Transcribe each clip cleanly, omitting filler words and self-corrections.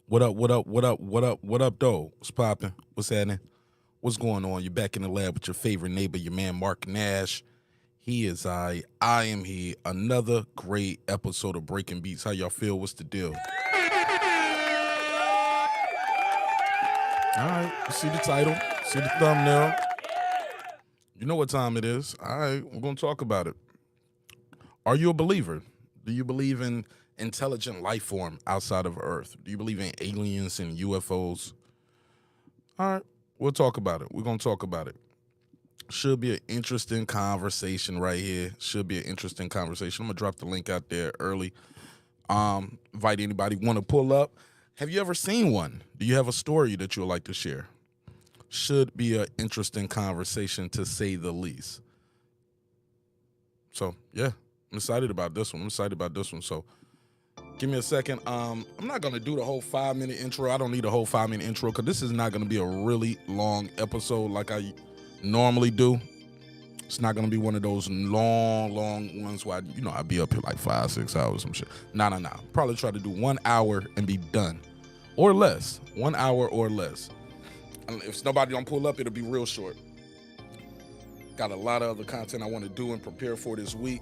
What up, what up, what up, what up, what up, though? What's popping? What's happening? What's going on? You're back in the lab with your favorite neighbor, your man, Marq Nash. He is I am he. Another great episode of Breaking Beats. How y'all feel? What's the deal? All right, see the title, see the thumbnail. You know what time it is. All right, we're going to talk about it. Are you a believer? Do you believe in intelligent life form outside of Earth? Do you believe in aliens and UFOs? All right, we'll talk about it. We're going to talk about it. Should be an interesting conversation right here. Should be an interesting conversation. I'm going to drop the link out there early. Invite anybody want to pull up. Have you ever seen one? Do you have a story that you would like to share? Should be an interesting conversation, to say the least. So, yeah, I'm excited about this one. So, give me a second. I'm not going to do the whole 5-minute intro. I don't need a whole 5-minute intro because this is not going to be a really long episode like I normally do. It's not going to be one of those long ones where, I'd be up here like 5-6 hours, some shit. Nah. Probably try to do 1 hour and be done. Or less. 1 hour or less. And if nobody don't pull up, it'll be real short. Got a lot of other content I want to do and prepare for this week.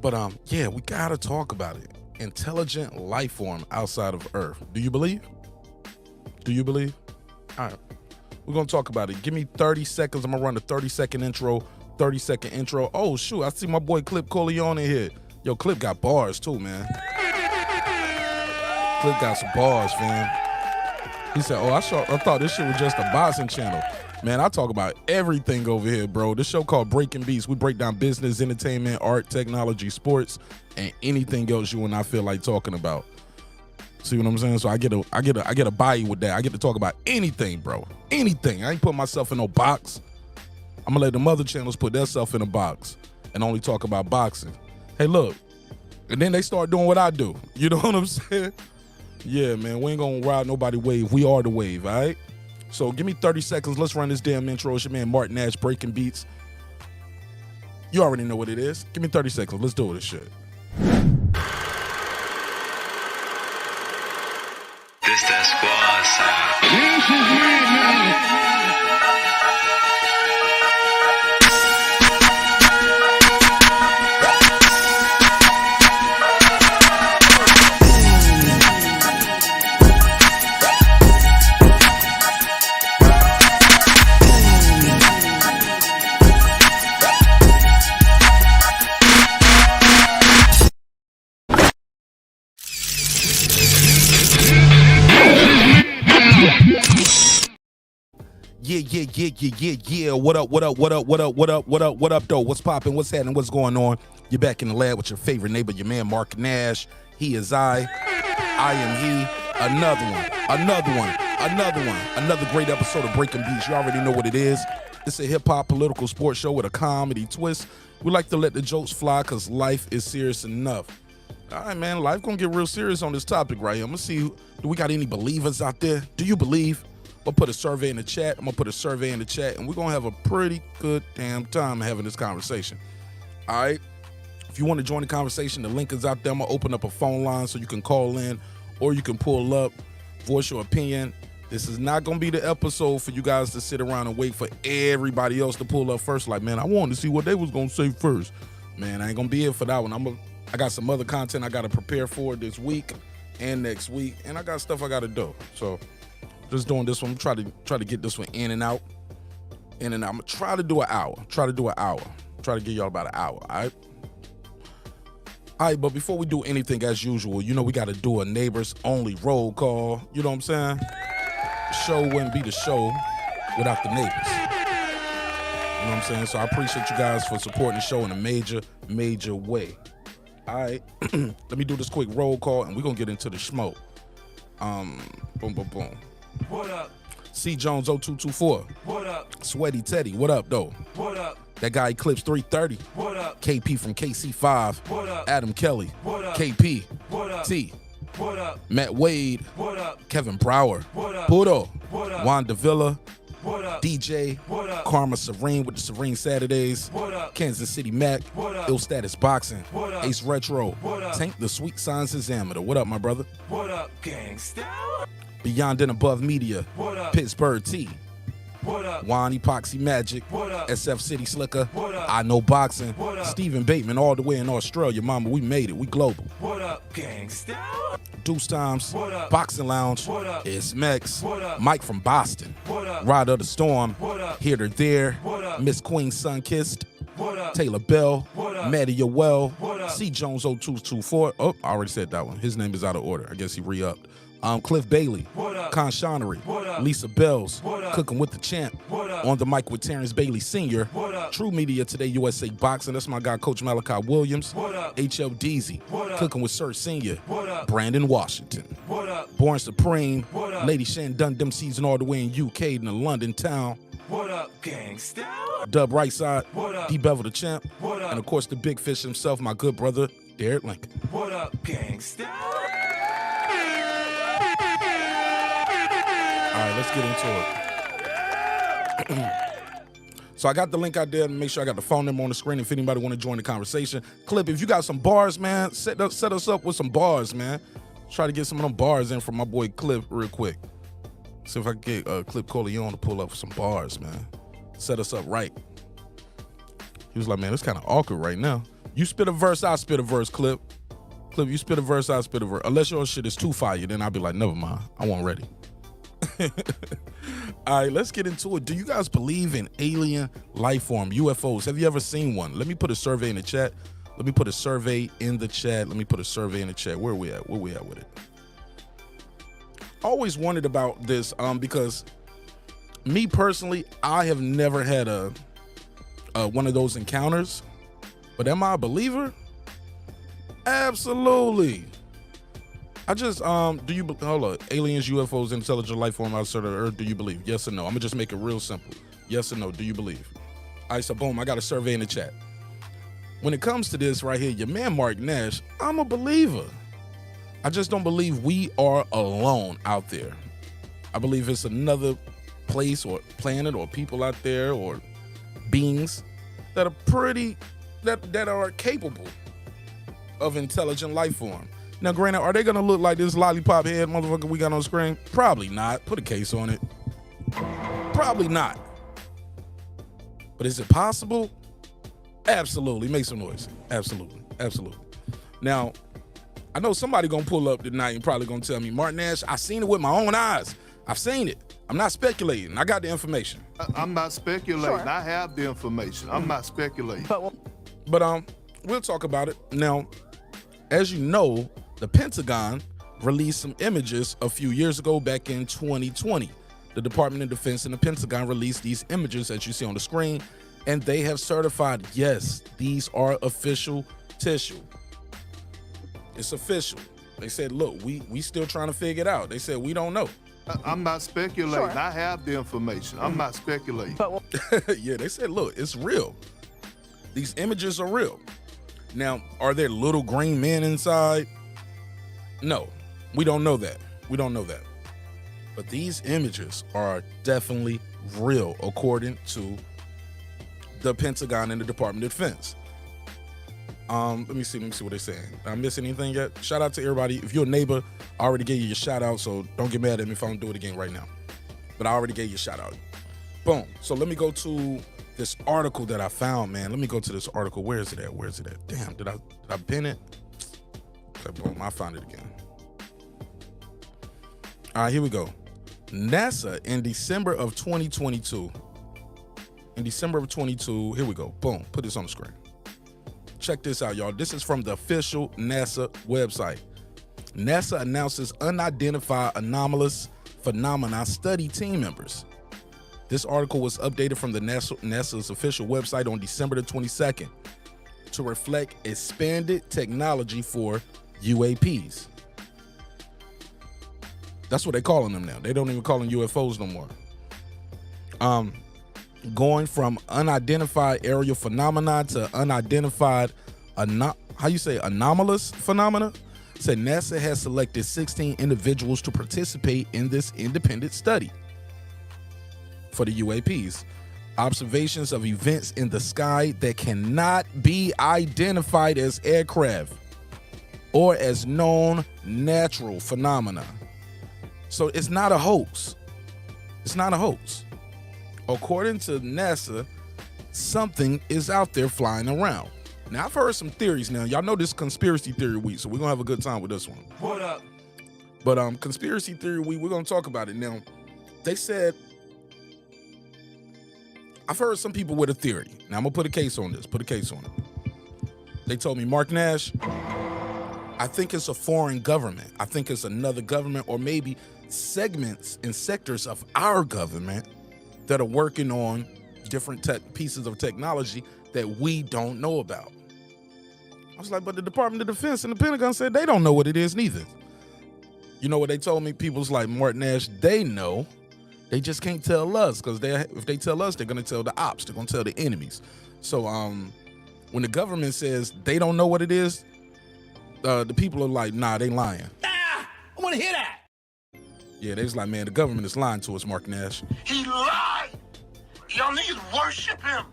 But yeah, we got to talk about it. Intelligent life form outside of Earth. Do you believe? Do you believe? All right. We're going to talk about it. Give me 30 seconds. I'm going to run a 30-second intro. 30-second intro. Oh, shoot. I see my boy Clip Coleon in here. Yo, Clip got bars too, man. Clip got some bars, fam. He said, I thought this shit was just a boxing channel. Man, I talk about everything over here, bro. This show called Breaking Beats. We break down business, entertainment, art, technology, sports, and anything else you and I feel like talking about. See what I'm saying? So I get a body with that. I get to talk about anything, bro. Anything. I ain't put myself in no box. I'm gonna let them other channels put themselves in a box and only talk about boxing. Hey, look. And then they start doing what I do. You know what I'm saying? Yeah, man. We ain't gonna ride nobody wave. We are the wave, all right? So give me 30 seconds. Let's run this damn intro. It's your man Marq Nash, Breaking Beats. You already know what it is. Give me 30 seconds. Let's do this shit. This that squad sound. Yeah. What up, though? What's popping? What's happening? What's going on? You're back in the lab with your favorite neighbor, your man, Marq Nash. He is I am he. Another great episode of Breaking Beats. You already know what it is. It's a hip-hop political sports show with a comedy twist. We like to let the jokes fly because life is serious enough. All right, man, life gonna get real serious on this topic right here. I'm gonna see, do we got any believers out there? Do you believe? I'm gonna put a survey in the chat. And we're gonna have a pretty good damn time having this conversation. All right. If you want to join the conversation, the link is out there. I'm gonna open up a phone line so you can call in or you can pull up, voice your opinion. This is not gonna be the episode for you guys to sit around and wait for everybody else to pull up first. Like, man, I wanted to see what they was gonna say first. Man, I ain't gonna be here for that one. I got some other content I gotta prepare for this week and next week, and I got stuff I gotta do. So just doing this one. Try to get this one in and out. I'm gonna try to do an hour. Try to give y'all about an hour. All right, but before we do anything, as usual, we got to do a neighbors only roll call. You know what I'm saying? The show wouldn't be the show without the neighbors. You know what I'm saying? So I appreciate you guys for supporting the show in a major way. All right, let me do this quick roll call, and we're gonna get into the smoke. Boom. What up? C Jones 0224. What up? Sweaty Teddy. What up, though? What up? That guy Eclipse 330. What up? KP from KC5. What up? Adam Kelly. What up? KP. What up? T. What up? Matt Wade. What up? Kevin Brower. What up? Pudo. What up? Juan Davila. What up? DJ, What up? Karma Serene with the Serene Saturdays, What up? Kansas City Mac, What up? Ill Status Boxing, What up? Ace Retro, What up? Tank the Sweet Science Examiner. What up, my brother? What up, gangsta? Beyond and Above Media, What up? Pittsburgh T, What up? Juan Epoxy Magic, What up? SF City Slicker, What up? I Know Boxing, What up? Stephen Bateman all the way in Australia. Mama, we made it. We global. What up, gangsta? Deuce Times, What up? Boxing Lounge, What up? It's Mex, What up? Mike from Boston, What up? Ride of the Storm, What up? Here to There, What up? Miss Queen Sunkissed, What up? Taylor Bell, What up? Maddie Yoel, What up? C Jones 0224. Oh, I already said that one. His name is out of order. I guess he re-upped. Cliff Bailey, What up? Con Shonery, What up? Lisa Bells, What up? Cooking with the Champ, What up? On the Mic with Terrence Bailey Sr., What up? True Media Today USA Boxing, that's my guy Coach Malachi Williams, What up? HL Deasy, What up? Cooking with Sir Sr., What up? Brandon Washington, What up? Born Supreme, What up? Lady Shan Dundum season all the way in UK in the London town, What up, gangsta? Dub Right Side, What up? D Bevel the Champ, What up? and of course the big fish himself, my good brother Derek Lincoln. What up, gangsta? All right, let's get into it. So I got the link out there, and make sure I got the phone number on the screen if anybody want to join the conversation. Clip, if you got some bars, man, set us up with some bars, man. Try to get some of them bars in from my boy Clip real quick. See if I can get Clip Corleone to pull up some bars, man. Set us up right. He was like, man, it's kind of awkward right now. You spit a verse, I spit a verse, Clip. Clip, you spit a verse, I spit a verse. Unless your shit is too fire, then I'll be like, never mind, I wasn't ready. All right, let's get into it. Do you guys believe in alien life form, UFOs? Have you ever seen one? Let me put a survey in the chat. Let me put a survey in the chat. Where are we at? Where we at with it? Always wondered about this because me personally, I have never had a one of those encounters. But am I a believer? Absolutely. I just do you hold on? Aliens, UFOs, intelligent life form outside of Earth? Do you believe? Yes or no? I'm gonna just make it real simple. Yes or no? Do you believe? All right, so boom, I got a survey in the chat. When it comes to this right here, your man Marq Nash, I'm a believer. I just don't believe we are alone out there. I believe it's another place or planet or people out there or beings that are that are capable of intelligent life form. Now, granted, are they gonna look like this lollipop head motherfucker we got on screen? Probably not. Put a case on it. Probably not. But is it possible? Absolutely. Make some noise. Absolutely. Absolutely. Now, I know somebody gonna pull up tonight and probably gonna tell me, Marq Nash, I seen it with my own eyes. I've seen it. I'm not speculating. I got the information. I'm not speculating. Sure. I have the information. I'm not speculating. But we'll talk about it. Now, as you know, the Pentagon released some images a few years ago back in 2020. The Department of Defense and the Pentagon released these images that you see on the screen, and they have certified, yes, these are official tissue. It's official. They said, look, we still trying to figure it out. They said, we don't know. I'm not speculating. Sure. I have the information. I'm not speculating. Yeah, they said, look, it's real. These images are real. Now, are there little green men inside? No, we don't know that. We don't know that. But these images are definitely real, according to the Pentagon and the Department of Defense. Let me see what they're saying. Did I miss anything yet? Shout out to everybody. If you're a neighbor, I already gave you your shout out, so don't get mad at me if I don't do it again right now. But I already gave you a shout out. Boom. So let me go to this article that I found, man. Let me go to this article. Where is it at? Where is it at? Damn, did I pin it? Okay, boom, I found it again. All right, here we go. NASA in December of 2022. In December of 22, here we go. Boom, put this on the screen. Check this out, y'all. This is from the official NASA website. NASA announces unidentified anomalous phenomena study team members. This article was updated from the NASA's official website on December the 22nd to reflect expanded technology for UAPs. That's what they're calling them now. They don't even call them UFOs no more. Going from unidentified aerial phenomena to unidentified, anomalous phenomena. Said NASA has selected 16 individuals to participate in this independent study. for the UAPs. Observations of events in the sky that cannot be identified as aircraft or as known natural phenomena. So it's not a hoax. It's not a hoax. According to NASA, something is out there flying around. Now, I've heard some theories now. Y'all know this conspiracy theory week, so we're going to have a good time with this one. What up? But conspiracy theory week, we're going to talk about it. Now, they said, I've heard some people with a theory. Now, I'm going to put a case on this, put a case on it. They told me, Marq Nash, I think it's a foreign government. I think it's another government, or maybe segments and sectors of our government that are working on different pieces of technology that we don't know about. I was like, but the Department of Defense and the Pentagon said they don't know what it is neither. You know what they told me? People's like Marq Nash, they know. They just can't tell us, because if they tell us, they're going to tell the ops. They're going to tell the enemies. So when the government says they don't know what it is, the people are like, nah, they lying. I want to hear that. Yeah, they was like, man, the government is lying to us, Marq Nash. He lied. Y'all niggas worship him.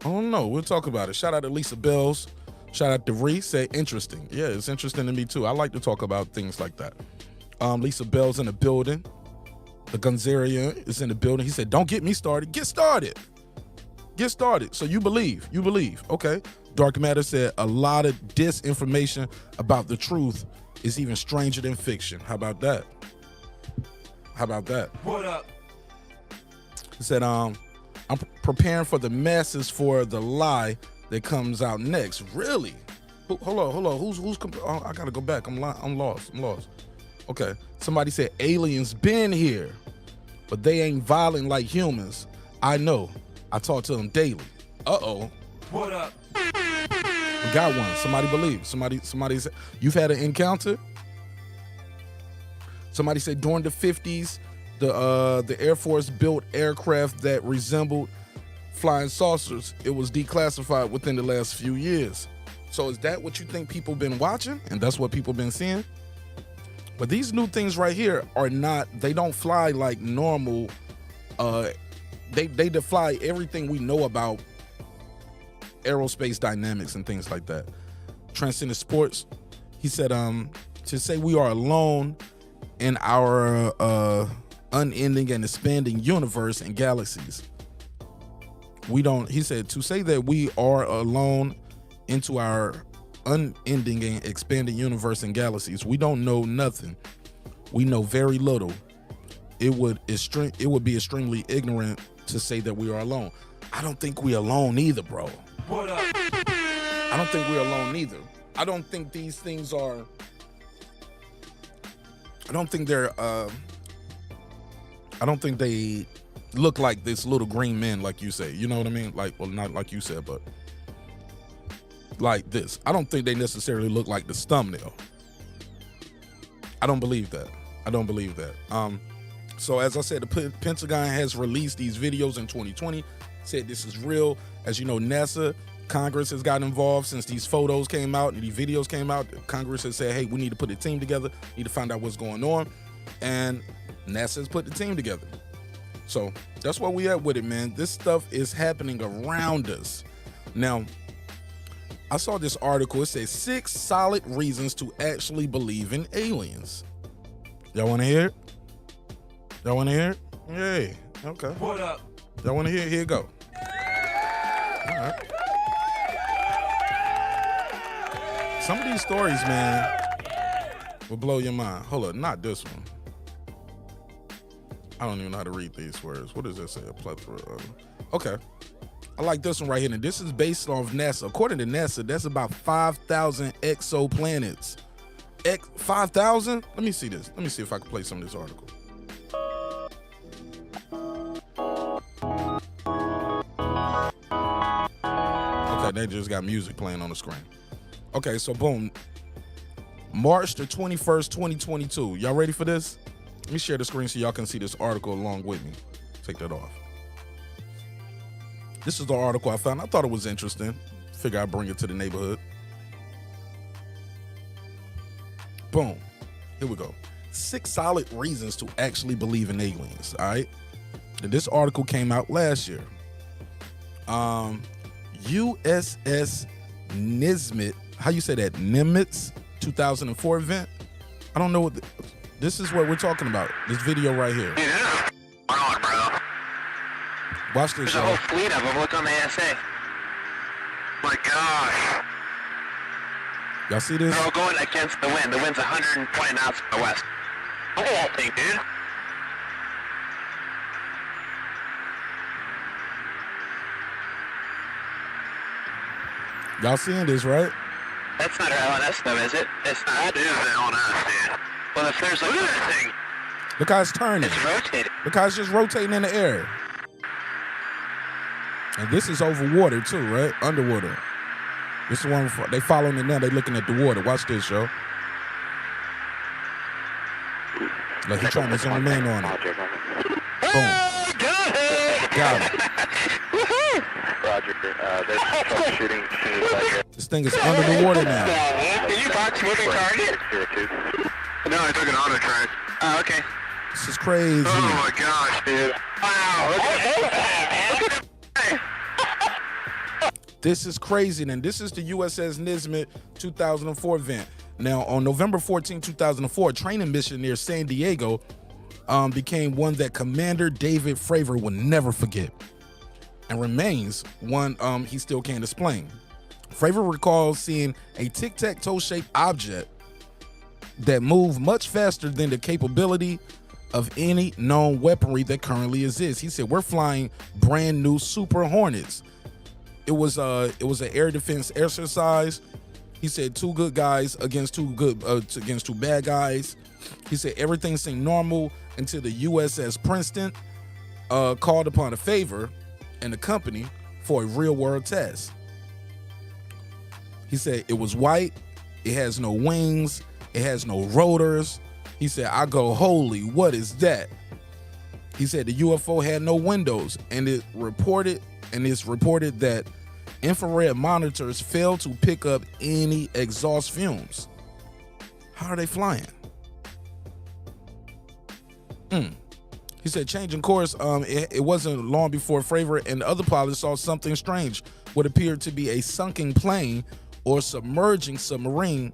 I don't know. We'll talk about it. Shout out to Lisa Bells. Shout out to Reese. Say interesting. Yeah, it's interesting to me too. I like to talk about things like that. Lisa Bells in the building. The Gonzaria is in the building. He said, don't get me started. Get started. Get started. So you believe. You believe. Okay. Dark Matter said a lot of disinformation about the truth is even stranger than fiction. How about that? How about that? What up? He said, I'm preparing for the masses for the lie that comes out next. Really? Hold on. Who's oh, I gotta go back. I'm lost. Okay. Somebody said aliens been here, but they ain't violent like humans. I know. I talk to them daily. Uh-oh. What up? We got one. Somebody believe. Somebody said, you've had an encounter? Somebody said during the 50s, the Air Force built aircraft that resembled flying saucers. It was declassified within the last few years. So is that what you think people been watching? And that's what people been seeing? But these new things right here are not, they don't fly like normal. They defy everything we know about aerospace dynamics and things like that. Transcendent Sports, he said, to say we are alone in our unending and expanding universe and galaxies. He said, to say that we are alone into our unending and expanding universe and galaxies, we don't know nothing. We know very little. It would be extremely ignorant to say that we are alone. I don't think we're alone either, bro. What up? I don't think we're alone either. I don't think these things are, I don't think they look like this little green men like you say. You know what I mean? Like, well, not like you said, but like this. I don't think they necessarily look like this thumbnail. I don't believe that. So as I said, the Pentagon has released these videos in 2020, said this is real. As you know, NASA, Congress has gotten involved since these photos came out and these videos came out. Congress has said, hey, we need to put a team together, need to find out what's going on. And NASA has put the team together. So that's where we at with it, man. This stuff is happening around us. Now, I saw this article. It says 6 solid reasons to actually believe in aliens. Y'all want to hear it? Y'all want to hear it? Yay. Okay. What up? Y'all want to hear it? Here you go. All right. Some of these stories, man, will blow your mind. Hold up, not this one. I don't even know how to read these words. What does that say? A plethora of... Okay. I like this one right here. And this is based off NASA. According to NASA, that's about 5,000 exoplanets. 5,000? Let me see this. Let me see if I can play some of this article. Okay, they just got music playing on the screen. Okay, so boom. March the 21st, 2022. Y'all ready for this? Let me share the screen so y'all can see this article along with me. Take that off. This is the article I found. I thought it was interesting. Figure I'd bring it to the neighborhood. Boom. Here we go. 6 solid reasons to actually believe in aliens, all right? And this article came out last year. USS Nimitz, how you say that? Nimitz 2004 event. I don't know what this is. What we're talking about. This video right here. Dude, this is on, bro. Watch this, There's a y'all. whole fleet of them. Look on the ASA. My gosh. Y'all see this? They're all going against the wind. The wind's 120 knots from the west. Look at that thing, dude. Y'all seeing this, right? That's not our LNS though, is it? It's not. That is the LNS, dude. Well, if there's like... Look at that thing. Look how it's turning. It's rotating. Look how it's just rotating in the air. And this is over water too, right? Underwater. This is one they following it now. They looking at the water. Watch this, yo. Like he trying to zoom in on it. Boom. Got it. Roger. There's troubleshooting. This thing is under the water now. Did you box moving target? No, I took an auto track. Oh, okay. This is crazy. Oh my gosh, dude. Wow. Look at This is crazy. And this is the USS Nimitz 2004 event. Now, on November 14, 2004, a training mission near San Diego became one that Commander David Fravor will never forget, and remains one he still can't explain. Fravor recalls seeing a tic-tac-toe shaped object that moved much faster than the capability of any known weaponry that currently exists. He said, "We're flying brand new Super Hornets." It was an air defense exercise. He said two good guys against two bad guys. He said everything seemed normal until the USS Princeton called upon a favor and the company for a real-world test. He said it was white, it has no wings, it has no rotors. He said, "I go, holy, what is that?" He said the UFO had no windows, and it's reported that infrared monitors failed to pick up any exhaust fumes. How are they flying? He said, changing course, it wasn't long before Fravor and the other pilots saw something strange, what appeared to be a sunken plane or submerging submarine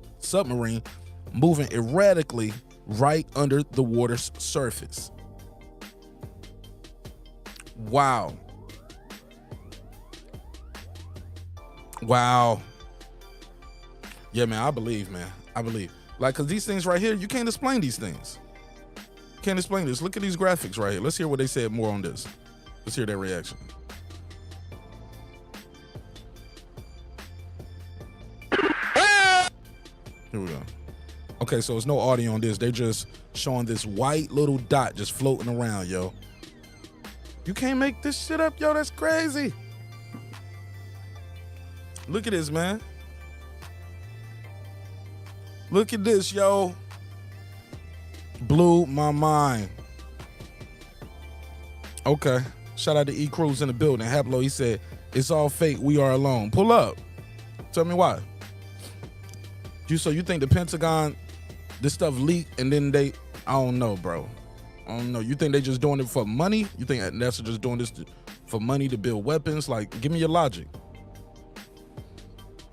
moving erratically right under the water's surface. Wow. Wow. Yeah, man, I believe, man. I believe. Like, because these things right here, you can't explain these things. Can't explain this. Look at these graphics right here. Let's hear what they said more on this. Let's hear their reaction. Here we go. Okay, so there's no audio on this. They're just showing this white little dot just floating around, yo. You can't make this shit up, yo. That's crazy. Look at this, man. Look at this, yo. Blew my mind. Okay. Shout out to E. Cruz in the building. Hablo, he said, it's all fake. We are alone. Pull up. Tell me why. So you think the Pentagon, this stuff leaked and then I don't know, bro. I don't know. You think they just doing it for money? You think NASA just doing this for money to build weapons? Like, give me your logic.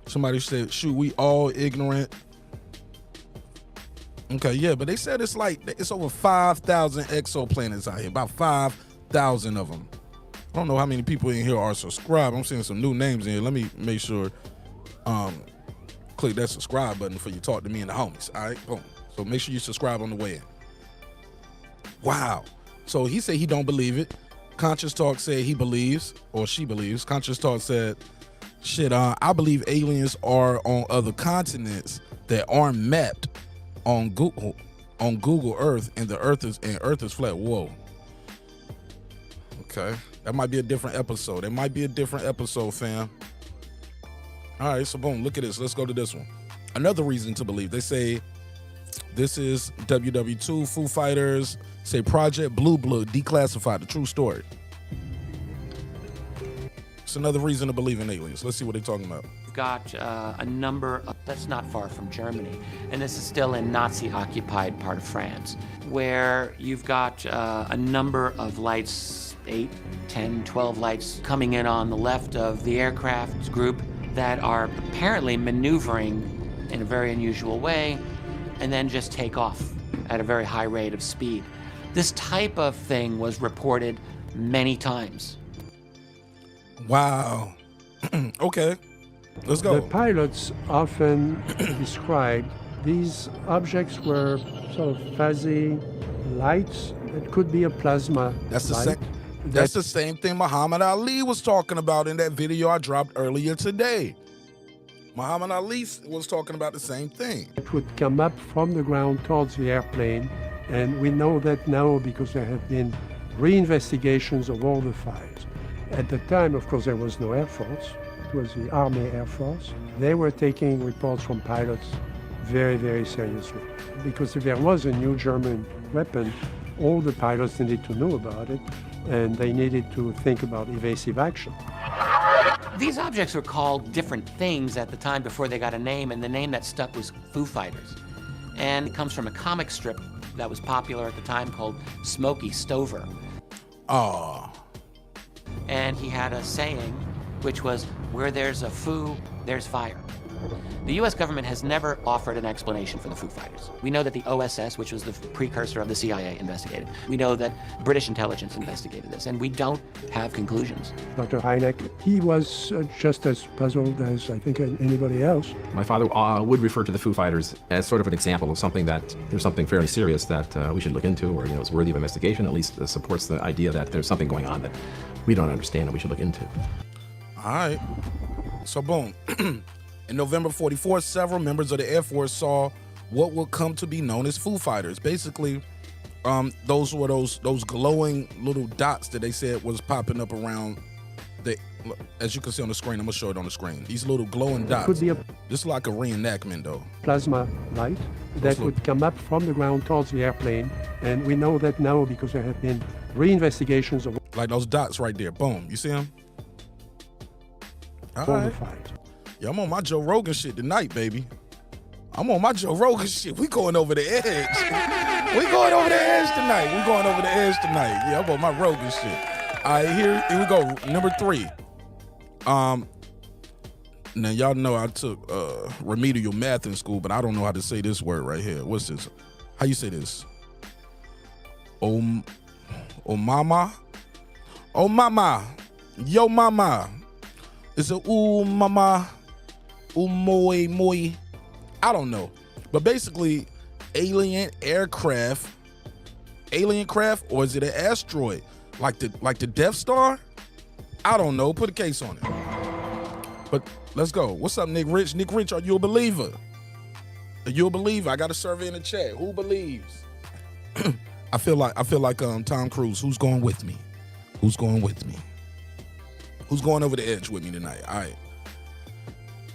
Somebody said, shoot, we all ignorant. Okay, yeah, but they said it's over 5,000 exoplanets out here, about 5,000 of them. I don't know how many people in here are subscribed. I'm seeing some new names in here. Let me make sure, click that subscribe button before you talk to me and the homies, all right? Boom. So make sure you subscribe on the way in. Wow. So he said he don't believe it. Conscious Talk said he believes, or she believes. Conscious Talk said, shit, I believe aliens are on other continents that aren't mapped on Google Earth, and Earth is flat. Whoa. Okay. That might be a different episode. It might be a different episode, fam. All right, so boom, look at this. Let's go to this one. Another reason to believe. They say this is WW2, Foo Fighters, say Project Blue Blue, declassified, the true story. It's another reason to believe in aliens. Let's see what they're talking about. We've got a number of, that's not far from Germany, and this is still in Nazi-occupied part of France, where you've got a number of lights 8, 10, 12 lights coming in on the left of the aircraft group that are apparently maneuvering in a very unusual way and then just take off at a very high rate of speed. This type of thing was reported many times. Wow. Okay, let's go. The pilots often described these objects were sort of fuzzy lights. It could be a plasma That's the light. same. That's the same thing Muhammad Ali was talking about in that video I dropped earlier today. Muhammad Ali was talking about the same thing. It would come up from the ground towards the airplane, and we know that now because there have been reinvestigations of all the files. At the time, of course, there was no Air Force. It was the Army Air Force. They were taking reports from pilots very, very seriously. Because if there was a new German weapon, all the pilots needed to know about it, and they needed to think about evasive action. These objects were called different things at the time before they got a name, and the name that stuck was Foo Fighters. And it comes from a comic strip that was popular at the time called Smokey Stover. Oh, And he had a saying, which was, where there's a foo, there's fire. The US government has never offered an explanation for the Foo Fighters. We know that the OSS, which was the precursor of the CIA, investigated. We know that British intelligence investigated this, and we don't have conclusions. Dr. Hynek, he was just as puzzled as I think anybody else. My father would refer to the Foo Fighters as sort of an example of something that there's something fairly serious that we should look into, or is worthy of investigation. At least supports the idea that there's something going on that we don't understand and we should look into. all right. So boom. In November 44, several members of the Air Force saw what would come to be known as Foo Fighters. Basically, those were those glowing little dots that they said was popping up around the, as you can see on the screen. I'm gonna show it on the screen. These little glowing dots. Could be a This is like a reenactment though. plasma light that look. would come up from the ground towards the airplane, and we know that now because there have been reinvestigations of Like those dots right there. Boom. You see them? All all the right. files. Yeah, I'm on my Joe Rogan shit tonight, baby. I'm on my Joe Rogan shit. We going over the edge. We going over the edge tonight. We going over the edge tonight. Yeah, I'm on my Rogan shit. All right, here we go. Number 3. Now y'all know I took remedial math in school, but I don't know how to say this word right here. What's this? How you say this? Oh mama. Oh mama. Yo mama. It's a ooh mama. Ooh moi. I don't know. But basically, alien craft, or is it an asteroid? Like the Death Star? I don't know. Put a case on it. But let's go. What's up, Nick Rich? Nick Rich, are you a believer? Are you a believer? I got a survey in the chat. Who believes? I feel like Tom Cruise. Who's going with me? Who's going with me? Who's going over the edge with me tonight? All right.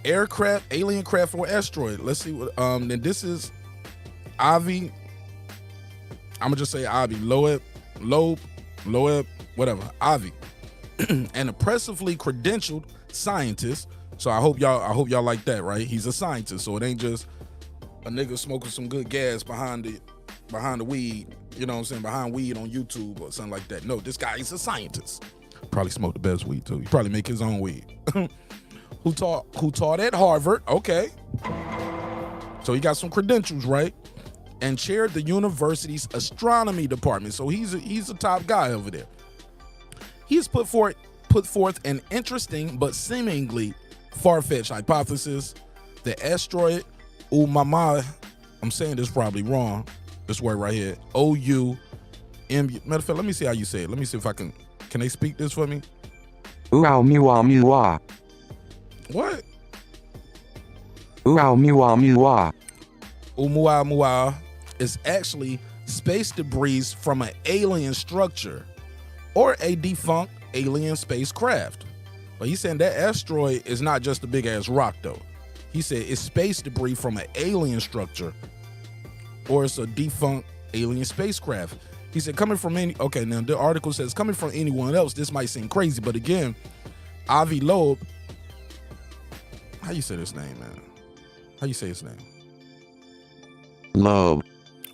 Aircraft, alien craft, or asteroid. Let's see what. Then this is Avi. I'm gonna just say Avi. Loeb, whatever. Avi, an impressively credentialed scientist. So I hope y'all like that, right? He's a scientist, so it ain't just a nigga smoking some good gas behind the weed. You know what I'm saying? Behind weed on YouTube or something like that. No, this guy is a scientist. Probably smoke the best weed too. He probably make his own weed. Who taught at Harvard? Okay. So he got some credentials, right? And chaired the university's astronomy department. So he's a top guy over there. He's put forth an interesting but seemingly far-fetched hypothesis. The asteroid Umama, I'm saying this probably wrong. This word right here, O-U-M. Matter of fact, let me see how you say it. Let me see if I can they speak this for me? Uau-miwa-miwa. What? Uau-miwa-miwa. Oumuamua is actually space debris from an alien structure or a defunct alien spacecraft. But he's saying that asteroid is not just a big ass rock though. He said it's space debris from an alien structure or it's a defunct alien spacecraft. He said coming from okay, now the article says coming from anyone else, this might seem crazy, but again, Avi Loeb, how you say this name, man? How you say his name? Loeb.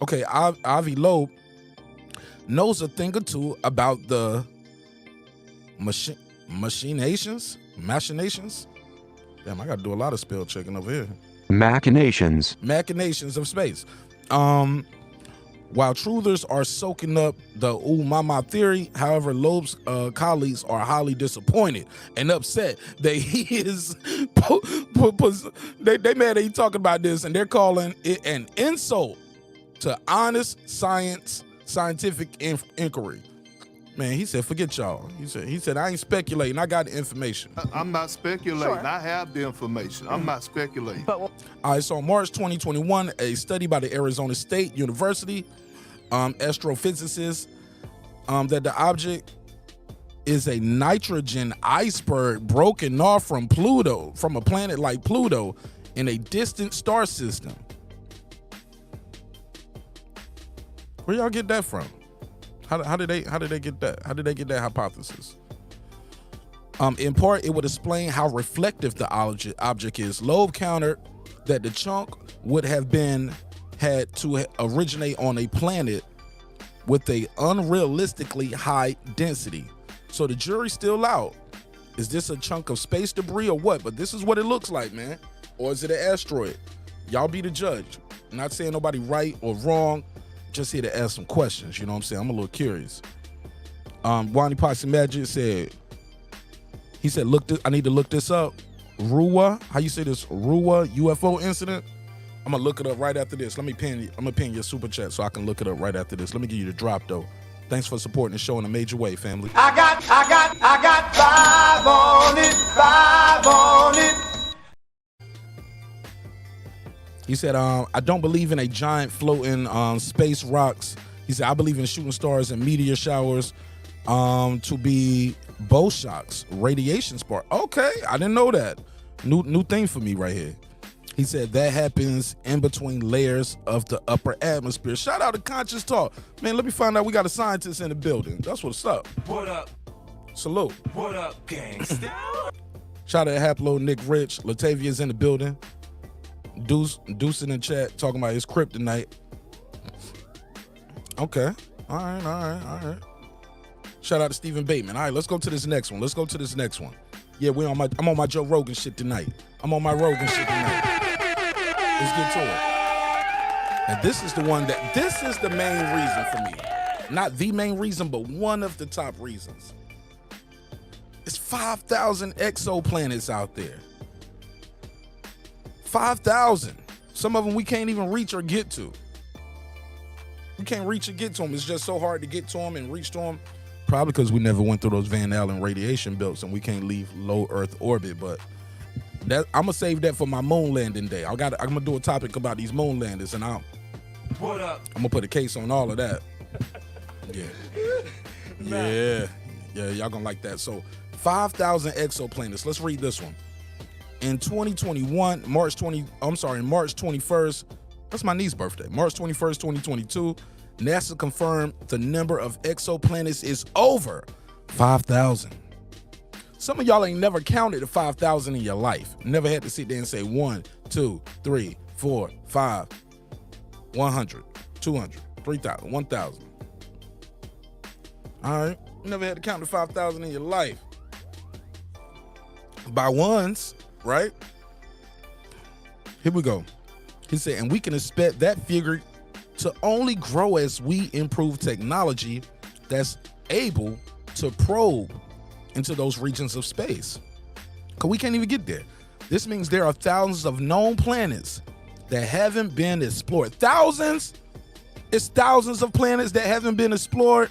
Okay, Avi Loeb knows a thing or two about the machinations. Damn, I got to do a lot of spell checking over here. Machinations. Machinations of space. While truthers are soaking up the ooh mama theory, however, Loeb's colleagues are highly disappointed and upset that he is. They mad that he talking about this, and they're calling it an insult to honest scientific inquiry. Man, he said, forget y'all. He said, I ain't speculating. I got the information. I'm not speculating. I have the information. I'm not speculating. All right, so in March 2021, a study by the Arizona State University astrophysicists that the object is a nitrogen iceberg broken off from Pluto, from a planet like Pluto in a distant star system. Where y'all get that from? How did they get that? How did they get that hypothesis? In part, it would explain how reflective the object is. Loeb countered that the chunk would have had to originate on a planet with a unrealistically high density. So the jury's still out. Is this a chunk of space debris or what? But this is what it looks like, man. Or is it an asteroid? Y'all be the judge. I'm not saying nobody right or wrong. Just here to ask some questions, you know what I'm saying? I'm a little curious. Wani Posse Magic said, he said, I need to look this up. Ruwa, how you say this? Ruwa UFO incident? I'm gonna look it up right after this. I'm gonna pin your super chat so I can look it up right after this. Let me give you the drop though. Thanks for supporting the show in a major way, family. I got 5 on it. He said, I don't believe in a giant floating space rocks. He said, I believe in shooting stars and meteor showers to be bow shocks, radiation spark. Okay, I didn't know that. New thing for me right here. He said that happens in between layers of the upper atmosphere. Shout out to Conscious Talk. Man, let me find out we got a scientist in the building. That's what's up. What up? Salute. What up, gangsta? Shout out to Haplo, Nick Rich. Latavia's in the building. Deuce in the chat talking about his kryptonite. Okay. All right. Shout out to Stephen Bateman. All right, let's go to this next one. Yeah, I'm on my Joe Rogan shit tonight. Let's get to it. And this is the main reason for me. Not the main reason, but one of the top reasons. It's 5,000 exoplanets out there. 5,000. Some of them we can't even reach or get to. We can't reach or get to them. It's just so hard to get to them and reach to them. Probably because we never went through those Van Allen radiation belts and we can't leave low Earth orbit. But I'm gonna save that for my moon landing day. I'm gonna do a topic about these moon landers, and I'm gonna put a case on all of that. Yeah. Y'all gonna like that. So 5,000 exoplanets. Let's read this one. In 2021, March 21st, that's my niece's birthday. March 21st, 2022, NASA confirmed the number of exoplanets is over 5,000. Some of y'all ain't never counted the 5,000 in your life. Never had to sit there and say 1, 2, 3, 4, 5, 100, 200, 3,000, 1,000. All right, never had to count the 5,000 in your life. By ones, right? Here we go. He said, and we can expect that figure to only grow as we improve technology that's able to probe into those regions of space. Because we can't even get there. This means there are thousands of known planets that haven't been explored. Thousands? It's thousands of planets that haven't been explored.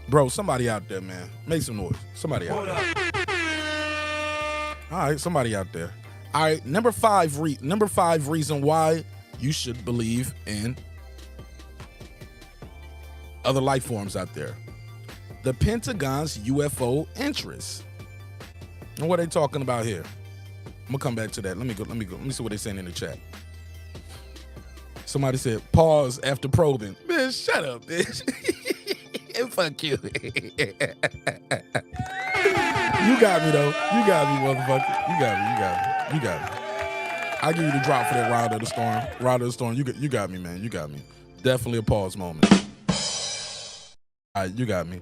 Bro, somebody out there, man. Make some noise. Somebody out there. All right, somebody out there. All right, number five reason why you should believe in other life forms out there. The Pentagon's UFO interests. And what are they talking about here? I'm gonna come back to that. Let me see what they're saying in the chat. Somebody said, pause after probing. Man, shut up, bitch. And fuck you. You got me, though. You got me, motherfucker. You got me. I'll give you the drop for that Ride of the Storm. Ride of the Storm. You got me, man. You got me. Definitely a pause moment. All right, you got me.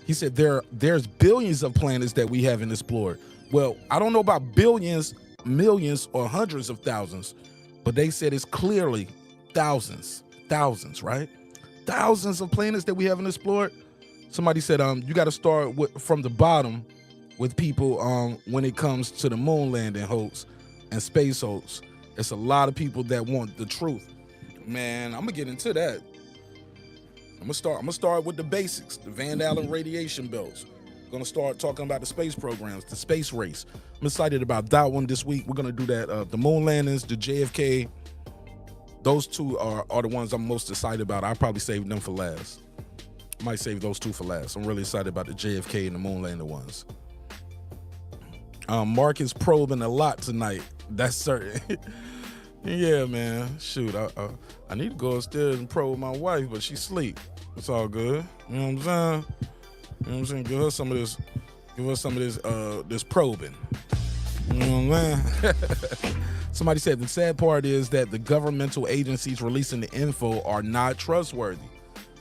He said there's billions of planets that we haven't explored. Well, I don't know about billions, millions, or hundreds of thousands, but they said it's clearly thousands, right? Thousands of planets that we haven't explored. Somebody said you got to start from the bottom with people when it comes to the moon landing hoax and space hoax. It's a lot of people that want the truth. Man, I'm gonna get into that. I'm gonna start with the basics, the Van Allen radiation belts. Gonna start talking about the space programs, the space race. I'm excited about that one this week. We're gonna do that. The moon landings, the JFK. Those two are the ones I'm most excited about. I'll probably save them for last. I might save those two for last. I'm really excited about the JFK and the moon landing ones. Mark is probing a lot tonight. That's certain. Yeah, man. Shoot, I need to go upstairs and probe my wife, but she's asleep. It's all good. You know what I'm saying? You know what I'm saying? Give her some of this. Give her some of this probing. You know what I'm saying? Somebody said the sad part is that the governmental agencies releasing the info are not trustworthy.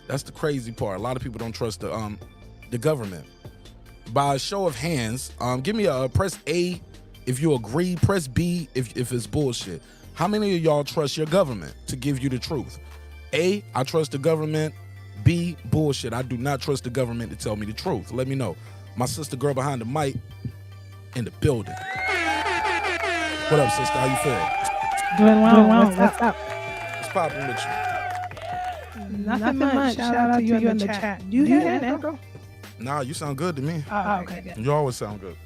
That's the crazy part. A lot of people don't trust the government. By a show of hands, give me a press A if you agree, press B if it's bullshit. How many of y'all trust your government to give you the truth? A, I trust the government. B, bullshit. I do not trust the government to tell me the truth. Let me know. My sister girl behind the mic in the building. What up, sister? How you feel? Doing well. What's up? What's popping with you? Nothing much. Shout out to you in the chat. Do you hear that echo? Nah, you sound good to me. Oh, okay, good. You always sound good.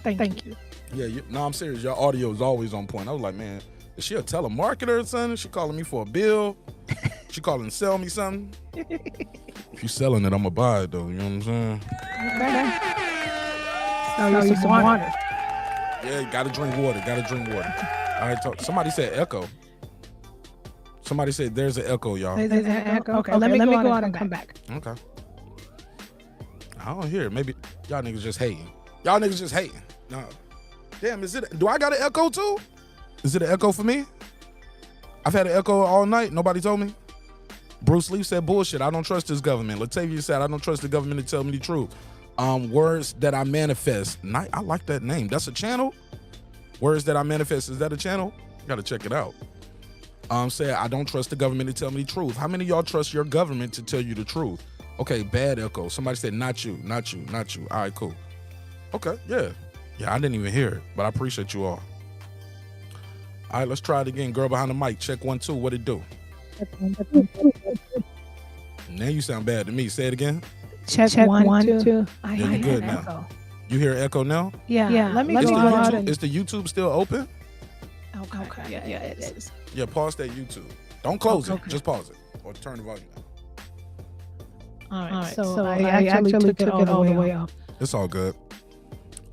Thank you. Yeah, no, I'm serious. Your audio is always on point. I was like, man, is she a telemarketer or something? She calling me for a bill? She calling to sell me something? If you selling it, I'm gonna buy it though. You know what I'm saying? Okay. So you some water. Yeah, you gotta drink water. All right, somebody said echo. Somebody said there's an echo, y'all. There's an echo. Okay, let me go out and come back. Okay. I don't hear it. Maybe y'all niggas just hating. No. Damn, do I got an echo too? Is it an echo for me? I've had an echo all night. Nobody told me. Bruce Lee said bullshit. I don't trust this government. Latavia said I don't trust the government to tell me the truth. Words that I manifest. I like that name. That's a channel? Words that I manifest. Is that a channel? Gotta check it out. Say I don't trust the government to tell me the truth. How many of y'all trust your government to tell you the truth? Okay, bad echo. Somebody said not you. All right, cool. Okay, yeah. Yeah, I didn't even hear it, but I appreciate you all. All right, let's try it again. Girl behind the mic, check 1, 2. What it do? Now you sound bad to me. Say it again. Check 1, 2. Yeah, you good now. Echo. You hear echo now? Yeah. Let me go out. Is the YouTube still open? Okay. Yeah, it is. Yeah, pause that YouTube. Don't close it. Just pause it or turn the volume down. All right. So I actually took it all the way off. It's all good.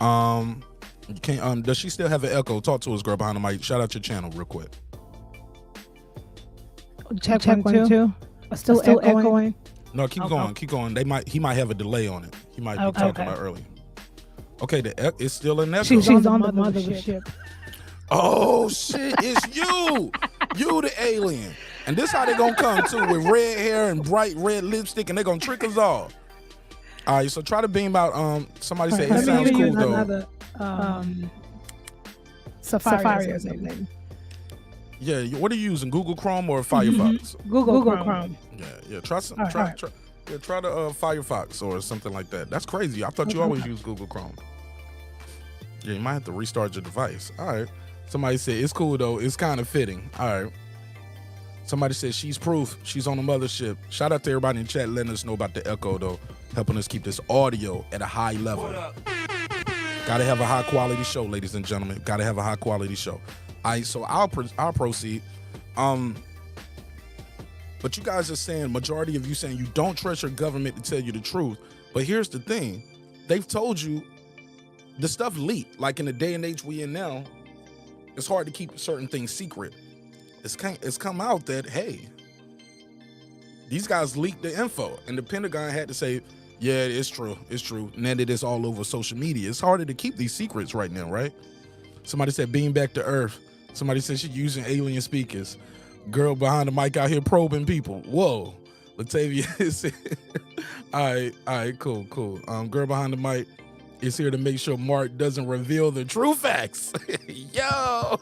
You can't. Does she still have an echo? Talk to us, girl behind the mic. Shout out your channel real quick. Check 1, 2. Still echoing. No, keep going. Keep going. He might have a delay on it. He might be talking about early. Okay, it's still an echo. She's on the mothership. Oh shit! It's you. You the alien. And this how they gonna come too, with red hair and bright red lipstick, and they gonna trick us all. All right, so try to beam out. Somebody said it sounds cool though. Safari or something. Yeah, what are you using? Google Chrome or Firefox? Google Chrome. Yeah. Try the Firefox or something like that. That's crazy. I thought you always use Google Chrome. Yeah, you might have to restart your device. All right. Somebody said it's cool though. It's kind of fitting. All right. Somebody said she's proof. She's on the mothership. Shout out to everybody in chat letting us know about the echo though, helping us keep this audio at a high level. Gotta have a high quality show, ladies and gentlemen. Gotta have a high quality show. All right, so I'll proceed. But you guys are saying, majority of you saying you don't trust your government to tell you the truth. But here's the thing. They've told you the stuff leaked. Like in the day and age we in now, it's hard to keep certain things secret. It's come out that, hey, these guys leaked the info. And the Pentagon had to say, yeah, it's true. And then it is all over social media. It's harder to keep these secrets right now, right? Somebody said beam back to Earth. Somebody said she's using alien speakers. Girl behind the mic out here probing people. Whoa. Latavia, all right, cool. Girl behind the mic is here to make sure Mark doesn't reveal the true facts. Yo,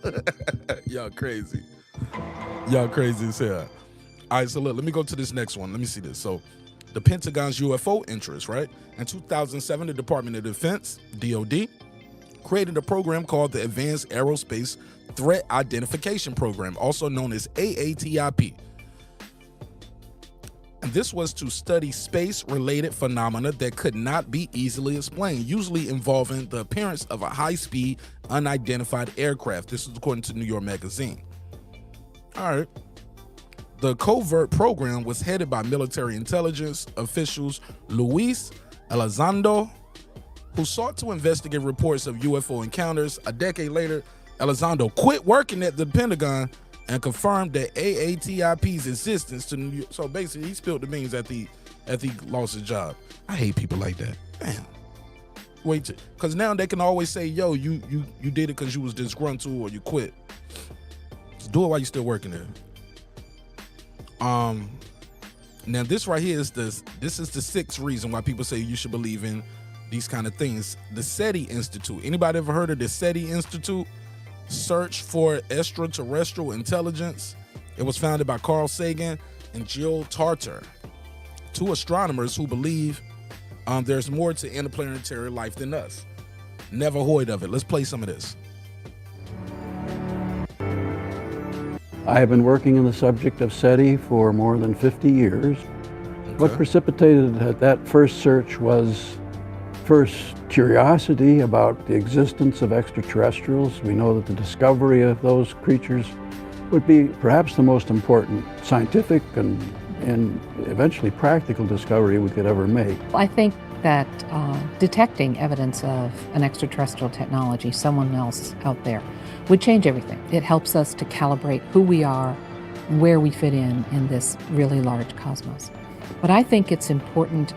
y'all crazy as hell. All right, so look, let me go to this next one. Let me see this. So the Pentagon's UFO interest, right? In 2007, the Department of Defense, DOD, created a program called the Advanced Aerospace Threat Identification Program, also known as AATIP. And this was to study space-related phenomena that could not be easily explained, usually involving the appearance of a high-speed, unidentified aircraft. This is according to New York Magazine. All right. The covert program was headed by military intelligence officials Luis Elizondo, who sought to investigate reports of UFO encounters. A decade later, Elizondo quit working at the Pentagon and confirmed that AATIP's existence to New York. So basically, he spilled the beans after he lost his job. I hate people like that. Damn. Wait, because now they can always say, yo, you did it because you was disgruntled or you quit. Just do it while you're still working there. Now this right here is the sixth reason why people say you should believe in these kind of things. The SETI Institute. Anybody ever heard of the SETI Institute? Search for Extraterrestrial Intelligence. It was founded by Carl Sagan and Jill Tarter, two astronomers who believe there's more to interplanetary life than us. Never heard of it. Let's play some of this. I have been working on the subject of SETI for more than 50 years. Okay. What precipitated that first search was first curiosity about the existence of extraterrestrials. We know that the discovery of those creatures would be perhaps the most important scientific and eventually practical discovery we could ever make. I think that detecting evidence of an extraterrestrial technology, someone else out there, would change everything. It helps us to calibrate who we are, where we fit in this really large cosmos. But I think it's important,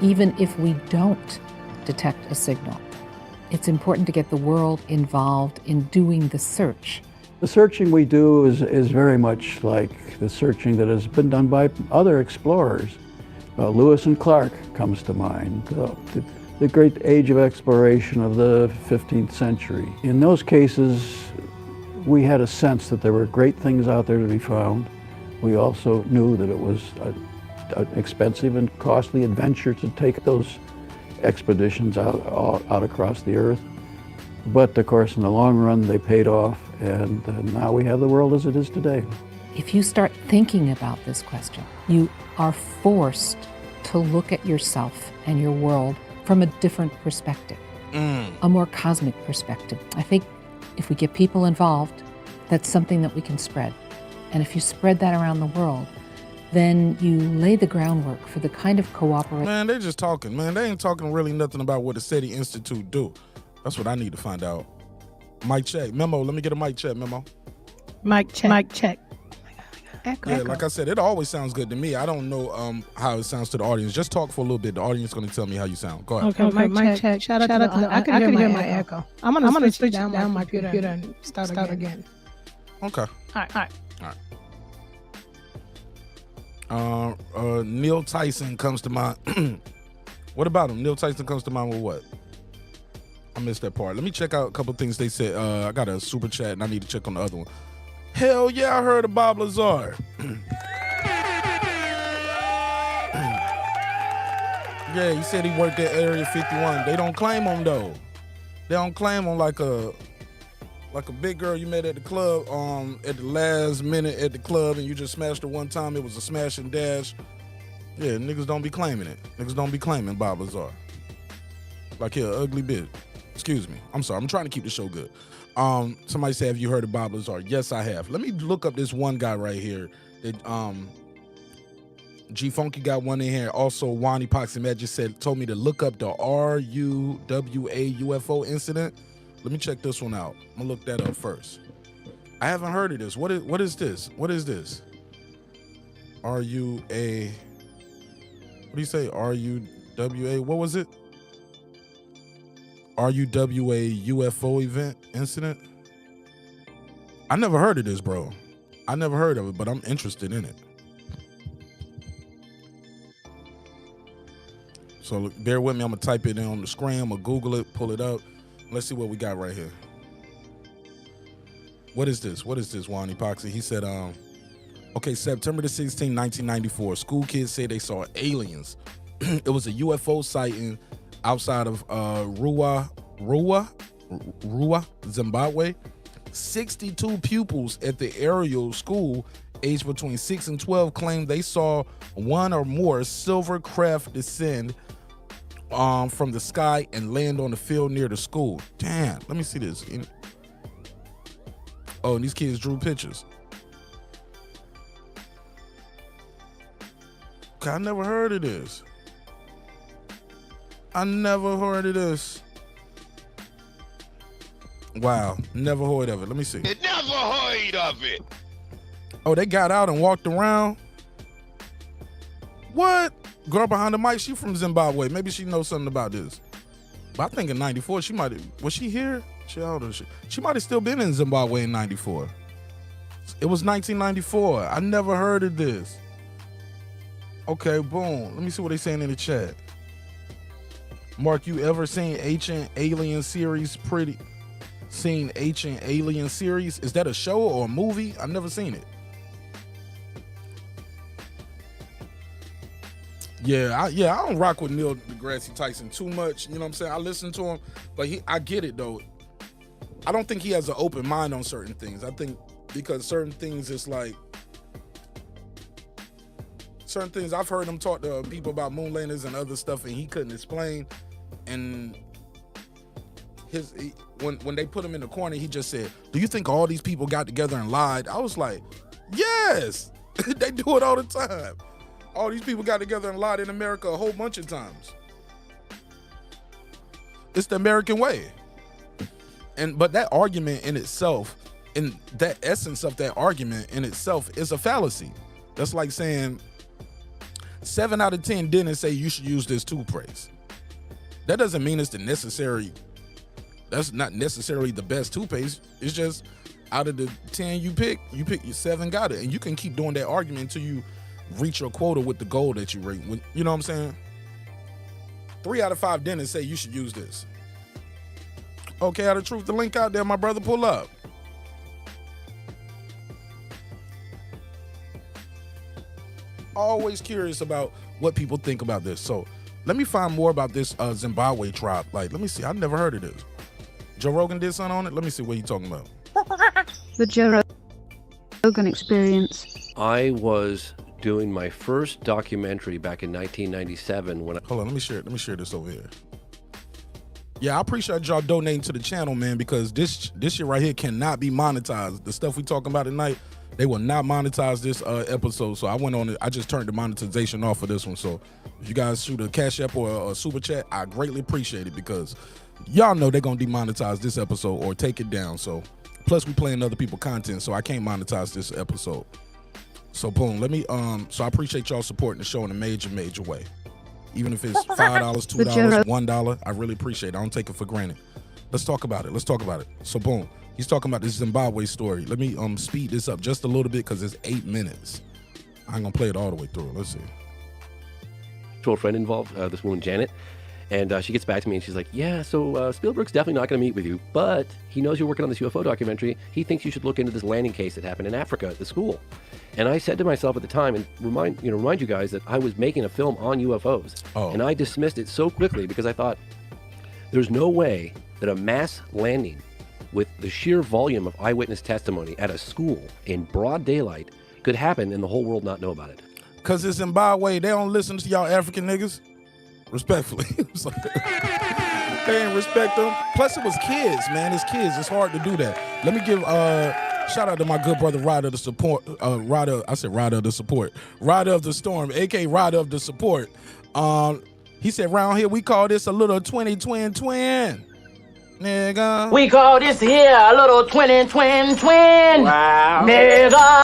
even if we don't detect a signal, it's important to get the world involved in doing the search. The searching we do is very much like the searching that has been done by other explorers. Lewis and Clark comes to mind, the great age of exploration of the 15th century. In those cases, we had a sense that there were great things out there to be found. We also knew that it was an expensive and costly adventure to take those expeditions out across the earth. But of course, in the long run, they paid off, and now we have the world as it is today. If you start thinking about this question, you are forced to look at yourself and your world from a different perspective, a more cosmic perspective. I think if we get people involved, that's something that we can spread. And if you spread that around the world, then you lay the groundwork for the kind of cooperation. Man, they're just talking, man. They ain't talking really nothing about what the SETI Institute do. That's what I need to find out. Mic check. Memo, let me get a mic check, Memo. Mic check. Mic check. Yeah, like I said, it always sounds good to me. I don't know how it sounds to the audience. Just talk for a little bit. The audience is going to tell me how you sound. Go ahead. Okay, mic check. Shout out to the I can hear my echo. I'm gonna switch down my computer and start again. Okay. All right. Neil Tyson comes to mind. What about him? Neil Tyson comes to mind with what? I missed that part. Let me check out a couple things they said. I got a super chat and I need to check on the other one. Hell yeah, I heard of Bob Lazar. Yeah, he said he worked at Area 51. They don't claim him though. They don't claim him like a big girl you met at the club at the last minute at the club and you just smashed her one time. It was a smash and dash. Yeah, niggas don't be claiming it. Niggas don't be claiming Bob Lazar. Like you're an ugly bitch. Excuse me. I'm sorry. I'm trying to keep the show good. Somebody said, have you heard of Bob Lazar? Yes, I have. Let me look up this one guy right here. G Funky got one in here. Also, Wani Poxy Magic told me to look up the RUWA UFO incident. Let me check this one out. I'm gonna look that up first. I haven't heard of this. What is this? What is this? RUA. What do you say? RUWA. What was it? RUWA UFO event incident? I never heard of this, bro. I never heard of it, but I'm interested in it. So look, bear with me. I'm gonna type it in on the screen. I'm gonna Google it, pull it up. Let's see what we got right here. What is this? What is this, Juan Epoxy? He said, okay, September the 16th, 1994. School kids say they saw aliens. It was a UFO sighting outside of Ruwa, Zimbabwe. 62 pupils at the aerial school aged between 6 and 12 claimed they saw one or more silver craft descend from the sky and land on the field near the school. Damn, let me see this. Oh, and these kids drew pictures. Okay, I never heard of this. I never heard of this. Wow, never heard of it. Let me see. You never heard of it. Oh, they got out and walked around? What? Girl behind the mic, she from Zimbabwe. Maybe she knows something about this. But I think in 94, she might have, was she here? She might have still been in Zimbabwe in 94. It was 1994. I never heard of this. Okay, boom. Let me see what they saying in the chat. Mark, you ever seen Ancient Alien series? Seen Ancient Alien series? Is that a show or a movie? I've never seen it. Yeah, I don't rock with Neil deGrasse Tyson too much. You know what I'm saying? I listen to him, but I get it though. I don't think he has an open mind on certain things. I think because certain things, it's like certain things I've heard him talk to people about moon landers and other stuff, and he couldn't explain. And when they put him in the corner, he just said, "Do you think all these people got together and lied?" I was like, "Yes, they do it all the time. All these people got together and lied in America a whole bunch of times. It's the American way." But that argument in itself, and that essence of that argument in itself is a fallacy. That's like saying 7 out of 10 didn't say you should use this toothpaste. That doesn't mean it's that's not necessarily the best toothpaste. It's just out of the 10 you pick your 7 got it. And you can keep doing that argument until you reach your quota with the goal that you rate. You know what I'm saying? 3 out of 5 didn't say you should use this. Okay, out of truth, the link out there, my brother, pull up. Always curious about what people think about this. So let me find more about this Zimbabwe tribe. Like, let me see. I've never heard of this. Joe Rogan did something on it. Let me see what he's talking about. The Joe Rogan Experience. I was doing my first documentary back in 1997 when Hold on, let me share this over here. Yeah, I appreciate y'all donating to the channel, man, because this shit right here cannot be monetized. The stuff we talking about tonight, they will not monetize this episode. So I went on it. I just turned the monetization off for this one. So if you guys shoot a Cash App or a Super Chat, I greatly appreciate it, because y'all know they're gonna demonetize this episode or take it down. So plus we playing other people's content, so I can't monetize this episode. So boom, let me so I appreciate y'all supporting the show in a major way. Even if it's $5, $2, $1, I really appreciate it. I don't take it for granted. Let's talk about it. So boom, he's talking about this Zimbabwe story. Let me speed this up just a little bit because it's 8 minutes. I ain't gonna play it all the way through. Let's see. Mutual friend involved, this woman Janet, and she gets back to me and she's like, "Yeah, so Spielberg's definitely not going to meet with you, but he knows you're working on this UFO documentary. He thinks you should look into this landing case that happened in Africa at the school." And I said to myself at the time, and remind you guys that I was making a film on UFOs, and I dismissed it so quickly because I thought there's no way that a mass landing with the sheer volume of eyewitness testimony at a school in broad daylight could happen and the whole world not know about it. Because it's Zimbabwe, they don't listen to y'all African niggas. Respectfully. They ain't respect them. Plus it was kids, man. It's kids. It's hard to do that. Let me give shout out to my good brother Rider of the Support. Rider of the Storm, aka Rider of the Support. He said round here we call this a little 20-twin twin. Nigga. We call this here a little twin. Wow. Nigga.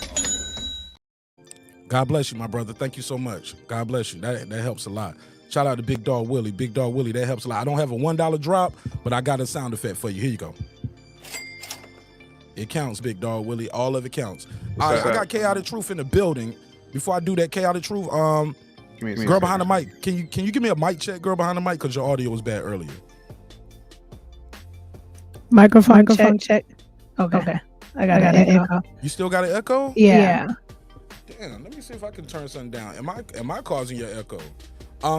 God bless you, my brother. Thank you so much. God bless you. That helps a lot. Shout out to Big Dog Willie. Big Dog Willie, that helps a lot. I don't have a $1 drop, but I got a sound effect for you. Here you go. It counts, Big Dog Willie. All of it counts. All right, I got Chaotic Truth in the building. Before I do that, Chaotic Truth, Girl behind the mic, can you give me a mic check, girl behind the mic, because your audio was bad earlier. Microphone check. Okay. I got an echo. You still got an echo? Yeah. Damn, let me see if I can turn something down. Am I causing your echo?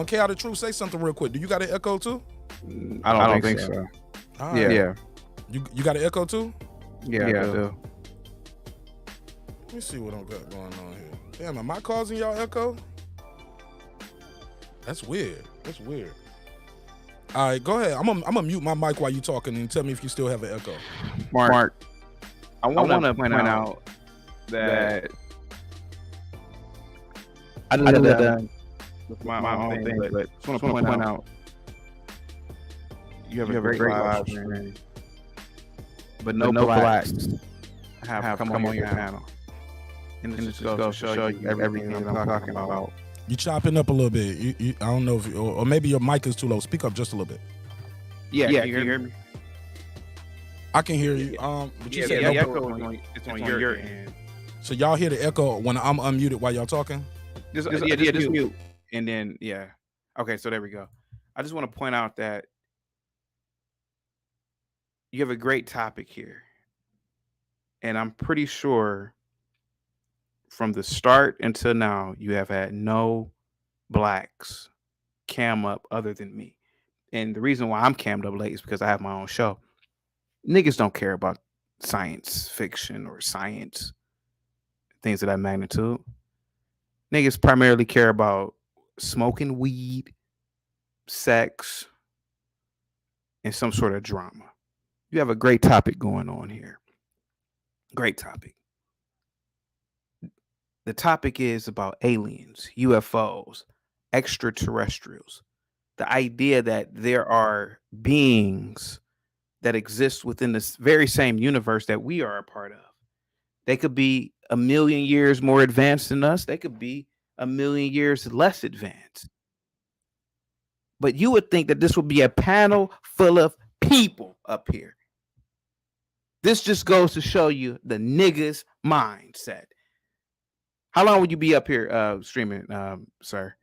K out of truth, say something real quick. Do you got an echo too? I don't think so. Right. Yeah. You got an echo too? Yeah, I do. Let me see what I got going on here. Damn, am I causing y'all echo? That's weird. All right, go ahead. I'm gonna mute my mic while you talking and tell me if you still have an echo. Mark, I want to point out that I did that with my own thing, but I just want to point out you have a great live stream, but no blacks have come on your panel. And this just goes to show you everything that I'm talking about. You chopping up a little bit. I don't know if or maybe your mic is too low. Speak up just a little bit. Yeah, can you hear me? I can hear you. But you said the echo it's on your end. So y'all hear the echo when I'm unmuted while y'all talking? Just mute. And then okay, so there we go. I just want to point out that you have a great topic here, and I'm pretty sure from the start until now you have had no blacks cam up other than me. And the reason why I'm cammed up late is because I have my own show. Niggas don't care about science fiction or science things of that magnitude. Niggas primarily care about smoking weed, sex, and some sort of drama. You have a great topic going on here. Great topic. The topic is about aliens, UFOs, extraterrestrials. The idea that there are beings that exist within this very same universe that we are a part of. They could be 1 million years more advanced than us. They could be 1 million years less advanced. But you would think that this would be a panel full of people up here. This just goes to show you the niggas' mindset. How long would you be up here streaming, sir?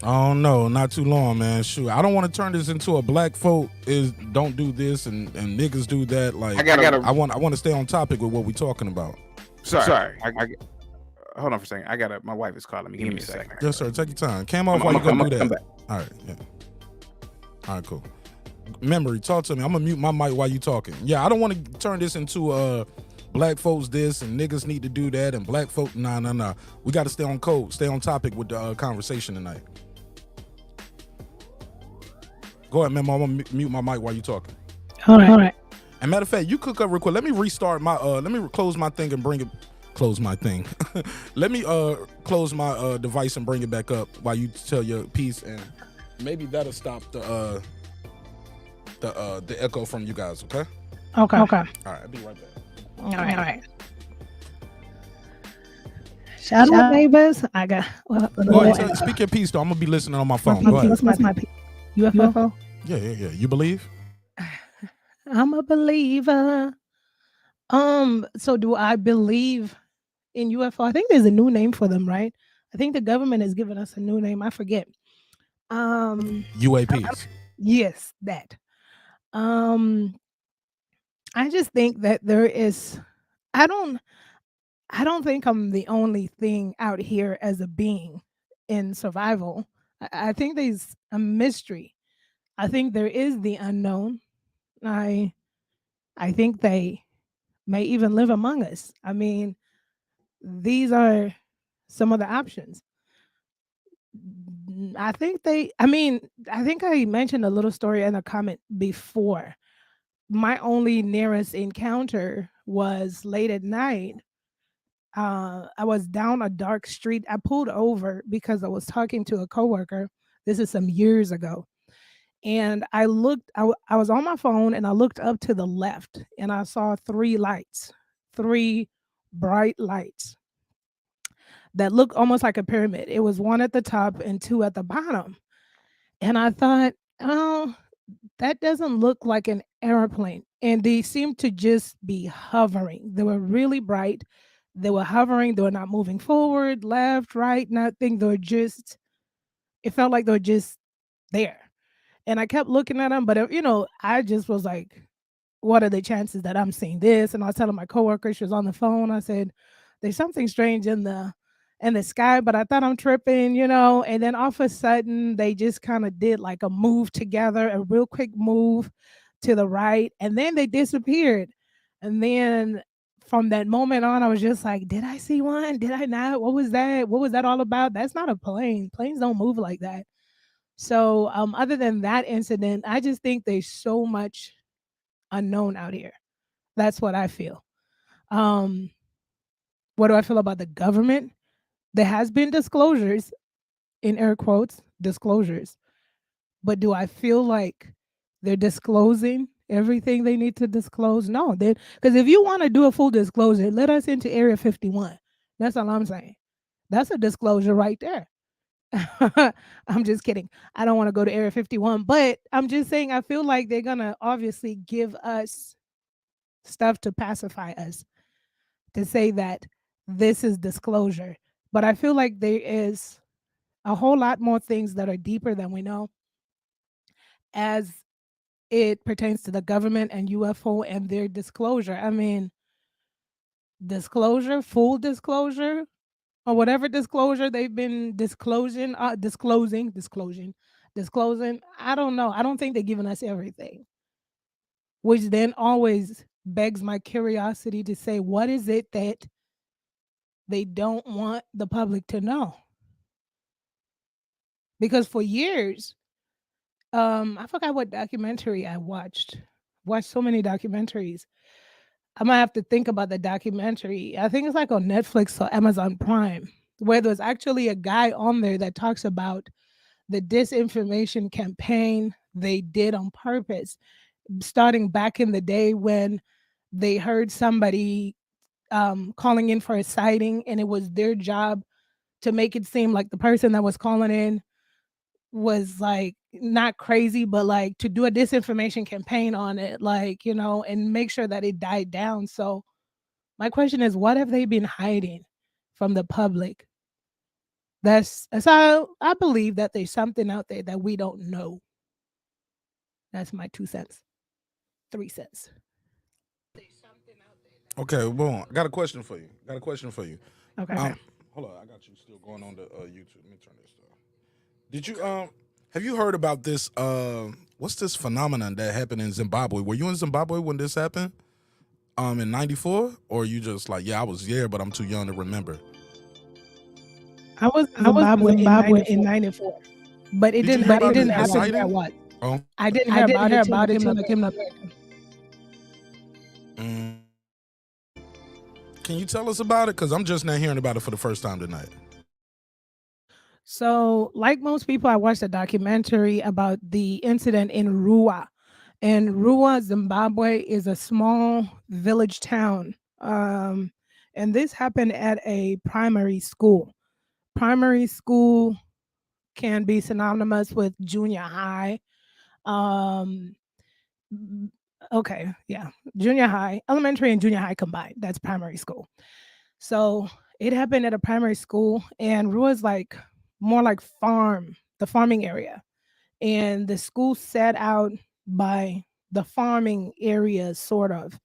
I don't know, not too long, man. Shoot, I don't want to turn this into a black folk don't do this and niggas do that. Like, I want to stay on topic with what we're talking about. Sorry. Hold on for a second. My wife is calling me. Give me a second. Yes, sir. Take your time. Cam off while you gonna do that. Back. All right. Yeah. All right. Cool. Memory, talk to me. I'm gonna mute my mic while you talking. Yeah, I don't want to turn this into black folks this and niggas need to do that and black folk. Nah. We got to stay on code. Stay on topic with the conversation tonight. Go ahead, Memo. I'm gonna mute my mic while you talking. All right. And matter of fact, you cook up real quick. Let me restart my let me close my thing and bring it. Close my thing. Let me close my device and bring it back up while you tell your piece, and maybe that'll stop the echo from you guys. Okay. All right. I'll be right back. All right. Shout out, neighbors. I got. Go ahead, speak your piece though. I'm gonna be listening on my phone. Go ahead. What's my piece? UFO? Yeah. You believe? I'm a believer. So do I believe in UFO? I think there's a new name for them, right? I think the government has given us a new name. I forget. UAPs. Yes, that. I just think that there is. I don't think I'm the only thing out here as a being in survival. I think there's a mystery. I think there is the unknown. I think they may even live among us. I mean, these are some of the options. I think I mentioned a little story in a comment before. My only nearest encounter was late at night. I was down a dark street. I pulled over because I was talking to a coworker. This is some years ago. And I was on my phone and I looked up to the left and I saw 3 bright lights that looked almost like a pyramid. It was 1 at the top and 2 at the bottom. And I thought, oh, that doesn't look like an airplane. And they seemed to just be hovering. They were really bright. They were hovering, they were not moving forward, left, right, nothing. It felt like they were just there. And I kept looking at them, but I just was like, what are the chances that I'm seeing this? And I was telling my coworker, she was on the phone. I said, there's something strange in the sky, but I thought I'm tripping. And then all of a sudden they just kind of did like a move together, a real quick move to the right, and then they disappeared. And then from that moment on, I was just like, did I see one? Did I not? What was that? What was that all about? That's not a plane. Planes don't move like that. So other than that incident, I just think there's so much unknown out here. That's what I feel. Um, what do I feel about the government? There has been disclosures, in air quotes, disclosures. But do I feel like they're disclosing everything they need to disclose? No, because if you want to do a full disclosure, let us into Area 51. That's all I'm saying. That's a disclosure right there. I'm just kidding. I don't want to go to Area 51, but I'm just saying I feel like they're going to obviously give us stuff to pacify us, to say that this is disclosure. But I feel like there is a whole lot more things that are deeper than we know as it pertains to the government and UFO and their disclosure. I mean, disclosure, full disclosure, or whatever disclosure they've been disclosing. I don't know. I don't think they're giving us everything, which then always begs my curiosity to say, what is it that they don't want the public to know? Because for years, I forgot what documentary I watched. Watched so many documentaries. I might have to think about the documentary. I think it's like on Netflix or Amazon Prime, where there's actually a guy on there that talks about the disinformation campaign they did on purpose, starting back in the day when they heard somebody calling in for a sighting, and it was their job to make it seem like the person that was calling in was like not crazy, but like to do a disinformation campaign on it, like, and make sure that it died down. So my question is, what have they been hiding from the public? That's how I believe that there's something out there that we don't know. That's my 2 cents. 3 cents. Okay, boom. I got a question for you. Okay. Hold on, I got you still going on the YouTube. Let me turn this off. Did you have you heard about this what's this phenomenon that happened in Zimbabwe? Were you in Zimbabwe when this happened? In 94? Or you just like, yeah, I was there, but I'm too young to remember? I was in Zimbabwe in 94. But it didn't happen where I was. Oh. I didn't hear about it till I came to America. Can you tell us about it? Because I'm just now hearing about it for the first time tonight. So, like most people, I watched a documentary about the incident in Rua. And Rua, Zimbabwe, is a small village town. And this happened at a primary school. Primary school can be synonymous with junior high. Okay, yeah, junior high, elementary and junior high combined. That's primary school. So it happened at a primary school, and Rua's like more like the farming area. And the school set out by the farming area, sort of.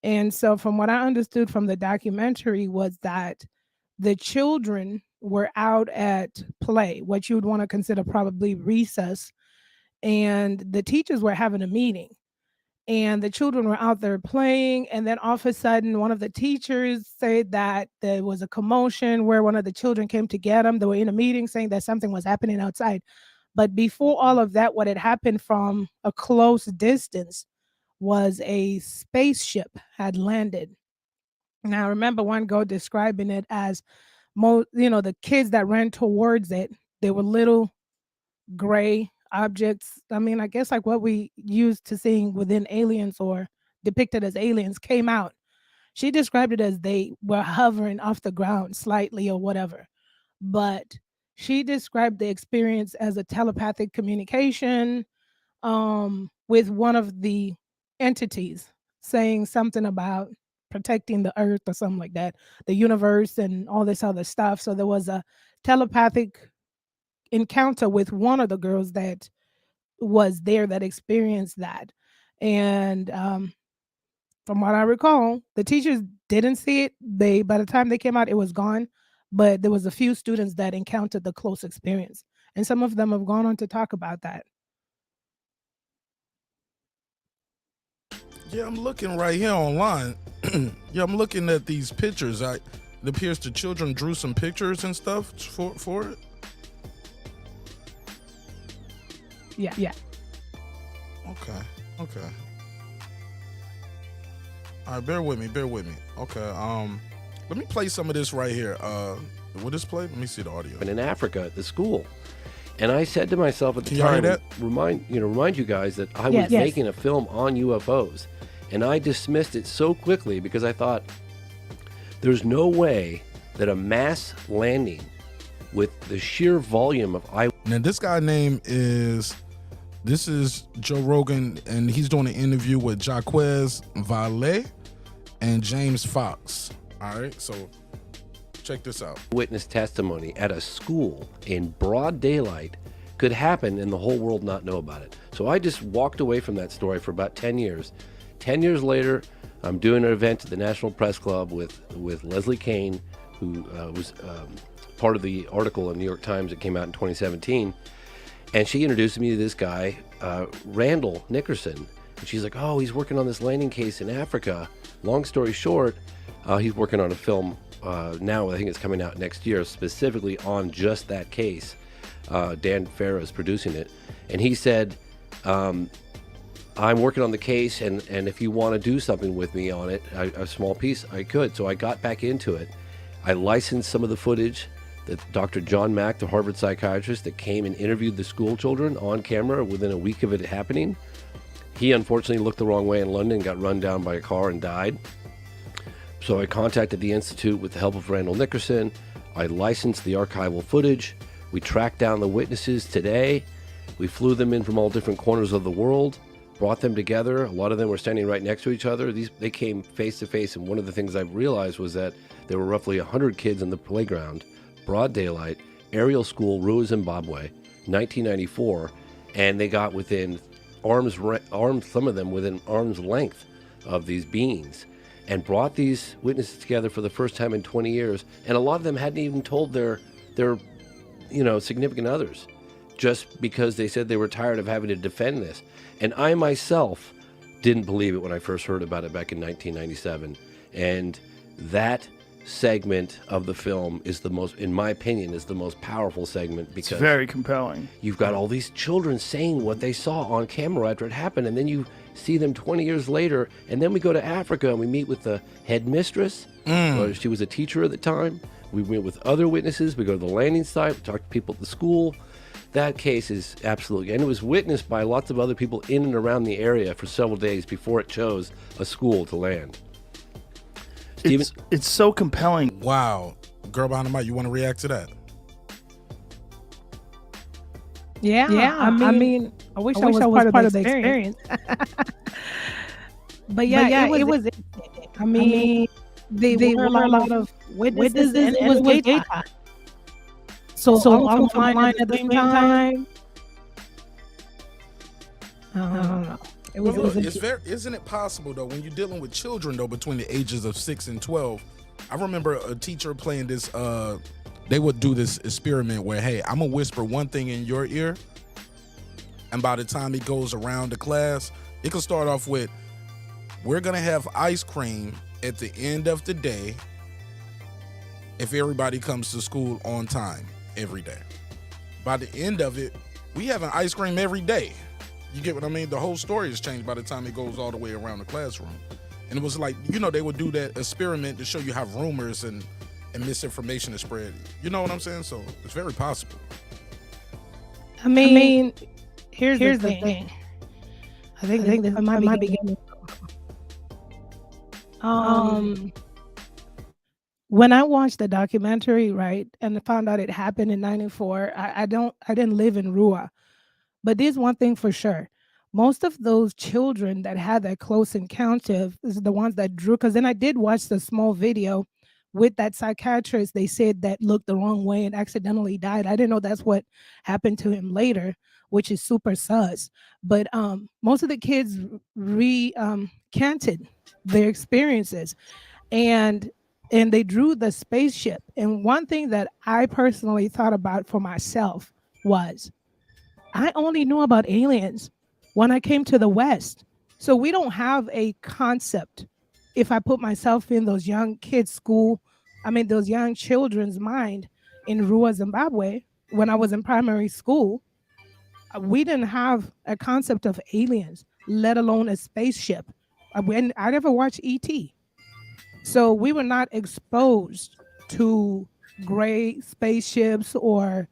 And so from what I understood from the documentary was that the children were out at play, what you would want to consider probably recess, and the teachers were having a meeting. And the children were out there playing, and then all of a sudden one of the teachers said that there was a commotion where one of the children came to get them. They were in a meeting saying that something was happening outside. But before all of that, what had happened from a close distance was a spaceship had landed. Now, I remember one girl describing it as the kids that ran towards it, they were little gray objects. I mean, I guess like what we used to seeing within aliens or depicted as aliens came out. She described it as they were hovering off the ground slightly or whatever. But she described the experience as a telepathic communication with one of the entities saying something about protecting the earth or something like that, the universe and all this other stuff. So there was a telepathic encounter with one of the girls that was there that experienced that. And from what I recall, the teachers didn't see it. By the time they came out, it was gone. But there was a few students that encountered the close experience, and some of them have gone on to talk about that. Yeah, I'm looking right here online. Yeah, I'm looking at these pictures. It appears the children drew some pictures and stuff for it. Yeah. Okay. All right, bear with me. Okay, let me play some of this right here. Will this play? Let me see the audio. And in Africa at the school. And I said to myself at the Can y'all hear time, that? remind you guys that I was making a film on UFOs. And I dismissed it so quickly because I thought there's no way that a mass landing with the sheer volume of Now this guy name is Joe Rogan, and he's doing an interview with Jaquez Valle and James Fox. All right, so check this out. Witness testimony at a school in broad daylight could happen and the whole world not know about it. So I just walked away from that story for about 10 years. 10 years later, I'm doing an event at the National Press Club with Leslie Kane, who was part of the article in New York Times that came out in 2017. And she introduced me to this guy, Randall Nickerson. And she's like, oh, he's working on this landing case in Africa. Long story short, he's working on a film now. I think it's coming out next year, specifically on just that case. Dan Farah is producing it. And he said, I'm working on the case, and if you want to do something with me on it, a small piece, I could. So I got back into it. I licensed some of the footage that Dr. John Mack, the Harvard psychiatrist that came and interviewed the school children on camera within a week of it happening. He unfortunately looked the wrong way in London, got run down by a car and died. So I contacted the Institute with the help of Randall Nickerson. I licensed the archival footage. We tracked down the witnesses today. We flew them in from all different corners of the world, brought them together. A lot of them were standing right next to each other. They came face to face, and one of the things I've realized was that there were roughly 100 kids in the playground, broad daylight, aerial school, Rua, Zimbabwe, 1994, and they got within some of them within arm's length of these beings, and brought these witnesses together for the first time in 20 years. And a lot of them hadn't even told their significant others, just because they said they were tired of having to defend this. And I myself didn't believe it when I first heard about it back in 1997. And that segment of the film is the most, in my opinion, is the most powerful segment, because it's very compelling. You've got all these children saying what they saw on camera after it happened, and then you see them 20 years later, and then we go to Africa and we meet with the headmistress. She was a teacher at the time. We meet with other witnesses. We go to the landing site. We talk to people at the school. That case is absolutely, and it was witnessed by lots of other people in and around the area for several days before it chose a school to land. It's so compelling. Wow. Girl behind the mic, you want to react to that? Yeah. I mean, I wish I was part of the experience. But it was. I mean, they were a lot of witnesses, and it was daytime. So all online at the same time. I don't know. Isn't it possible though, when you're dealing with children though, between the ages of 6 and 12? I remember a teacher playing this. They would do this experiment where, hey, I'm gonna whisper one thing in your ear, and by the time it goes around the class, it can start off with, "We're gonna have ice cream at the end of the day if everybody comes to school on time every day." By the end of it, we having ice cream every day. You get what I mean? The whole story has changed by the time it goes all the way around the classroom. And it was like, they would do that experiment to show you how rumors and misinformation is spread. You know what I'm saying? So it's very possible. I mean, here's the thing. I think this might be getting. When I watched the documentary, right, and found out it happened in '94, I didn't live in Rua, but there's one thing for sure: most of those children that had that close encounter is the ones that drew. Because then I did watch the small video with that psychiatrist. They said that looked the wrong way and accidentally died. I didn't know that's what happened to him later, which is super sus. But most of the kids recanted their experiences, and they drew the spaceship. And one thing that I personally thought about for myself was, I only knew about aliens when I came to the West. So we don't have a concept. If I put myself in those young kids' school, those young children's mind in Rua, Zimbabwe, when I was in primary school, we didn't have a concept of aliens, let alone a spaceship. I never watched E.T. So we were not exposed to gray spaceships or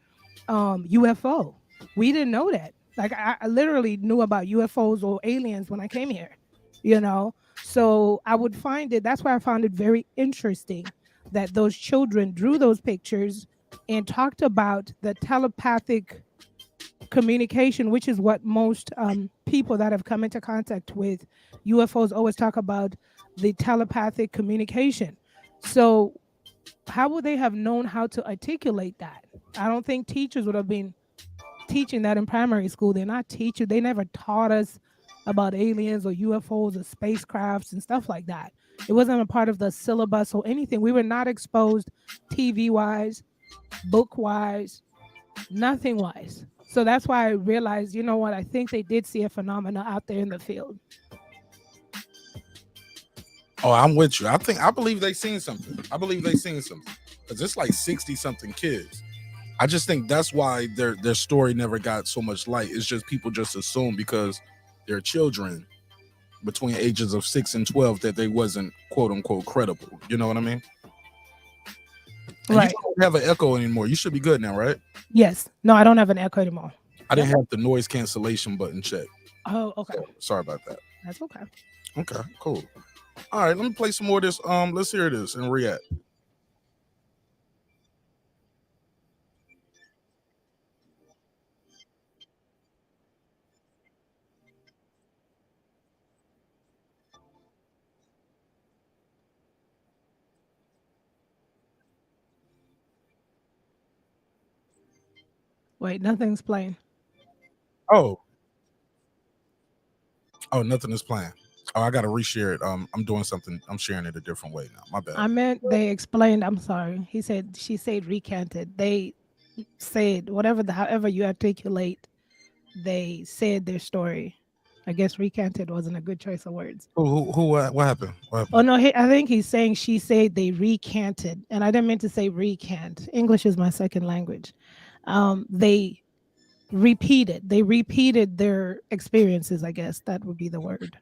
UFO. We didn't know that. Like I literally knew about UFOs or aliens when I came here, So I would find it, that's why I found it very interesting that those children drew those pictures and talked about the telepathic communication, which is what most people that have come into contact with UFOs always talk about, the telepathic communication. So how would they have known how to articulate that? I don't think teachers would have been teaching that in primary school. They're not teachers. They never taught us about aliens or UFOs or spacecrafts and stuff like that. It wasn't a part of the syllabus or anything. We were not exposed TV-wise, book-wise, nothing-wise. So that's why I realized, I think they did see a phenomena out there in the field. Oh, I'm with you. I believe they seen something. Because it's like 60-something kids. I just think that's why their story never got so much light. It's just people just assume because they're children between ages of 6 and 12 that they wasn't quote unquote credible. You know what I mean? And right. You don't have an echo anymore. You should be good now, right? Yes. No, I don't have an echo anymore. I didn't have the noise cancellation button checked. Oh, okay. So, sorry about that. That's okay. Okay, cool. All right, let me play some more of this. Let's hear this and react. Wait, nothing's playing. Oh, nothing is playing. Oh, I gotta reshare it. I'm doing something. I'm sharing it a different way now. My bad. I meant they explained. I'm sorry. She said recanted. They said however you articulate, they said their story. I guess recanted wasn't a good choice of words. What happened? Oh no, I think he's saying she said they recanted, and I didn't mean to say recant. English is my second language. They repeated their experiences. I guess that would be the word.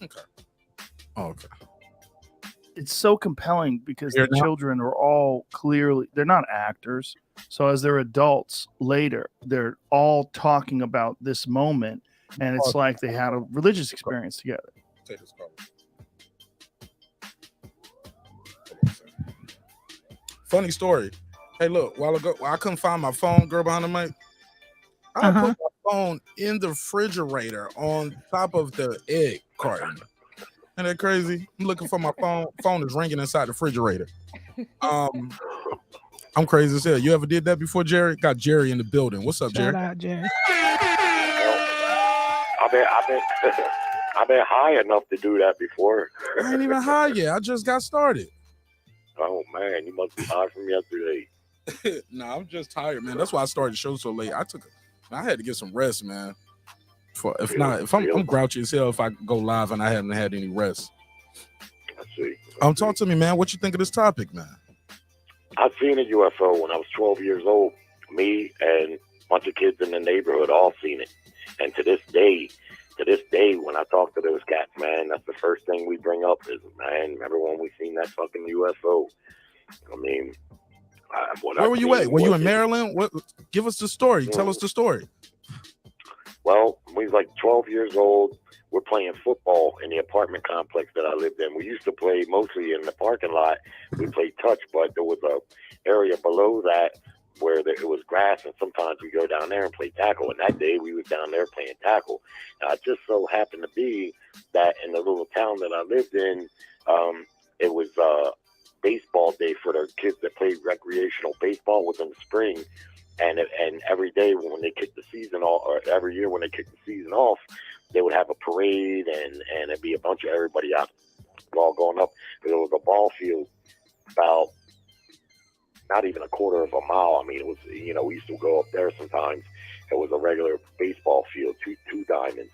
Okay. Oh, okay. It's so compelling because the children are all clearly, they're not actors. So as they're adults later, they're all talking about this moment, and it's like they had a religious experience together. Take this call. Funny story. Hey, look, a while ago, I couldn't find my phone, girl behind the mic. I put my phone in the refrigerator on top of the egg carton. Isn't that crazy? I'm looking for my phone. Phone is ringing inside the refrigerator. I'm crazy as hell. You ever did that before, Jerry? Got Jerry in the building. What's up, Jerry? Shout out, Jerry. I've been high enough to do that before. I ain't even high yet. I just got started. Oh man, you must be high from yesterday. No, I'm just tired, man. That's why I started the show so late. I had to get some rest, man. If I'm grouchy as hell if I go live and I haven't had any rest. I see. Talk to me, man. What you think of this topic, man? I've seen a UFO when I was 12 years old. Me and a bunch of kids in the neighborhood all seen it. And to this day, when I talk to those cats, man, that's the first thing we bring up is, man, remember when we seen that fucking UFO? I mean, where were you at? Were you in Maryland? What? Give us the story. Tell us the story. Well, we was like 12 years old. We're playing football in the apartment complex that I lived in. We used to play mostly in the parking lot. We played touch, but there was a area below that where it was grass, and sometimes we go down there and play tackle. And that day we was down there playing tackle. Now, it just so happened to be that in the little town that I lived in, it was baseball day for the kids that played recreational baseball was in the spring. And every day when they kicked the season off, or every year when they kicked the season off, they would have a parade, and it'd be a bunch of everybody out all going up. There was a ball field about not even a quarter of a mile. I mean, it was, we used to go up there sometimes. It was a regular baseball field, two diamonds.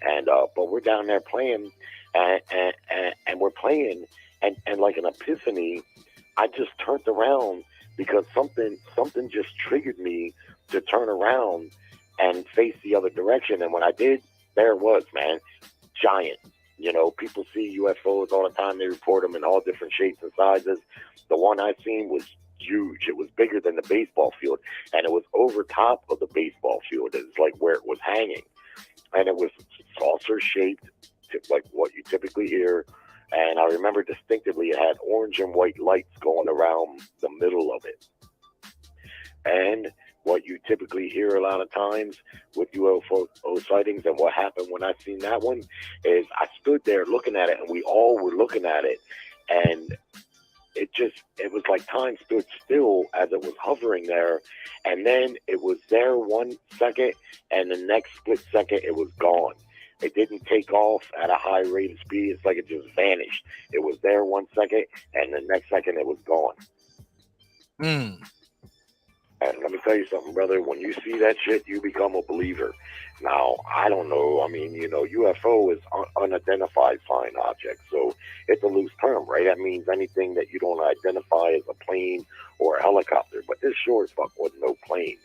And but we're down there playing, and we're playing, and like an epiphany, I just turned around because something just triggered me to turn around and face the other direction. And when I did, there it was, man, giant. People see UFOs all the time. They report them in all different shapes and sizes. The one I seen was huge. It was bigger than the baseball field, and it was over top of the baseball field. It's like where it was hanging, and it was saucer shaped, like what you typically hear. And I remember distinctively it had orange and white lights going around the middle of it. And what you typically hear a lot of times with UFO sightings, and what happened when I seen that one, is I stood there looking at it, and we all were looking at it, and it was like time stood still as it was hovering there, and then it was there 1 second, and the next split second it was gone. It didn't take off at a high rate of speed. It's like it just vanished. It was there 1 second, and the next second it was gone. And let me tell you something, brother. When you see that shit, you become a believer. Now, I don't know. I mean, UFO is unidentified flying object, so it's a loose term, right? That means anything that you don't identify as a plane or a helicopter. But this sure as fuck wasn't no plane.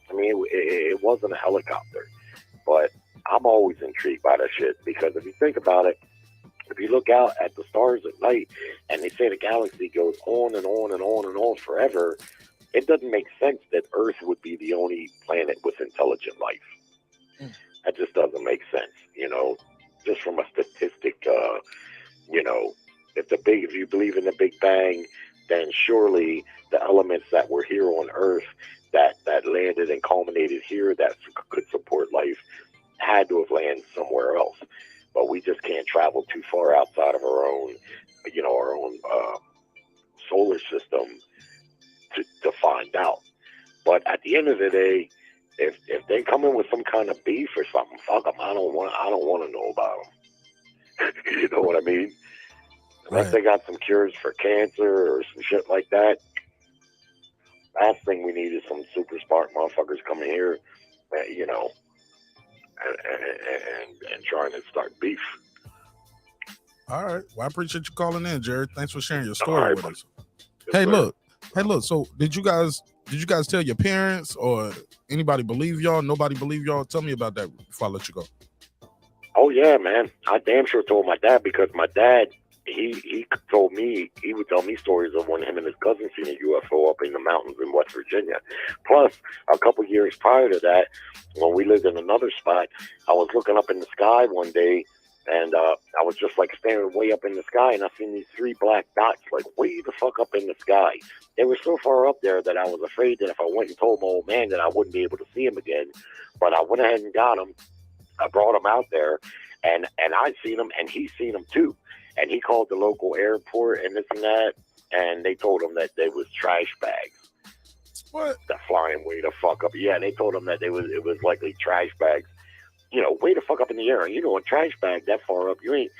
I mean, it wasn't a helicopter. But I'm always intrigued by that shit, because if you think about it, if you look out at the stars at night and they say the galaxy goes on and on and on and on forever, it doesn't make sense that Earth would be the only planet with intelligent life. That just doesn't make sense, just from a statistic. If you believe in the Big Bang, then surely the elements that were here on Earth that landed and culminated here that could support life had to have landed somewhere else. But we just can't travel too far outside of our own solar system to find out. But at the end of the day, if they come in with some kind of beef or something, fuck them. I don't want to know about them. You know what I mean? Unless they got some cures for cancer or some shit like that. Last thing we need is some super smart motherfuckers coming here, and trying to start beef. All right. Well, I appreciate you calling in, Jared. Thanks for sharing your story with us. Yes, Hey, look. So did you guys tell your parents, or anybody believe y'all? Nobody believe y'all? Tell me about that before I let you go. Oh yeah, man. I damn sure told my dad, because my dad, he told me, he would tell me stories of when him and his cousin seen a UFO up in the mountains in West Virginia. Plus, a couple years prior to that, when we lived in another spot, I was looking up in the sky one day, and I was just like staring way up in the sky, and I seen these 3 black dots like way the fuck up in the sky. They were so far up there that I was afraid that if I went and told my old man that I wouldn't be able to see him again. But I went ahead and got him. I brought him out there, and I seen him, and he seen him too. And he called the local airport and this and that, and they told him that they was trash bags. What? That flying way the fuck up. Yeah, they told him that it was likely trash bags. Way the fuck up in the air. And a trash bag that far up, you ain't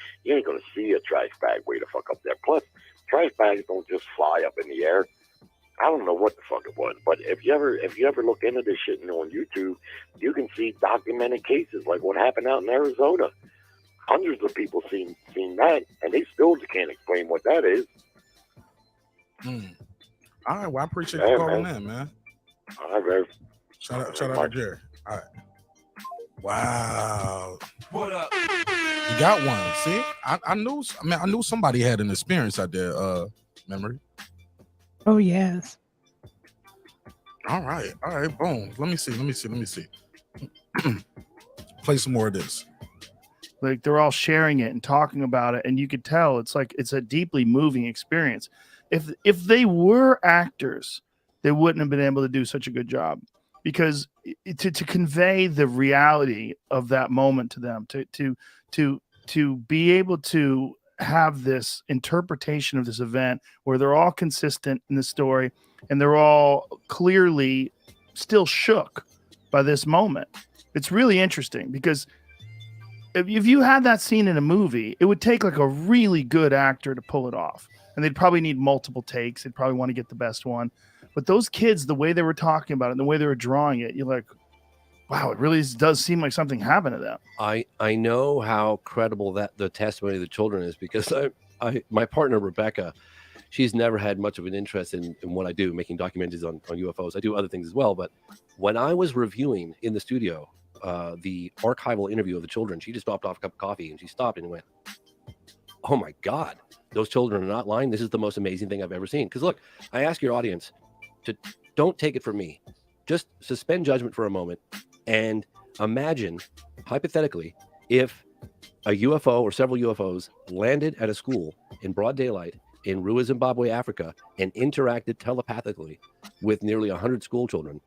gonna see a trash bag way the fuck up there. Plus, trash bags don't just fly up in the air. I don't know what the fuck it was, but if you ever look into this shit on YouTube, you can see documented cases like what happened out in Arizona. Hundreds of people seen that, and they still can't explain what that is. All right, well, I appreciate you calling in, man. All right, man. Shout out to Jerry. All right. Wow. What up? You got one. See, I knew somebody had an experience out there. Memory. Oh yes. All right. Boom. Let me see. Play some more of this. Like they're all sharing it and talking about it, and you could tell it's a deeply moving experience. If they were actors, they wouldn't have been able to do such a good job, because to convey the reality of that moment to them, to be able to have this interpretation of this event where they're all consistent in the story and they're all clearly still shook by this moment. It's really interesting, because if you had that scene in a movie, it would take like a really good actor to pull it off, and they'd probably need multiple takes. They'd probably want to get the best one. But those kids, the way they were talking about it and the way they were drawing it, you're like, wow, it really does seem like something happened to them. I know how credible that the testimony of the children is, because my partner Rebecca, she's never had much of an interest in what I do, making documentaries on UFOs. I do other things as well, but when I was reviewing in the studio the archival interview of the children, she just dropped off a cup of coffee and she stopped and went, "Oh my God, those children are not lying. This is the most amazing thing I've ever seen." Because look, I ask your audience to don't take it from me. Just suspend judgment for a moment and imagine, hypothetically, if a UFO or several UFOs landed at a school in broad daylight in Rua, Zimbabwe, Africa, and interacted telepathically with nearly 100 school children.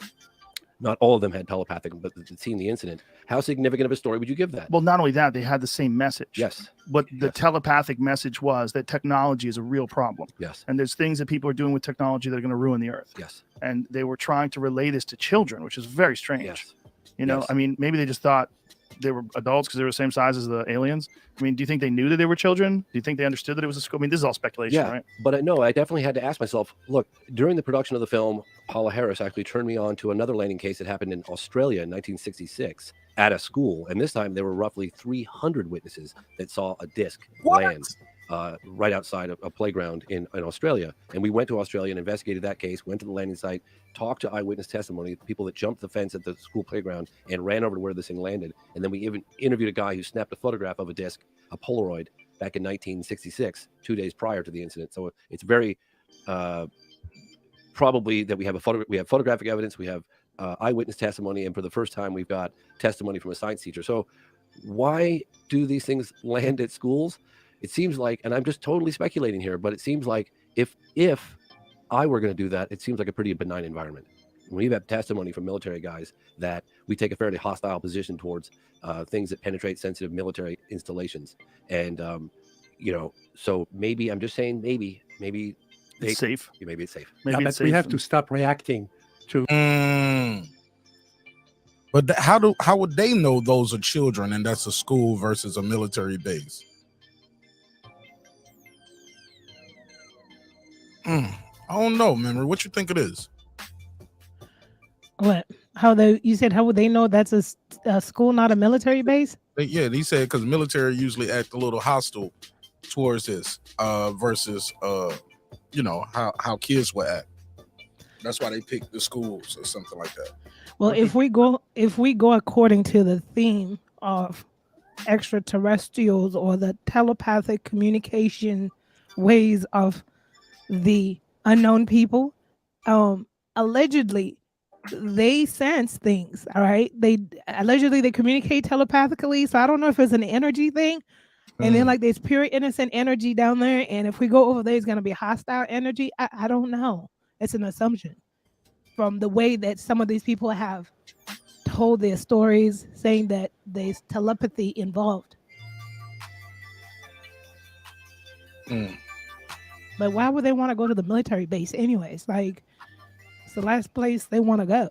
Not all of them had telepathic, but seen the incident. How significant of a story would you give that? Well, not only that, they had the same message. Yes. But the telepathic message was that technology is a real problem. Yes. And there's things that people are doing with technology that are going to ruin the earth. Yes. And they were trying to relay this to children, which is very strange. Yes. You know, Yes. I mean, maybe they just thought they were adults because they were the same size as the aliens. I mean, do you think they knew that they were children? Do you think they understood that it was a school? I mean, this is all speculation, Yeah, right? but I definitely had to ask myself, look, during the production of the film, Paula Harris actually turned me on to another landing case that happened in Australia in 1966 at a school. And this time there were roughly 300 witnesses that saw a disc land right outside of a playground in Australia. And we went to Australia and investigated that case, went to the landing site, talked to eyewitness testimony, people that jumped the fence at the school playground and ran over to where this thing landed. And then we even interviewed a guy who snapped a photograph of a disc, a Polaroid, back in 1966, 2 days prior to the incident. So it's very probably that we have photographic evidence, we have eyewitness testimony, and for the first time we've got testimony from a science teacher. So why do these things land at schools? It seems like, and I'm just totally speculating here, but it seems like if I were going to do that, it seems like a pretty benign environment. We've had testimony from military guys that we take a fairly hostile position towards things that penetrate sensitive military installations. And, so maybe, I'm just saying, maybe it's safe. Maybe it's safe. Maybe but we have to stop reacting to. But how would they know those are children and that's a school versus a military base? I don't know, memory. What you think it is? What? You said how would they know that's a school, not a military base? Yeah, he said because military usually act a little hostile towards this versus how kids would act. That's why they pick the schools or something like that. Well, if we go according to the theme of extraterrestrials or the telepathic communication ways of the unknown people, allegedly they sense things. All right, they communicate telepathically. So I don't know if it's an energy thing, and then like there's pure innocent energy down there, and if we go over there, it's gonna be hostile energy. I don't know. It's an assumption from the way that some of these people have told their stories, saying that there's telepathy involved. But why would they want to go to the military base anyways? Like, it's the last place they want to go.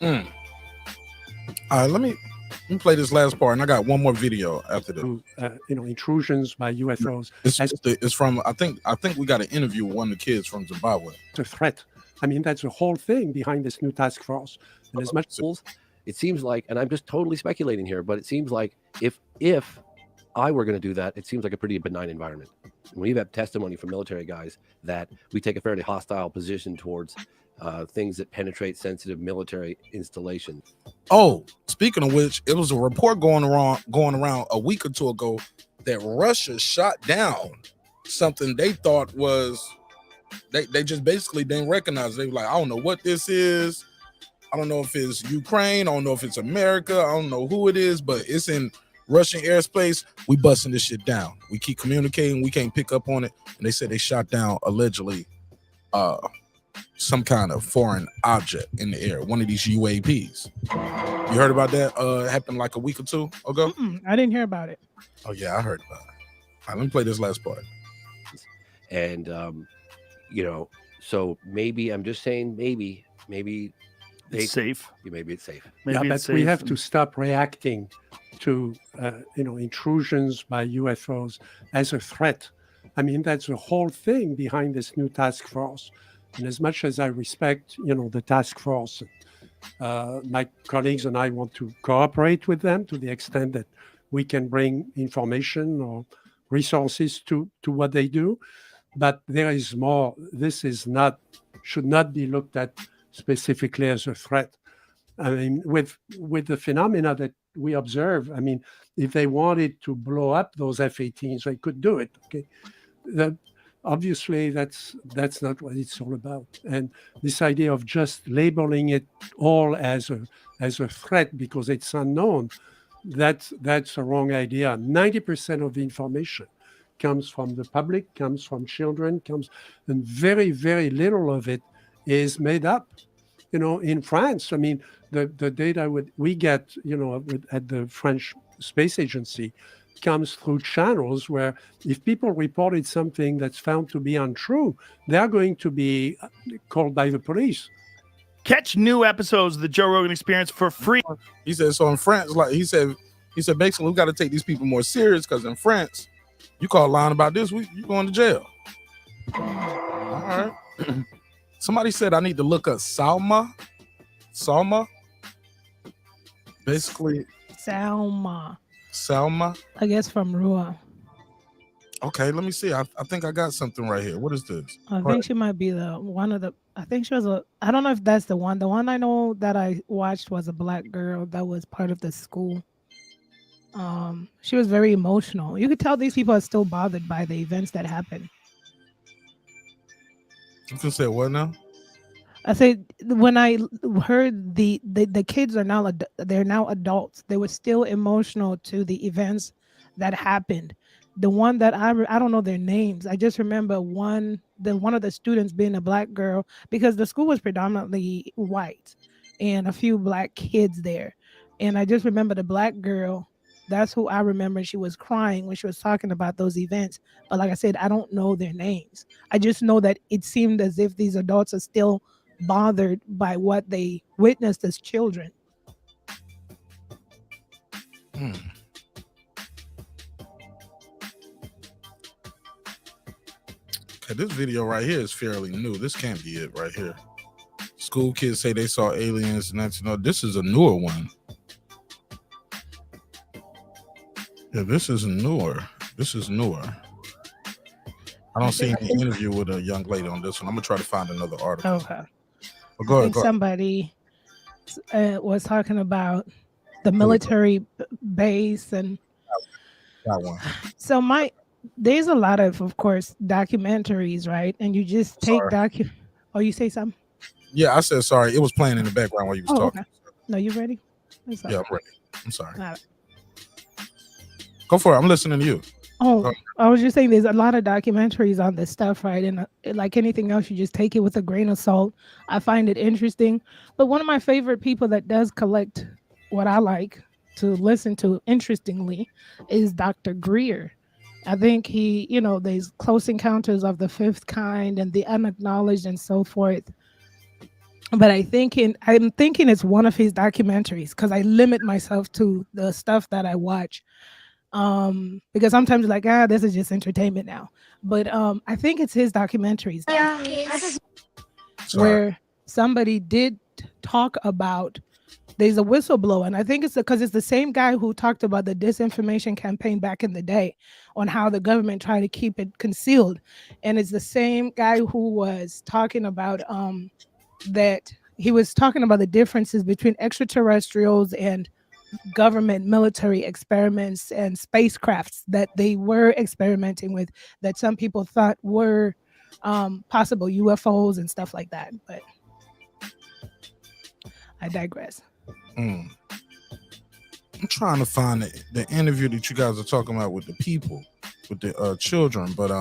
All right, let me play this last part, and I got one more video after this. Intrusions by UFOs. It's from I think we got an interview with one of the kids from Zimbabwe. It's a threat. I mean, that's the whole thing behind this new task force. And as much it seems like, and I'm just totally speculating here, but it seems like if I were going to do that, it seems like a pretty benign environment. We've had testimony from military guys that we take a fairly hostile position towards things that penetrate sensitive military installations. Oh, speaking of which, it was a report going around a week or two ago that Russia shot down something they thought was they just basically didn't recognize. They were like, I don't know what this is. I don't know if it's Ukraine. I don't know if it's America. I don't know who it is, but it's in Russian airspace. We busting this shit down. We keep communicating. We can't pick up on it. And they said they shot down allegedly some kind of foreign object in the air, one of these UAPs. You heard about that? Happened like a week or two ago? I didn't hear about it. Oh, yeah, I heard about it. All right, let me play this last part. And, so maybe, I'm just saying, maybe it's safe. Maybe it's safe. Maybe but it's we safe have to stop reacting to, intrusions by UFOs as a threat. I mean, that's the whole thing behind this new task force. And as much as I respect, the task force, my colleagues and I want to cooperate with them to the extent that we can bring information or resources to what they do. But there is more. This should not be looked at specifically as a threat. I mean, with the phenomena that we observe, I mean, if they wanted to blow up those F-18s, they could do it. Okay, obviously that's not what it's all about. And this idea of just labeling it all as a threat because it's unknown, that's a wrong idea. 90% of the information comes from the public, comes from children, and very, very little of it is made up. In France, I mean, the data we get, at the French Space Agency comes through channels where if people reported something that's found to be untrue, they're going to be called by the police. Catch new episodes of the Joe Rogan Experience for free. He said, so in France, like he said basically we got to take these people more serious because in France, you call lying about this, you going to jail. All right. Somebody said I need to look up Salma. Basically. Salma. I guess from Rua. Okay, let me see. I think I got something right here. What is this? I think she might be I think she was I don't know if that's the one. The one I know that I watched was a black girl that was part of the school. She was very emotional. You could tell these people are still bothered by the events that happened. You can say what now? I said when I heard the kids they're now adults. They were still emotional to the events that happened. The one that I don't know their names. I just remember one of the students being a black girl because the school was predominantly white and a few black kids there. And I just remember the black girl. That's who I remember. She was crying when she was talking about those events. But like I said, I don't know their names. I just know that it seemed as if these adults are still bothered by what they witnessed as children. Okay, this video right here is fairly new. This can't be it right here. School kids say they saw aliens. This is a newer one. Yeah, this is newer. I don't see any interview with a young lady on this one. I'm gonna try to find another article. Okay. Well, go ahead. Somebody was talking about the military base and that one. So there's a lot of course, documentaries, right? And you just take Oh, you say something? Yeah, I said sorry. It was playing in the background while you was talking. Okay. No, you ready? Yeah, I'm ready. I'm sorry. Go for it. I'm listening to you. Oh, I was just saying there's a lot of documentaries on this stuff, right? And like anything else, you just take it with a grain of salt. I find it interesting. But one of my favorite people that does collect what I like to listen to, interestingly, is Dr. Greer. I think he, there's Close Encounters of the Fifth Kind and The Unacknowledged and so forth. But I'm thinking it's one of his documentaries because I limit myself to the stuff that I watch. Because sometimes like, this is just entertainment now. But I think it's his documentaries where somebody did talk about there's a whistleblower, and I think it's because it's the same guy who talked about the disinformation campaign back in the day on how the government tried to keep it concealed. And it's the same guy who was talking about that he was talking about the differences between extraterrestrials and government military experiments and spacecrafts that they were experimenting with that some people thought were possible UFOs and stuff like that. But I digress. I'm trying to find the interview that you guys are talking about with the people, with the children, but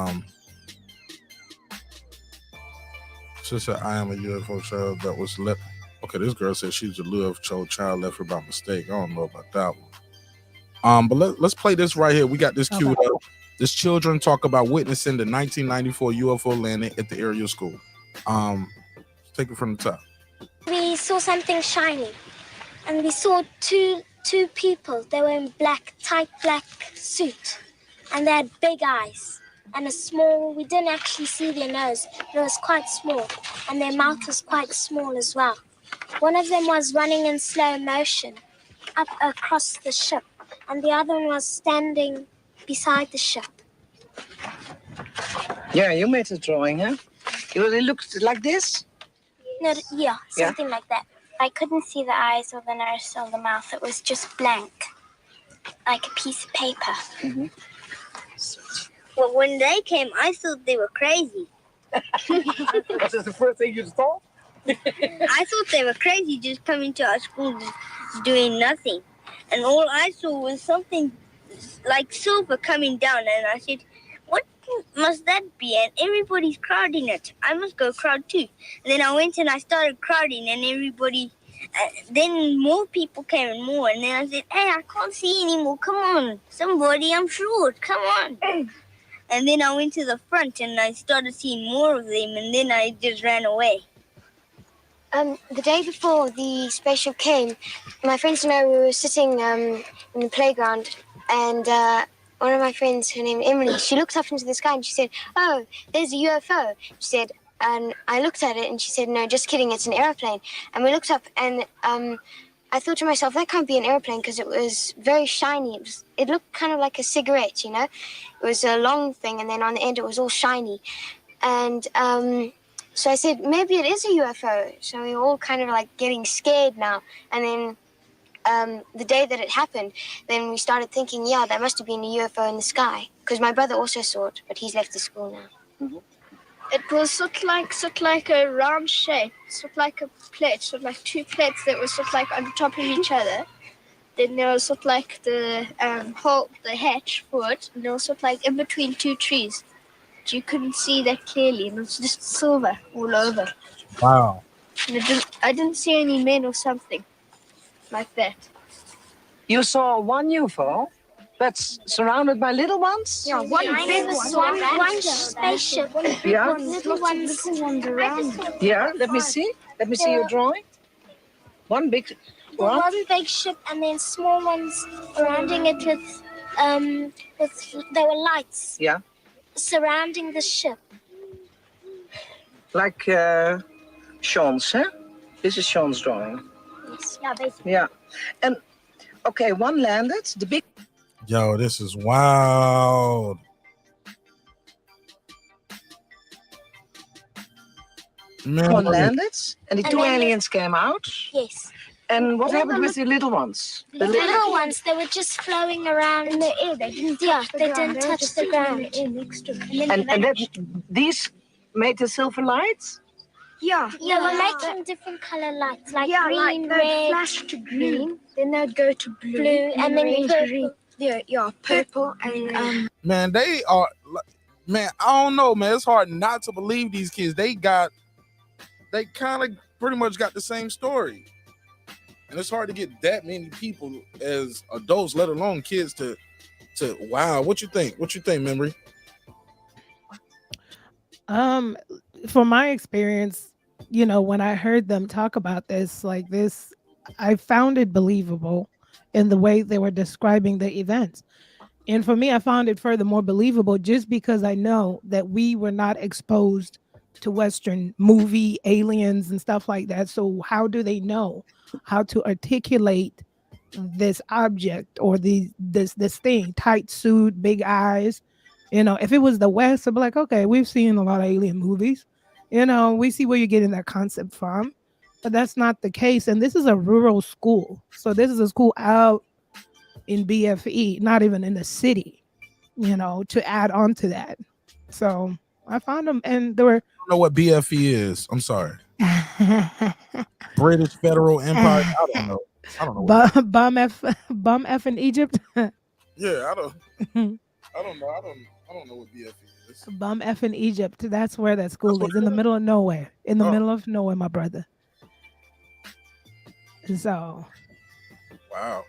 She said, I am a UFO child that was left. Okay, this girl said she's a UFO child left her by mistake. I don't know about that one. But let's play this right here. We got this queued up. This children talk about witnessing the 1994 UFO landing at the area school. Take it from the top. We saw something shiny, and we saw two people. They were in tight black suit, and they had big eyes and a small. We didn't actually see their nose. It was quite small, and their mouth was quite small as well. One of them was running in slow motion up across the ship, and the other one was standing beside the ship. Yeah, you made a drawing, huh? It looked like this? No, yeah, something like that. I couldn't see the eyes or the nose or the mouth. It was just blank, like a piece of paper. Mm-hmm. Well, when they came, I thought they were crazy. Was this the first thing you thought? I thought they were crazy just coming to our school doing nothing. And all I saw was something like silver coming down. And I said, what must that be? And everybody's crowding it. I must go crowd too. And then I went and I started crowding, and everybody, then more people came and more. And then I said, hey, I can't see anymore. Come on, somebody, I'm short. Come on. And then I went to the front and I started seeing more of them, and then I just ran away. The day before the spaceship came, my friends and I were sitting in the playground, and one of my friends, her name Emily, she looked up into the sky and she said, oh, there's a UFO. She said, and I looked at it and she said, no, just kidding, it's an airplane. And we looked up and I thought to myself, that can't be an airplane because it was very shiny. It looked kind of like a cigarette, you know? It was a long thing, and then on the end it was all shiny. And so I said, maybe it is a UFO. So we were all kind of like getting scared now. And then the day that it happened, then we started thinking, yeah, there must have been a UFO in the sky. Because my brother also saw it, but he's left the school now. Mm-hmm. It was sort of like a round shape, sort of like a plate, sort of like two plates that were sort of like on top of each other. Then there was sort of like the hole, the hatch for it, and there was sort of like in between two trees. But you couldn't see that clearly, and it was just silver all over. Wow. And I didn't see any men or something like that. You saw one UFO that's surrounded by little ones? Yeah, one big one. One spaceship. Yeah. Little ones around. Yeah, let me see. Let me see your drawing. One big one? One big ship, and then small ones surrounding it with there were lights. Yeah. Surrounding the ship. Like Sean's, huh? This is Sean's drawing. Yes, yeah, basically. Yeah. And, okay, one landed, the big... Yo, this is wild. Man. One landed, and the two aliens came out. Yes. And what happened with the little ones? The little ones, they were just flowing around in the air. They didn't touch the ground. And these made the silver lights? Yeah. They were making different color lights, like green, red, flash to green, then they'd go to blue, and then purple. Yeah, purple and Man, they are. Man, I don't know, man. It's hard not to believe these kids. They kind of pretty much got the same story. And it's hard to get that many people as adults, let alone kids, to wow. What you think? What you think, Memory? From my experience, you know, when I heard them talk about this, like this, I found it believable in the way they were describing the events. And for me, I found it further more believable just because I know that we were not exposed to Western movie aliens and stuff like that. So how do they know how to articulate this object or this thing? Tight suit, big eyes. You know, if it was the West, I'd be like, okay, we've seen a lot of alien movies. You know, we see where you're getting that concept from. But that's not the case. And this is a rural school. So this is a school out in BFE, not even in the city, you know, to add on to that. So I found them, and there were... I don't know what BFE is. I'm sorry. British Federal Empire. I don't know. Bum F in Egypt. Yeah, I don't know. I don't know what BFE is. is. Bum effing Egypt. That's where that school is. In the middle of nowhere. In the middle of nowhere, my brother. So. Wow.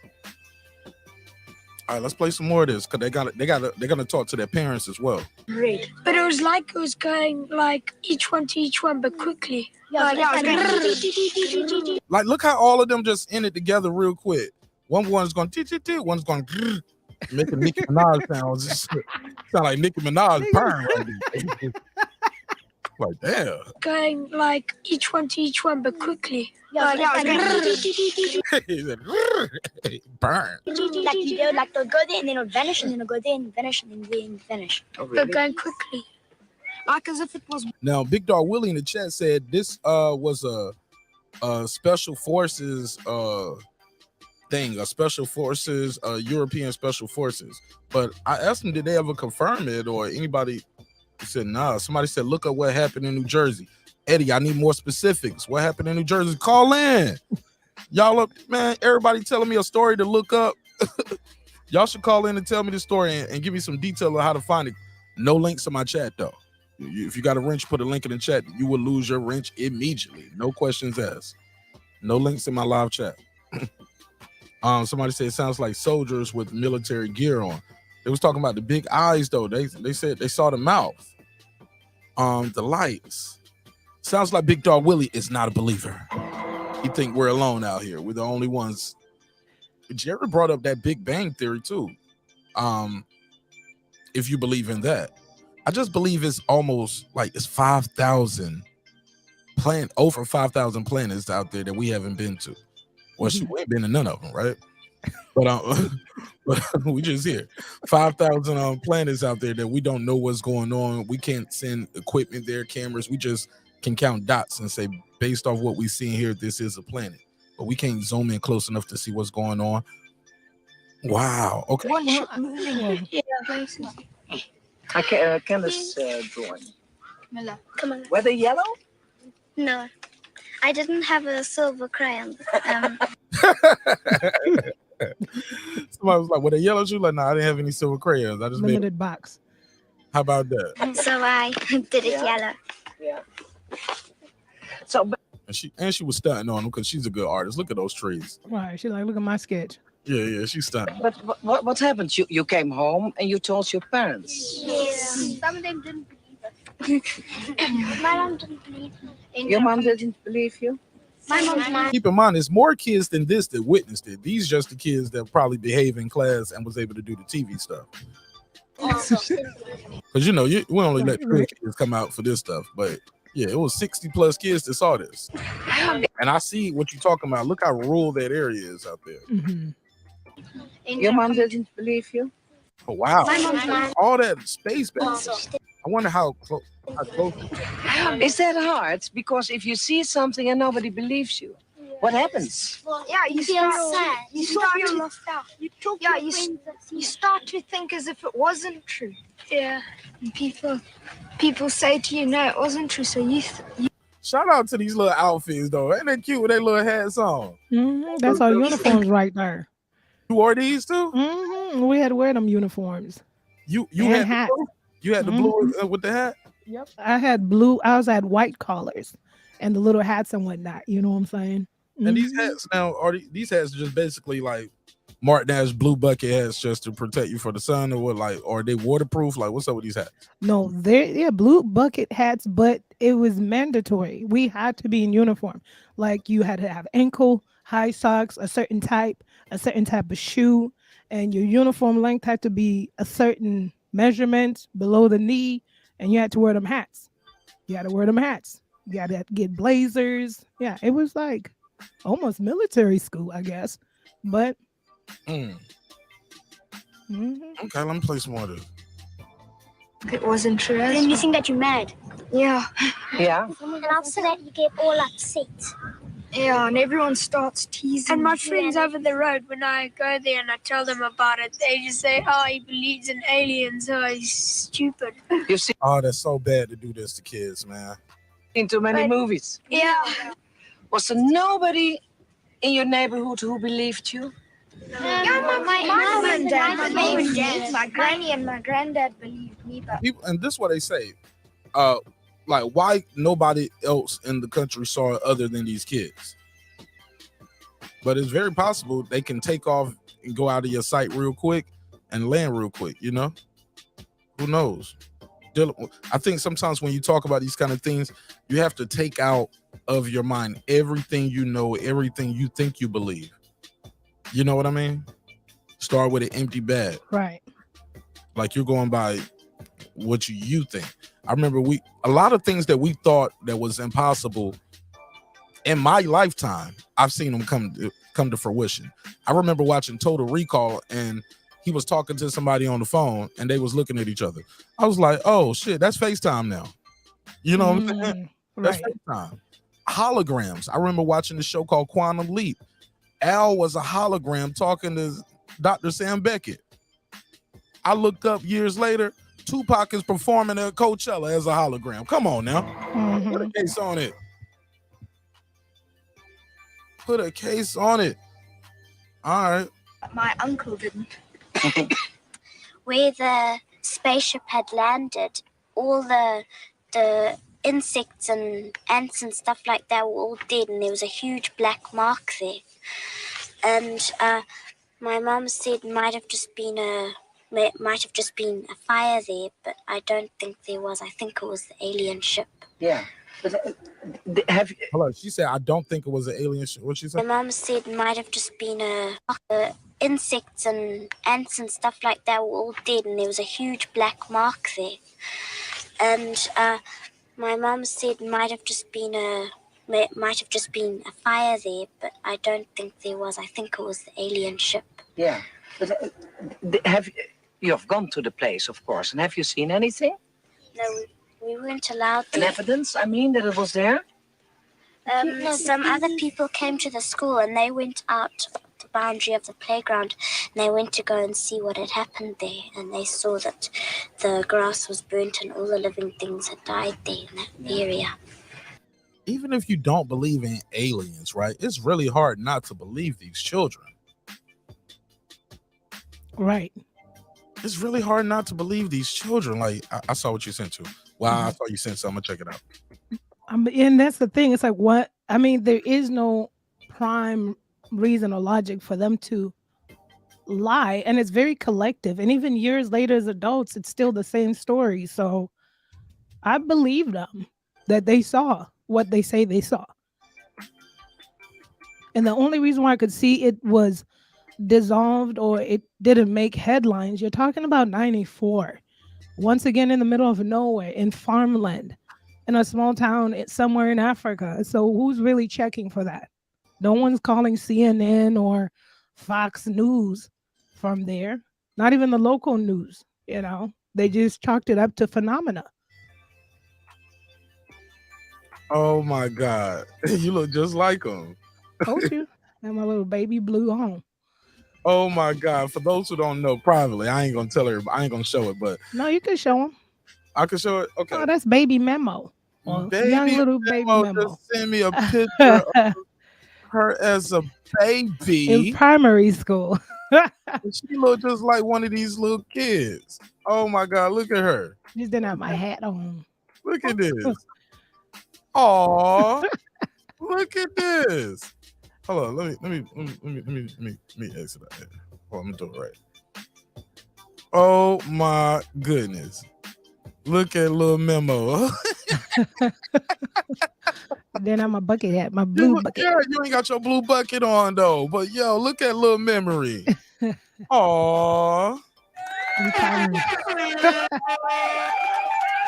All right, let's play some more of this because they're gonna talk to their parents as well. Great. But it was like it was going like each one to each one, but quickly. Like look how all of them just ended together real quick. One's going t-t-t, one's going making Nicki Minaj sounds. Sound like Nicki Minaj purring right there. Like damn. going like each one to each one, but quickly. Like burn. Like they'll go there and then it'll vanish and then it'll go there and vanish and then vanish. But going quickly. Like as if it was. Now, Big Dog Willie in the chat said this was a special forces thing, a special forces, European special forces. But I asked him, did they ever confirm it or anybody said nah. Somebody said, look up what happened in New Jersey. Eddie, I need more specifics. What happened in New Jersey? Call in. Y'all up, man, everybody telling me a story to look up. Y'all should call in and tell me the story and give me some detail on how to find it. No links in my chat though. If you got a wrench, put a link in the chat. You will lose your wrench immediately. No questions asked. No links in my live chat. Somebody said it sounds like soldiers with military gear on. They was talking about the big eyes though. They said they saw the mouth. The lights. Sounds like Big Dog Willie is not a believer. He think we're alone out here. We're the only ones. Jared brought up that Big Bang Theory too. If you believe in that. I just believe it's almost like it's 5,000 over 5,000 planets out there that we haven't been to. Well, we ain't been to none of them, right? But we just here 5,000 planets out there that we don't know what's going on. We can't send equipment there, cameras. We just can count dots and say, based off what we see here, this is a planet. But we can't zoom in close enough to see what's going on. Wow. Okay. Can this drawing? Come on. Were they yellow? No, I didn't have a silver crayon. Somebody was like, "Well, the yellow shoe." Like, no, I didn't have any silver crayons. I just limited box. How about that? So I did it yellow. Yeah. So, and she was stunting on them because she's a good artist. Look at those trees. Right. She's like, look at my sketch. Yeah, she's stunning. But what happened? You came home and you told your parents. Yes. Some of them didn't believe it. My mom didn't believe me. Your mom didn't believe you? My mom. Keep in mind, there's more kids than this that witnessed it. These just the kids that probably behave in class and was able to do the TV stuff. Because we only let 3 kids come out for this stuff, but yeah, it was 60 plus kids that saw this. And I see what you're talking about. Look how rural that area is out there. Mm-hmm. Your mom didn't believe you? Oh, wow. My mom's all that space back there. I wonder how close. Is that hard? Because if you see something and nobody believes you, what happens? Yeah, you feel start, sad. You feel left out. You start to think as if it wasn't true. Yeah, and people say to you, no, it wasn't true. So you shout out to these little outfits though. Ain't that cute with their little hats on? Mm-hmm. That's our uniforms right there. You wore these too? Mm-hmm. We had to wear them uniforms. You and had hats. You had the blue with the hat? Yep. I had blue. I had white collars and the little hats and whatnot. You know what I'm saying? Mm-hmm. And these hats now these hats are just basically like Marq Nash blue bucket hats just to protect you for the sun, or what? Like, are they waterproof? Like, what's up with these hats? No, they're blue bucket hats, but it was mandatory. We had to be in uniform. Like, you had to have ankle high socks, a certain type of shoe, and your uniform length had to be a certain measurement below the knee, and you had to wear them hats. You had to wear them hats. You had to get blazers. Yeah, it was like almost military school, I guess. But Okay, let me play some more of this. It wasn't true. Then you think that you're mad. Yeah. Yeah. And after that, you get all upset. Yeah, and everyone starts teasing. And my friends over the road, when I go there and I tell them about it, they just say, "Oh, he believes in aliens. Oh, he's stupid." You see? Oh, that's so bad to do this to kids, man. In too many movies. Yeah. Was there nobody in your neighborhood who believed you? My mom and dad believed me. My granny and my granddad believed me, but People, and this is what they say. Like, why nobody else in the country saw it other than these kids? But it's very possible they can take off and go out of your sight real quick and land real quick, you know? Who knows? I think sometimes when you talk about these kind of things, you have to take out of your mind everything you know, everything you think you believe. You know what I mean? Start with an empty bag. Right. Like you're going by what you think. I remember a lot of things that we thought that was impossible in my lifetime, I've seen them come to fruition. I remember watching Total Recall, and he was talking to somebody on the phone and they was looking at each other. I was like, oh shit, that's FaceTime now. You know what I'm saying? That's Right. FaceTime. Holograms. I remember watching the show called Quantum Leap. Al was a hologram talking to Dr. Sam Beckett. I looked up years later, Tupac is performing at Coachella as a hologram. Come on now. Put a case on it. Put a case on it. All right. my uncle didn't. Where the spaceship had landed, all the insects and ants and stuff like that were all dead, and there was a huge black mark there. And my mom said it might have just been a fire there, but I don't think there was. I think it was the alien ship. Yeah. But Hello, she said, I don't think it was an alien ship. What she My said? mom said it might have just been the insects and ants and stuff like that were all dead, and there was a huge black mark there. And my mom said it might have just been a fire there, but I don't think there was. I think it was the alien ship. Yeah. But you've gone to the place, of course, and have you seen anything? No, we weren't allowed An to. evidence, I mean, that it was there? Some other people came to the school and they went out the boundary of the playground and they went to go and see what had happened there, and they saw that the grass was burnt and all the living things had died there in that area. Even if you don't believe in aliens, right? It's really hard not to believe these children. Right. It's really hard not to believe these children. Like, I saw what you sent to. Wow, I saw you sent something. I'm gonna check it out. And that's the thing. It's like, what? I mean, there is no prime reason or logic for them to lie. And it's very collective. And even years later as adults, it's still the same story. So I believe them that they saw what they say they saw. And the only reason why I could see it was dissolved or it didn't make headlines, you're talking about 94. Once again, in the middle of nowhere, in farmland, in a small town somewhere in Africa. So who's really checking for that? No one's calling CNN or Fox News from there. Not even the local news, you know. They just chalked it up to phenomena. Oh my God. You look just like them. Told you. And my little baby blue on. Oh my God. For those who don't know privately, I ain't gonna tell her, I ain't gonna show it, but No, you can show them. I can show it. Okay. Oh, that's baby Memo. Well, Baby young little baby Memo Memo. just send me a picture of her as a baby. In primary school. She looked just like one of these little kids. Oh my God, look at her. Just didn't have my hat on. Look at this. Aw, look at this. Hold on, let me exit that. Oh, I'm gonna do it right. Oh my goodness. Look at little Memo. Then I'm a bucket hat, my blue bucket. Yeah, you ain't got your blue bucket on though. But yo, look at little Memory. Aw.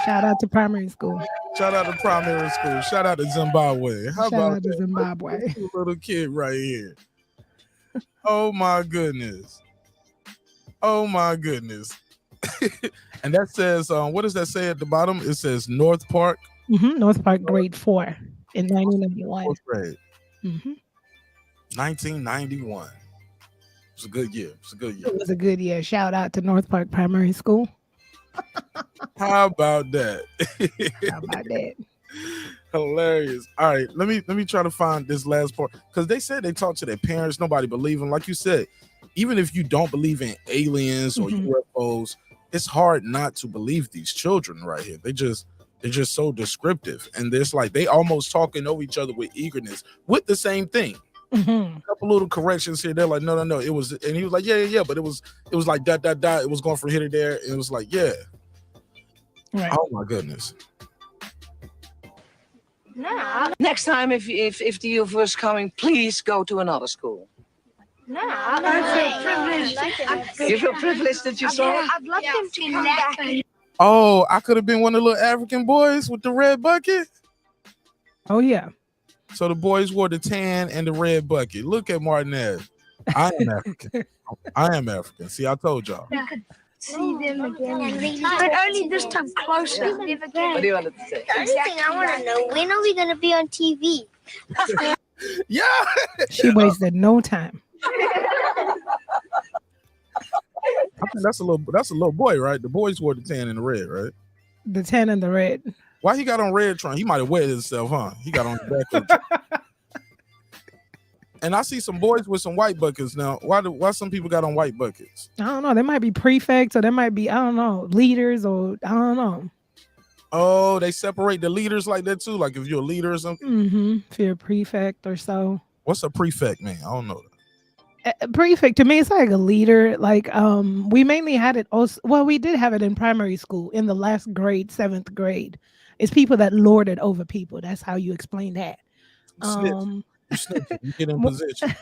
Shout out to primary school. Shout out to primary school. Shout out to Zimbabwe. How Shout about out to that? Zimbabwe. This little kid right here. Oh my goodness. Oh my goodness. And that says, what does that say at the bottom? It says North Park. North Park grade 4 in 1991. Fourth grade. 1991. It was a good year. It was a good year. Shout out to North Park Primary School. How about that? How about that? Hilarious. All right, let me try to find this last part because they said they talked to their parents. Nobody believed them. Like you said, even if you don't believe in aliens or UFOs, it's hard not to believe these children right here. They're just so descriptive, and there's like they almost talking over each other with eagerness with the same thing. A couple little corrections here. They're like, no, it was, and he was like, yeah, but it was like dot. It was going from here to there. And it was like, yeah. Right. Oh my goodness. No. Next time, if the UFO is coming, please go to another school. No, I feel privileged. You feel privileged that you saw it? I'd love him to come back. Oh, I could have been one of the little African boys with the red bucket. Oh yeah. So the boys wore the tan and the red bucket. Look at Marq Nash. I am African. I am African. See, I told y'all. You could see them again. But only this time closer. What do you want to say? The only thing I want to know, when are we going to be on TV? Yeah. She wasted no time. I think that's a little boy, right? The boys wore the tan and the red, right? The tan and the red. Why he got on red trunk? He might have wet himself, huh? He got on the back. And I see some boys with some white buckets now. Why some people got on white buckets? I don't know. There might be prefects, or there might be, I don't know, leaders, or I don't know. Oh, they separate the leaders like that too. Like if you're a leader or something. If you're a prefect or so. What's a prefect, man? I don't know that. A prefect to me, it's like a leader. Like we mainly had it also. Well, we did have it in primary school in the last grade, 7th grade. It's people that lord it over people. That's how you explain that. You get in position.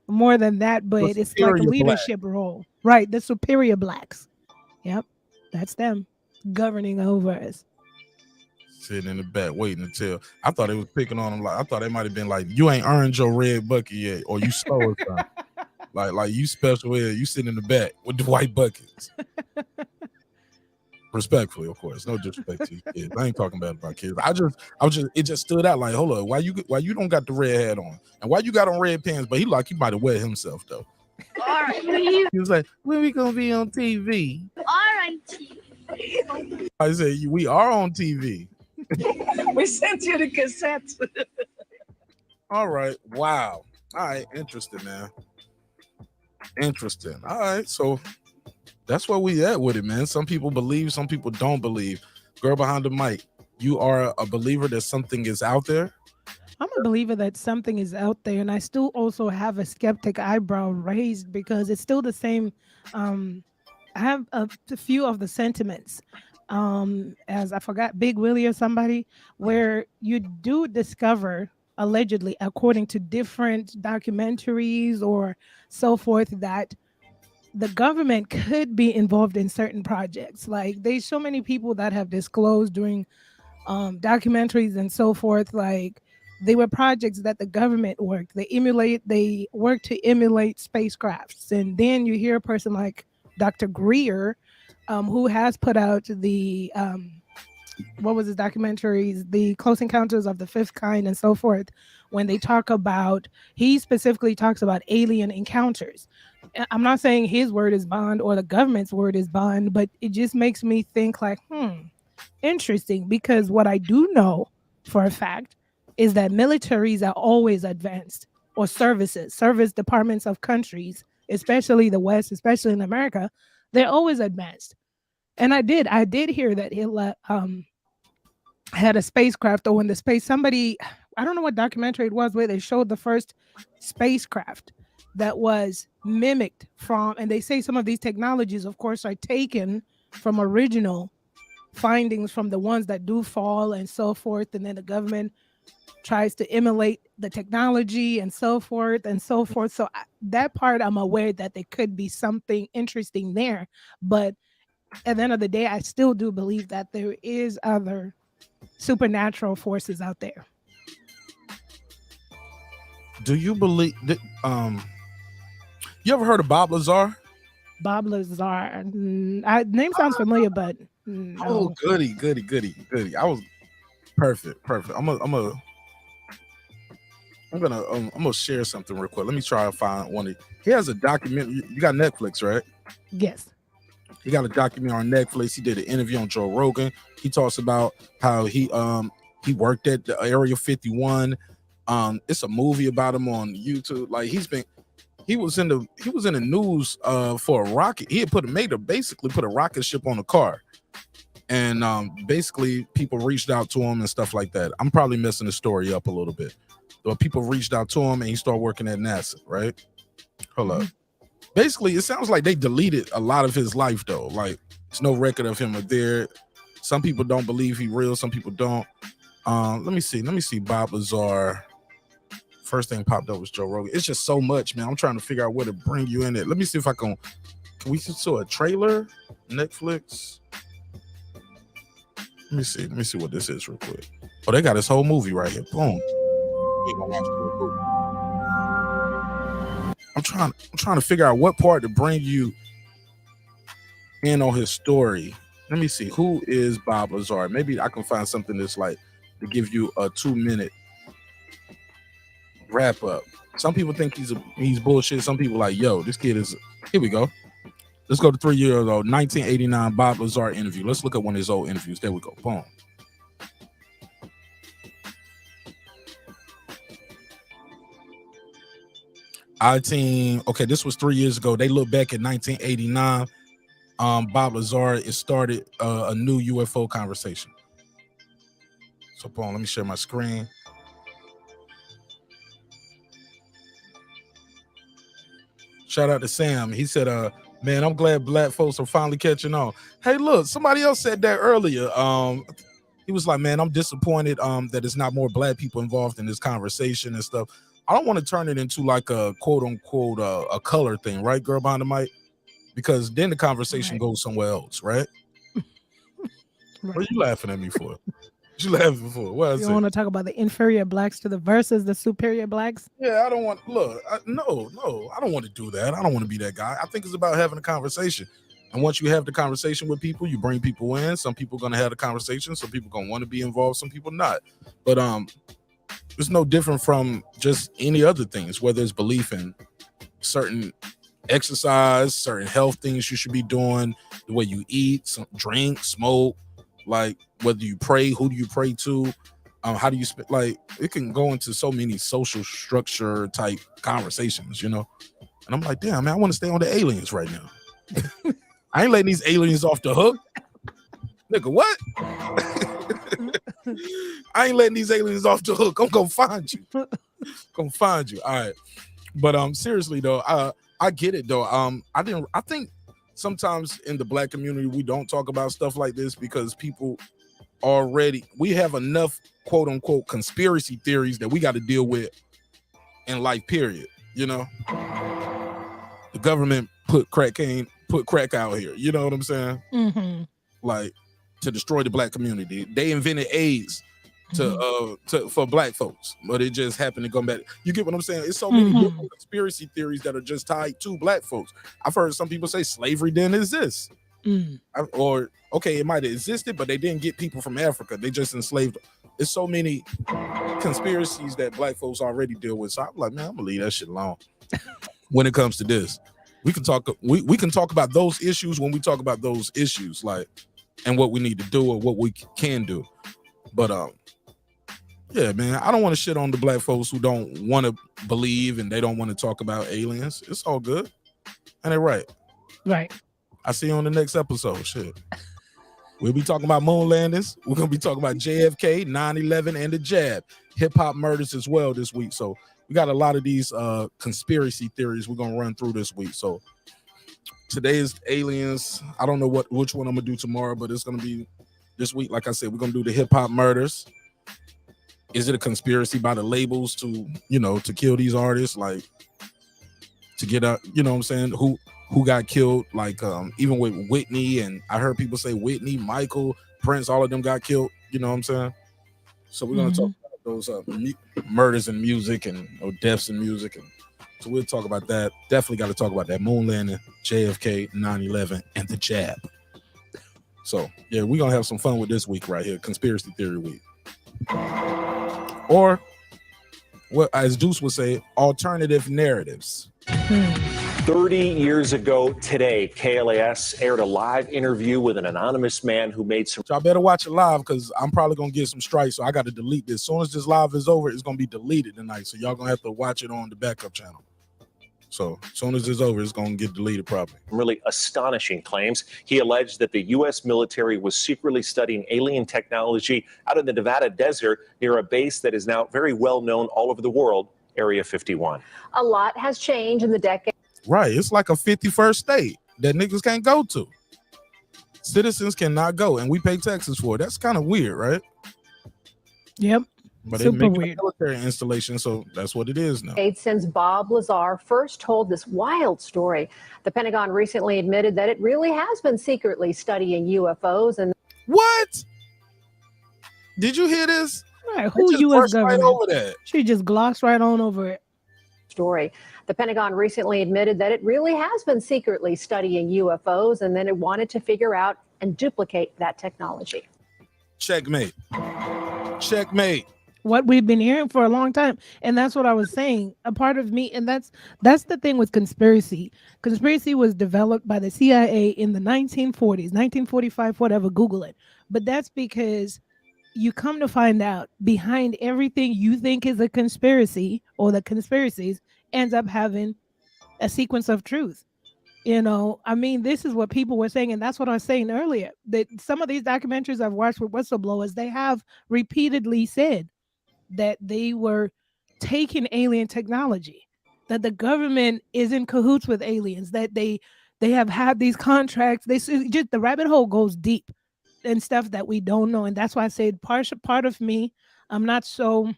More than that, but it's like a leadership role. Right. The superior blacks. Yep. That's them governing over us. Sitting in the back waiting until I thought they was picking on them. Like I thought they might have been like, you ain't earned your red bucket yet, or you slow or something. like you special here, you sitting in the back with the white buckets. Respectfully, of course. No disrespect to kids. I ain't talking bad about kids. It just stood out like, hold up, why you don't got the red hat on? And why you got on red pants? But he might have wet himself though. All right. He was like, when we gonna be on TV? All right. I said, we are on TV. We sent you the cassettes. All right. Wow. All right. Interesting, man. Interesting. All right. So that's where we at with it, man. Some people believe, some people don't believe. Girl behind the mic, you are a believer that something is out there? I'm a believer that something is out there, and I still also have a skeptic eyebrow raised because it's still the same. I have a few of the sentiments, as I forgot, Big Willie or somebody, where you do discover, allegedly, according to different documentaries or so forth, that the government could be involved in certain projects. Like there's so many people that have disclosed during documentaries and so forth, like they were projects that the government worked. They work to emulate spacecrafts. And then you hear a person like Dr. Greer, who has put out the what was his documentaries, the Close Encounters of the Fifth Kind and so forth, when they talk about, he specifically talks about alien encounters. I'm not saying his word is bond or the government's word is bond, but it just makes me think like, interesting, because what I do know for a fact is that militaries are always advanced, or service departments of countries, especially the West, especially in America, they're always advanced. And I did hear that it had a spacecraft, or in the space, somebody, I don't know what documentary it was, where they showed the first spacecraft that was mimicked from, and they say some of these technologies, of course, are taken from original findings from the ones that do fall and so forth, and then the government tries to emulate the technology and so forth and so forth. So that part, I'm aware that there could be something interesting there, but at the end of the day, I still do believe that there is other supernatural forces out there. Do you believe that, you ever heard of Bob Lazar? Bob Lazar. Name sounds familiar, but no. Oh, goody. I was perfect. I'm gonna share something real quick. Let me try to find one. He has a documentary. You got Netflix, right? Yes. He got a documentary on Netflix. He did an interview on Joe Rogan. He talks about how he He worked at the Area 51. It's a movie about him on YouTube. Like he was in the news for a rocket. He had basically put a rocket ship on a car. And basically people reached out to him and stuff like that. I'm probably messing the story up a little bit. But people reached out to him and he started working at NASA, right? Hold up. Basically, it sounds like they deleted a lot of his life though. Like there's no record of him there. Some people don't believe he's real, some people don't. Let me see Bob Lazar. First thing popped up was Joe Rogan. It's just so much, man. I'm trying to figure out where to bring you in it. Let me see if I can we saw a trailer? Netflix. Let me see what this is real quick. Oh, they got this whole movie right here. Boom. We gonna watch the movie. I'm trying to figure out what part to bring you in on his story. Let me see. Who is Bob Lazar? Maybe I can find something that's like to give you a 2-minute wrap up. Some people think he's bullshit. Some people like, yo, this kid is. Here we go. Let's go to 3 years ago, 1989 Bob Lazar interview. Let's look at one of his old interviews. There we go. Boom. I-Team. Okay, this was 3 years ago. They look back at 1989. Bob Lazar, it started a new UFO conversation. So, boom, let me share my screen. Shout out to Sam. He said, man, I'm glad black folks are finally catching on. Hey, look, somebody else said that earlier. He was like, man, I'm disappointed that it's not more black people involved in this conversation and stuff. I don't want to turn it into like a quote unquote a color thing, right, girl behind the mic? Because then the conversation goes somewhere else, right? What are you laughing at me for? What you laughing for? What you want to talk about the inferior blacks to the versus the superior blacks? Yeah, I don't want no, I don't want to do that. I don't want to be that guy. I think it's about having a conversation. And once you have the conversation with people, you bring people in. Some people are going to have the conversation. Some people going to want to be involved. Some people not. But it's no different from just any other things, whether it's belief in certain exercise, certain health things you should be doing, the way you eat, some drink, smoke, like whether you pray, who do you pray to, how do you like it can go into so many social structure type conversations, you know. And I'm like, damn, man, I want to stay on the aliens right now. I ain't letting these aliens off the hook. Nigga, what? I ain't letting these aliens off the hook. I'm gonna find you. All right. But seriously though, I get it though. I think sometimes in the black community we don't talk about stuff like this because people we have enough quote unquote conspiracy theories that we got to deal with in life, period. You know, the government put crack out here. You know what I'm saying? Mm-hmm. Like to destroy the black community. They invented AIDS for black folks, but it just happened to come back. You get what I'm saying? It's so many different conspiracy theories that are just tied to black folks. I've heard some people say slavery didn't exist. Or okay, it might have existed, but they didn't get people from Africa. They just enslaved. There's so many conspiracies that black folks already deal with. So I'm like, man, I'm gonna leave that shit alone. When it comes to this, we can talk. We can talk about those issues when we talk about those issues, like and what we need to do or what we can do. But yeah, man, I don't want to shit on the black folks who don't want to believe and they don't want to talk about aliens. It's all good, and they're right. Right. I see you on the next episode. Shit. We'll be talking about moon landings. We're going to be talking about JFK, 9/11, and the jab. Hip-hop murders as well this week. So we got a lot of these conspiracy theories we're going to run through this week. So today is aliens. I don't know which one I'm going to do tomorrow, but it's going to be this week. Like I said, we're going to do the hip-hop murders. Is it a conspiracy by the labels to kill these artists? Like, to get out, you know what I'm saying? Who got killed, like even with Whitney, and I heard people say Whitney, Michael, Prince, all of them got killed, you know what I'm saying? So we're going to talk about those murders in music and deaths in music. And so we'll talk about that. Definitely got to talk about that moon landing, JFK, 9/11, and the jab. So yeah, we're going to have some fun with this week right here, Conspiracy Theory Week. Or, what as Deuce would say, alternative narratives. 30 years ago today, KLAS aired a live interview with an anonymous man who made some. So I better watch it live because I'm probably gonna get some strikes. So I got to delete this. As soon as this live is over, it's gonna be deleted tonight. So y'all gonna have to watch it on the backup channel. So as soon as it's over, it's gonna get deleted probably. Really astonishing claims. He alleged that the U.S. military was secretly studying alien technology out in the Nevada desert near a base that is now very well known all over the world, Area 51. A lot has changed in the decade. Right, it's like a 51st state that niggas can't go to. Citizens cannot go, and we pay taxes for it. That's kind of weird, right? Yep. But Super they make weird. a military installation, so that's what it is now. Since Bob Lazar first told this wild story, the Pentagon recently admitted that it really has been secretly studying UFOs. And what? Did you hear this? Right, who U.S. government? Right over that. She just glossed right on over it. Story. The Pentagon recently admitted that it really has been secretly studying UFOs, and then it wanted to figure out and duplicate that technology. Checkmate. Checkmate. What we've been hearing for a long time, and that's what I was saying. A part of me, and that's the thing with conspiracy. Conspiracy was developed by the CIA in the 1940s, 1945, whatever. Google it. But that's because you come to find out behind everything you think is a conspiracy or the conspiracies ends up having a sequence of truth. You know, I mean, this is what people were saying, and that's what I was saying earlier. That some of these documentaries I've watched with whistleblowers, they have repeatedly said that they were taking alien technology, that the government is in cahoots with aliens, that they have had these contracts. Just the rabbit hole goes deep and stuff that we don't know. And that's why I said part of me, I'm not so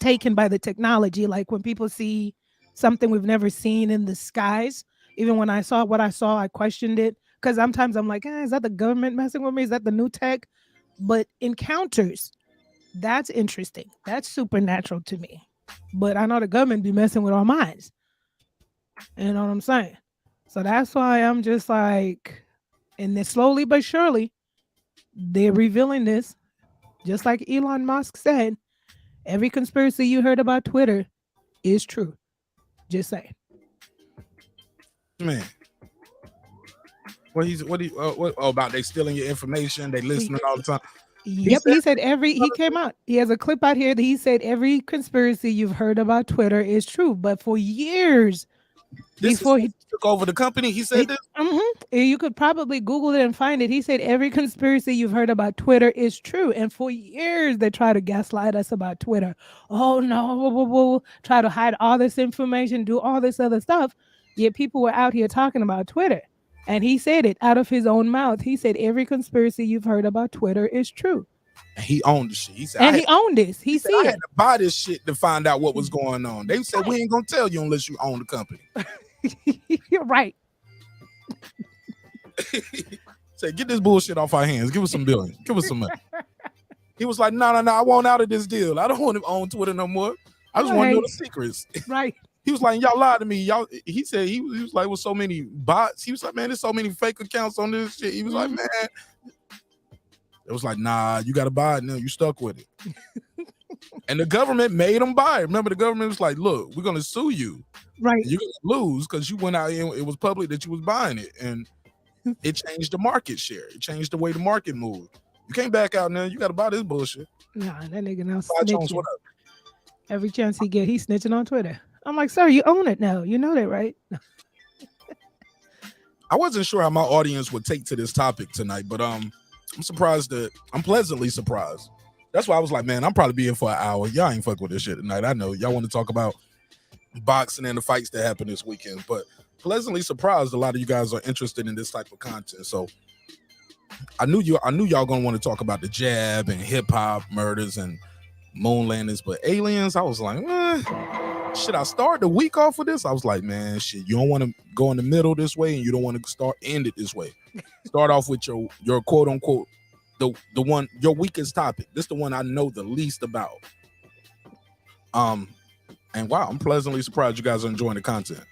taken by the technology. Like when people see something we've never seen in the skies, even when I saw what I saw, I questioned it. Because sometimes I'm like, is that the government messing with me? Is that the new tech? But encounters, that's interesting. That's supernatural to me. But I know the government be messing with our minds. You know what I'm saying? So that's why I'm just like, and then slowly but surely, they're revealing this. Just like Elon Musk said, every conspiracy you heard about Twitter is true. Just saying. Man. What about they stealing your information? They listening all the time. Yep, he said he came out. He has a clip out here that he said every conspiracy you've heard about Twitter is true. But for years, before he took over the company, he said this? You could probably Google it and find it. He said every conspiracy you've heard about Twitter is true. And for years, they try to gaslight us about Twitter. Oh, no, try to hide all this information, do all this other stuff. Yet people were out here talking about Twitter. And he said it out of his own mouth. He said every conspiracy you've heard about Twitter is true. And he owned the shit. He said, and he owned this. He said, I had to buy this shit to find out what was going on. They said, we ain't going to tell you unless you own the company. You're right. Say, get this bullshit off our hands. Give us some billion. Give us some money. He was like, no, I want out of this deal. I don't want to own Twitter no more. I just want to know the secrets. Right. He was like, y'all lied to me. Y'all. He said he was like, with so many bots. He was like, man, there's so many fake accounts on this shit. He was like, man. It was like, nah, you got to buy it now. You stuck with it. And the government made him buy it. Remember, the government was like, look, we're going to sue you. Right. You're going to lose because you went out and it was public that you was buying it. And it changed the market share. It changed the way the market moved. You can't back out now. You got to buy this bullshit. Nah, that nigga now Jones, snitching. what up? Every chance he get, he's snitching on Twitter. I'm like, sir, you own it now. You know that, right? I wasn't sure how my audience would take to this topic tonight, but I'm pleasantly surprised. That's why I was like, man, I'm probably be here for an hour. Y'all ain't fuck with this shit tonight. I know y'all want to talk about boxing and the fights that happened this weekend, but pleasantly surprised a lot of you guys are interested in this type of content. So I knew y'all gonna want to talk about the jab and hip hop murders and moon landings, but aliens, I was like, should I start the week off with this? I was like, man, shit, you don't want to go in the middle this way, and you don't want to end it this way. Start off with your quote unquote the one, your weakest topic. This is the one I know the least about. And wow, I'm pleasantly surprised you guys are enjoying the content.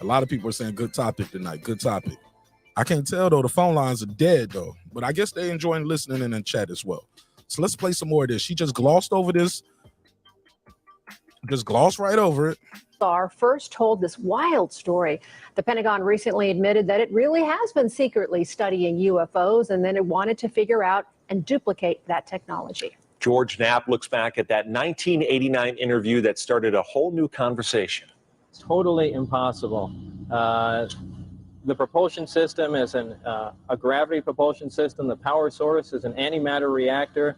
A lot of people are saying good topic tonight. Good topic. I can't tell though, the phone lines are dead though, but I guess they're enjoying listening in the chat as well. So let's play some more of this. She just glossed over this. Just glossed right over it. first told this wild story. The Pentagon recently admitted that it really has been secretly studying UFOs, and then it wanted to figure out and duplicate that technology. George Knapp looks back at that 1989 interview that started a whole new conversation. It's totally impossible. The propulsion system is a gravity propulsion system. The power source is an antimatter reactor.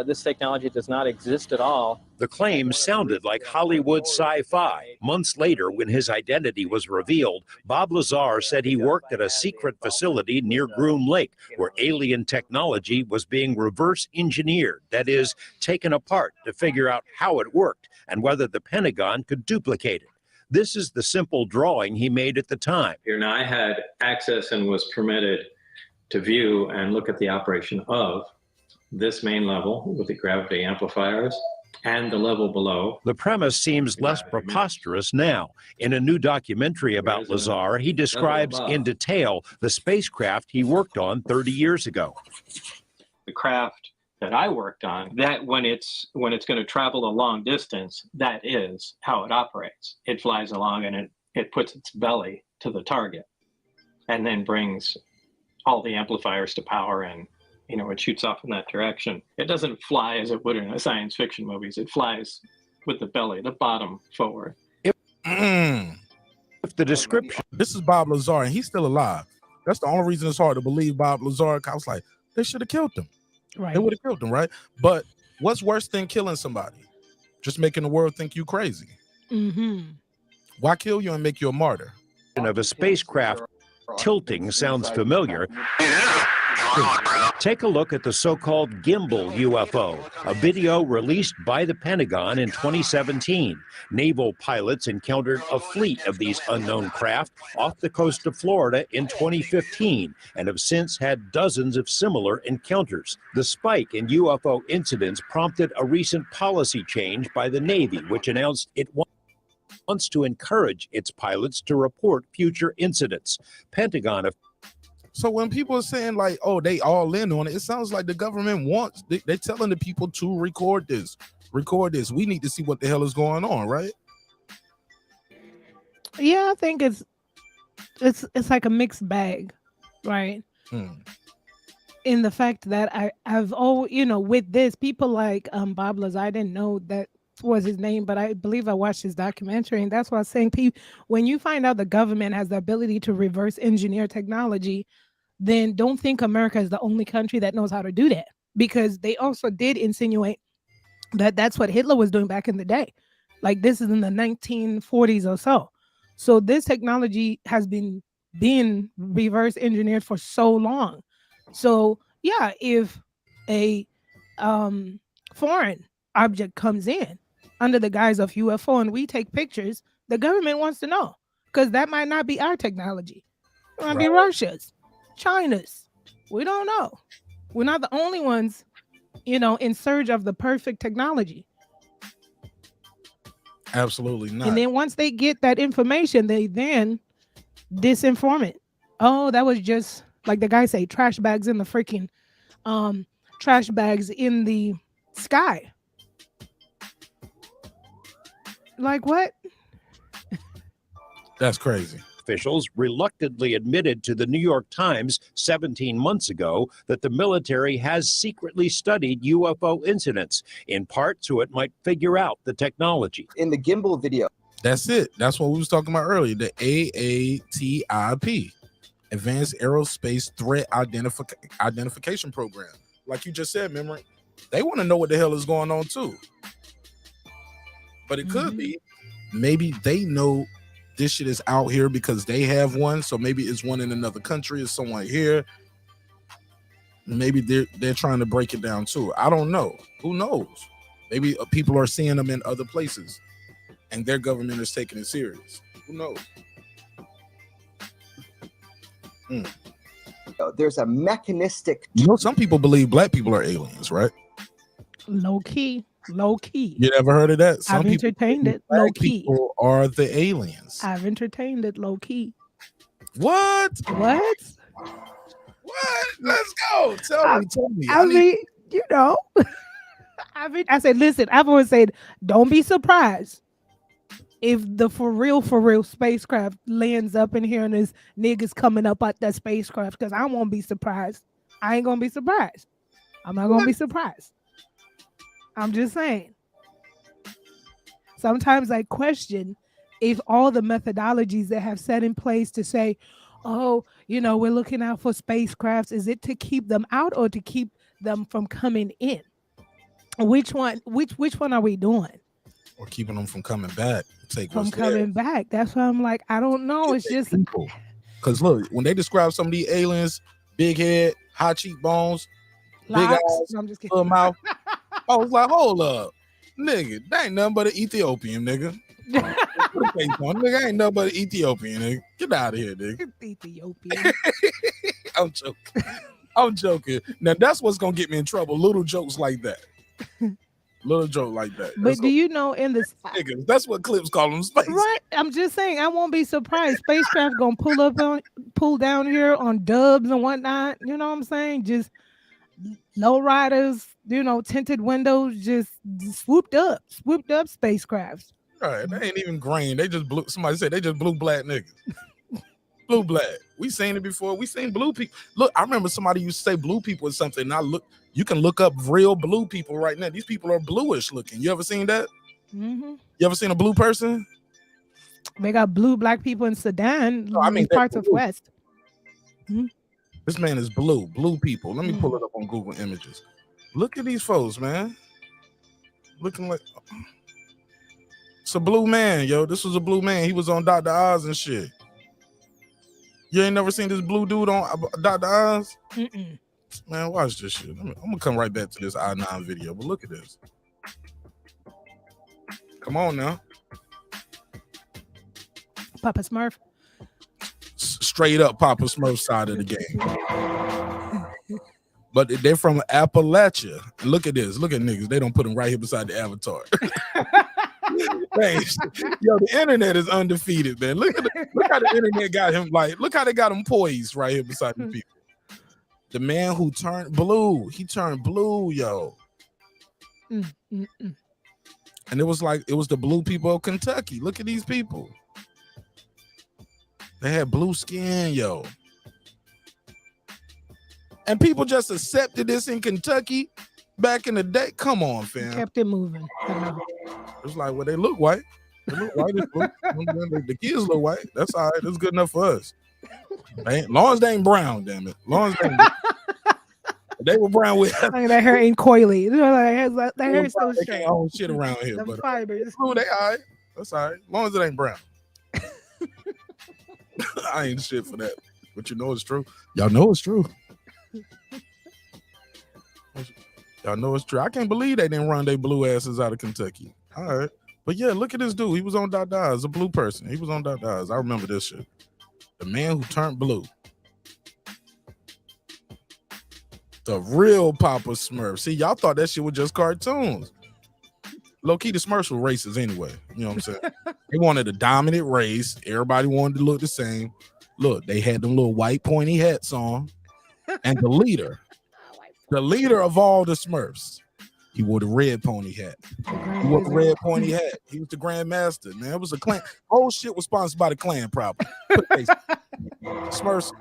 This technology does not exist at all. The claims sounded like Hollywood sci-fi. Months later, when his identity was revealed, Bob Lazar said he worked at a secret facility near Groom Lake, where alien technology was being reverse engineered, that is, taken apart to figure out how it worked and whether the Pentagon could duplicate it. This is the simple drawing he made at the time. Now, I had access and was permitted to view and look at the operation of this main level with the gravity amplifiers and the level below. The premise seems less preposterous now. In a new documentary about Lazar, he describes in detail the spacecraft he worked on 30 years ago. The craft that I worked on, that when it's going to travel a long distance, that is how it operates. It flies along and it puts its belly to the target and then brings all the amplifiers to power, and it shoots off in that direction. It doesn't fly as it would in the science fiction movies. It flies with the belly, the bottom forward. If the description. This is Bob Lazar, and he's still alive. That's the only reason it's hard to believe Bob Lazar. I was like, they should have killed him. Right. They would have killed him, right? But what's worse than killing somebody? Just making the world think you crazy. Mm-hmm. Why kill you and make you a martyr? Of a spacecraft tilting sounds familiar. Take a look at the so-called gimbal UFO, a video released by the Pentagon in 2017. Naval pilots encountered a fleet of these unknown craft off the coast of Florida in 2015 and have since had dozens of similar encounters. The spike in UFO incidents prompted a recent policy change by the Navy, which announced it wants to encourage its pilots to report future incidents. Pentagon. So when people are saying like, oh, they all in on it, it sounds like the government wants, they're telling the people to record this. We need to see what the hell is going on, right? Yeah, I think it's like a mixed bag, right? In the fact that I've with this, people like Bob Lazar, I didn't know that was his name, but I believe I watched his documentary, and that's why I was saying, when you find out the government has the ability to reverse engineer technology, then don't think America is the only country that knows how to do that, because they also did insinuate that that's what Hitler was doing back in the day. Like, this is in the 1940s or so. So this technology has been being reverse engineered for so long. So yeah, if a foreign object comes in under the guise of UFO and we take pictures, the government wants to know, because that might not be our technology. It might be Russia's, China's. We don't know. We're not the only ones, in search of the perfect technology. Absolutely not. And then once they get that information, they then disinform it. Oh, that was just, like the guy say, trash bags in the freaking trash bags in the sky. Like what? That's crazy. Officials reluctantly admitted to the New York Times 17 months ago that the military has secretly studied UFO incidents, in part so it might figure out the technology. In the gimbal video. That's it. That's what we was talking about earlier. The AATIP, Advanced Aerospace Threat Identification Program. Like you just said, Memory, they want to know what the hell is going on too. But it could be, maybe they know this shit is out here because they have one. So maybe it's one in another country, it's someone here. Maybe they're trying to break it down too. I don't know. Who knows? Maybe people are seeing them in other places and their government is taking it serious. Who knows? There's a mechanistic. Some people believe black people are aliens, right? Low key. You never heard of that? I've entertained it. Low key. People are the aliens. I've entertained it low key. What? What? Let's go. Tell me. I mean, I said, listen, I've always said, don't be surprised if the for real spacecraft lands up in here and there's niggas coming up out that spacecraft, because I won't be surprised. I ain't gonna be surprised. I'm not gonna be surprised. I'm just saying. Sometimes I question if all the methodologies that have set in place to say, oh, we're looking out for spacecrafts, is it to keep them out or to keep them from coming in? Which one are we doing? Or keeping them from coming back. Coming back. That's why I'm like, I don't know. It's just because look, when they describe some of these aliens, big head, high cheekbones, big locks. eyes, No, I'm just kidding. little mouth, I was like, hold up, nigga, that ain't nothing but an Ethiopian, nigga. Nigga ain't nothing but an Ethiopian, nigga. Get out of here, nigga. Ethiopian. I'm joking. Now that's what's gonna get me in trouble. Little jokes like that. Little joke like that. But do you know in the niggas, that's what clips call them space. Right? I'm just saying, I won't be surprised. Spacecraft gonna pull down here on dubs and whatnot. You know what I'm saying? Just low riders, tinted windows, just swooped up spacecrafts. Right, they ain't even green. They just blue. Somebody said they just blue black niggas. Blue black. We seen it before. We seen blue people. Look, I remember somebody used to say blue people or something. And you can look up real blue people right now. These people are bluish looking. You ever seen that? Mm-hmm. You ever seen a blue person? They got blue black people in Sudan, parts of West. Mm-hmm. This man is blue people. Let me pull it up on Google Images. Look at these folks, man. Looking like it's a blue man, yo. This was a blue man. He was on Dr. Oz and shit. You ain't never seen this blue dude on Dr. Oz? Mm-mm. Man, watch this shit. I'm gonna come right back to this I-9 video, but look at this. Come on now. Papa Smurf. Straight up Papa Smurf side of the game. But they're from Appalachia. Look at this. Look at niggas. They don't put them right here beside the avatar. Yo, the internet is undefeated, man. Look how the internet got him. Look how they got him poised right here beside the people. The man who turned blue. He turned blue, yo. And it was the blue people of Kentucky. Look at these people. They had blue skin, yo. And people just accepted this in Kentucky back in the day. Come on, fam. Kept it moving. It's like, well, they look white. They look white. The kids look white. That's all right. That's good enough for us. Long as they ain't brown, damn it. Long as they ain't brown. They were brown with. That hair ain't coily. That hair is so straight. They can't own shit around here. The but fibers. Blue, they all right. That's all right. Long as it ain't brown. I ain't shit for that. But you know it's true. Y'all know it's true. Y'all know it's true. I can't believe they didn't run their blue asses out of Kentucky. All right. But yeah, look at this dude. He was on Dr. Oz, a blue person. He was on Dr. Oz. I remember this shit. The man who turned blue. The real Papa Smurf. See, y'all thought that shit was just cartoons. Low-key, the Smurfs were racist anyway. You know what I'm saying? They wanted a dominant race. Everybody wanted to look the same. Look, they had them little white pointy hats on. And the leader of all the Smurfs, he wore the red pony hat. He wore the red pointy hat. He was the Grand Master, man. It was a clan. Whole shit was sponsored by the clan, probably. Smurfs,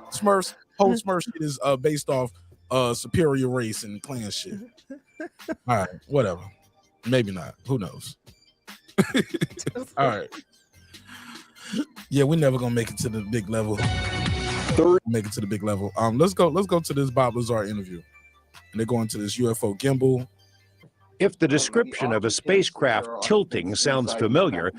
whole Smurf shit is based off superior race and clan shit. All right, whatever. Maybe not. Who knows? All right. Yeah, we're never gonna make it to the big level. Make it to the big level. Let's go to this Bob Lazar interview. And they're going to this UFO gimbal. If the description of a spacecraft tilting sounds familiar,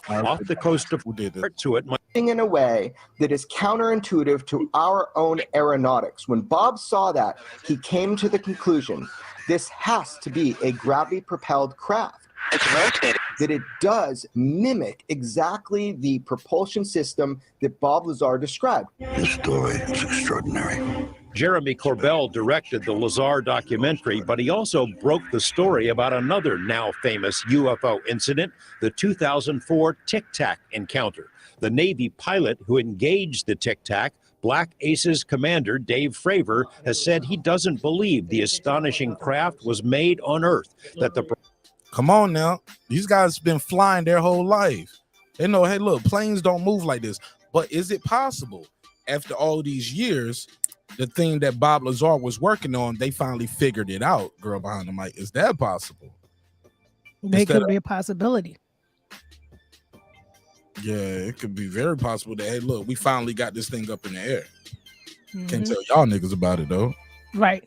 off the coast of to it in a way that is counterintuitive to our own aeronautics. When Bob saw that, he came to the conclusion this has to be a gravity-propelled craft. It's rotating. That it does mimic exactly the propulsion system that Bob Lazar described. This story is extraordinary. Jeremy Corbell directed the Lazar documentary, but he also broke the story about another now famous UFO incident, the 2004 Tic Tac encounter. The Navy pilot who engaged the Tic Tac, Black Aces commander Dave Fravor, has said he doesn't believe the astonishing craft was made on Earth. That the Come on now. These guys been flying their whole life. They know, hey, look, planes don't move like this. But is it possible after all these years, the thing that Bob Lazar was working on, they finally figured it out, girl behind the mic? Is that possible? They could be a possibility. Yeah, it could be very possible that, hey, look, we finally got this thing up in the air. Can't Mhm. tell y'all niggas about it, though. Right.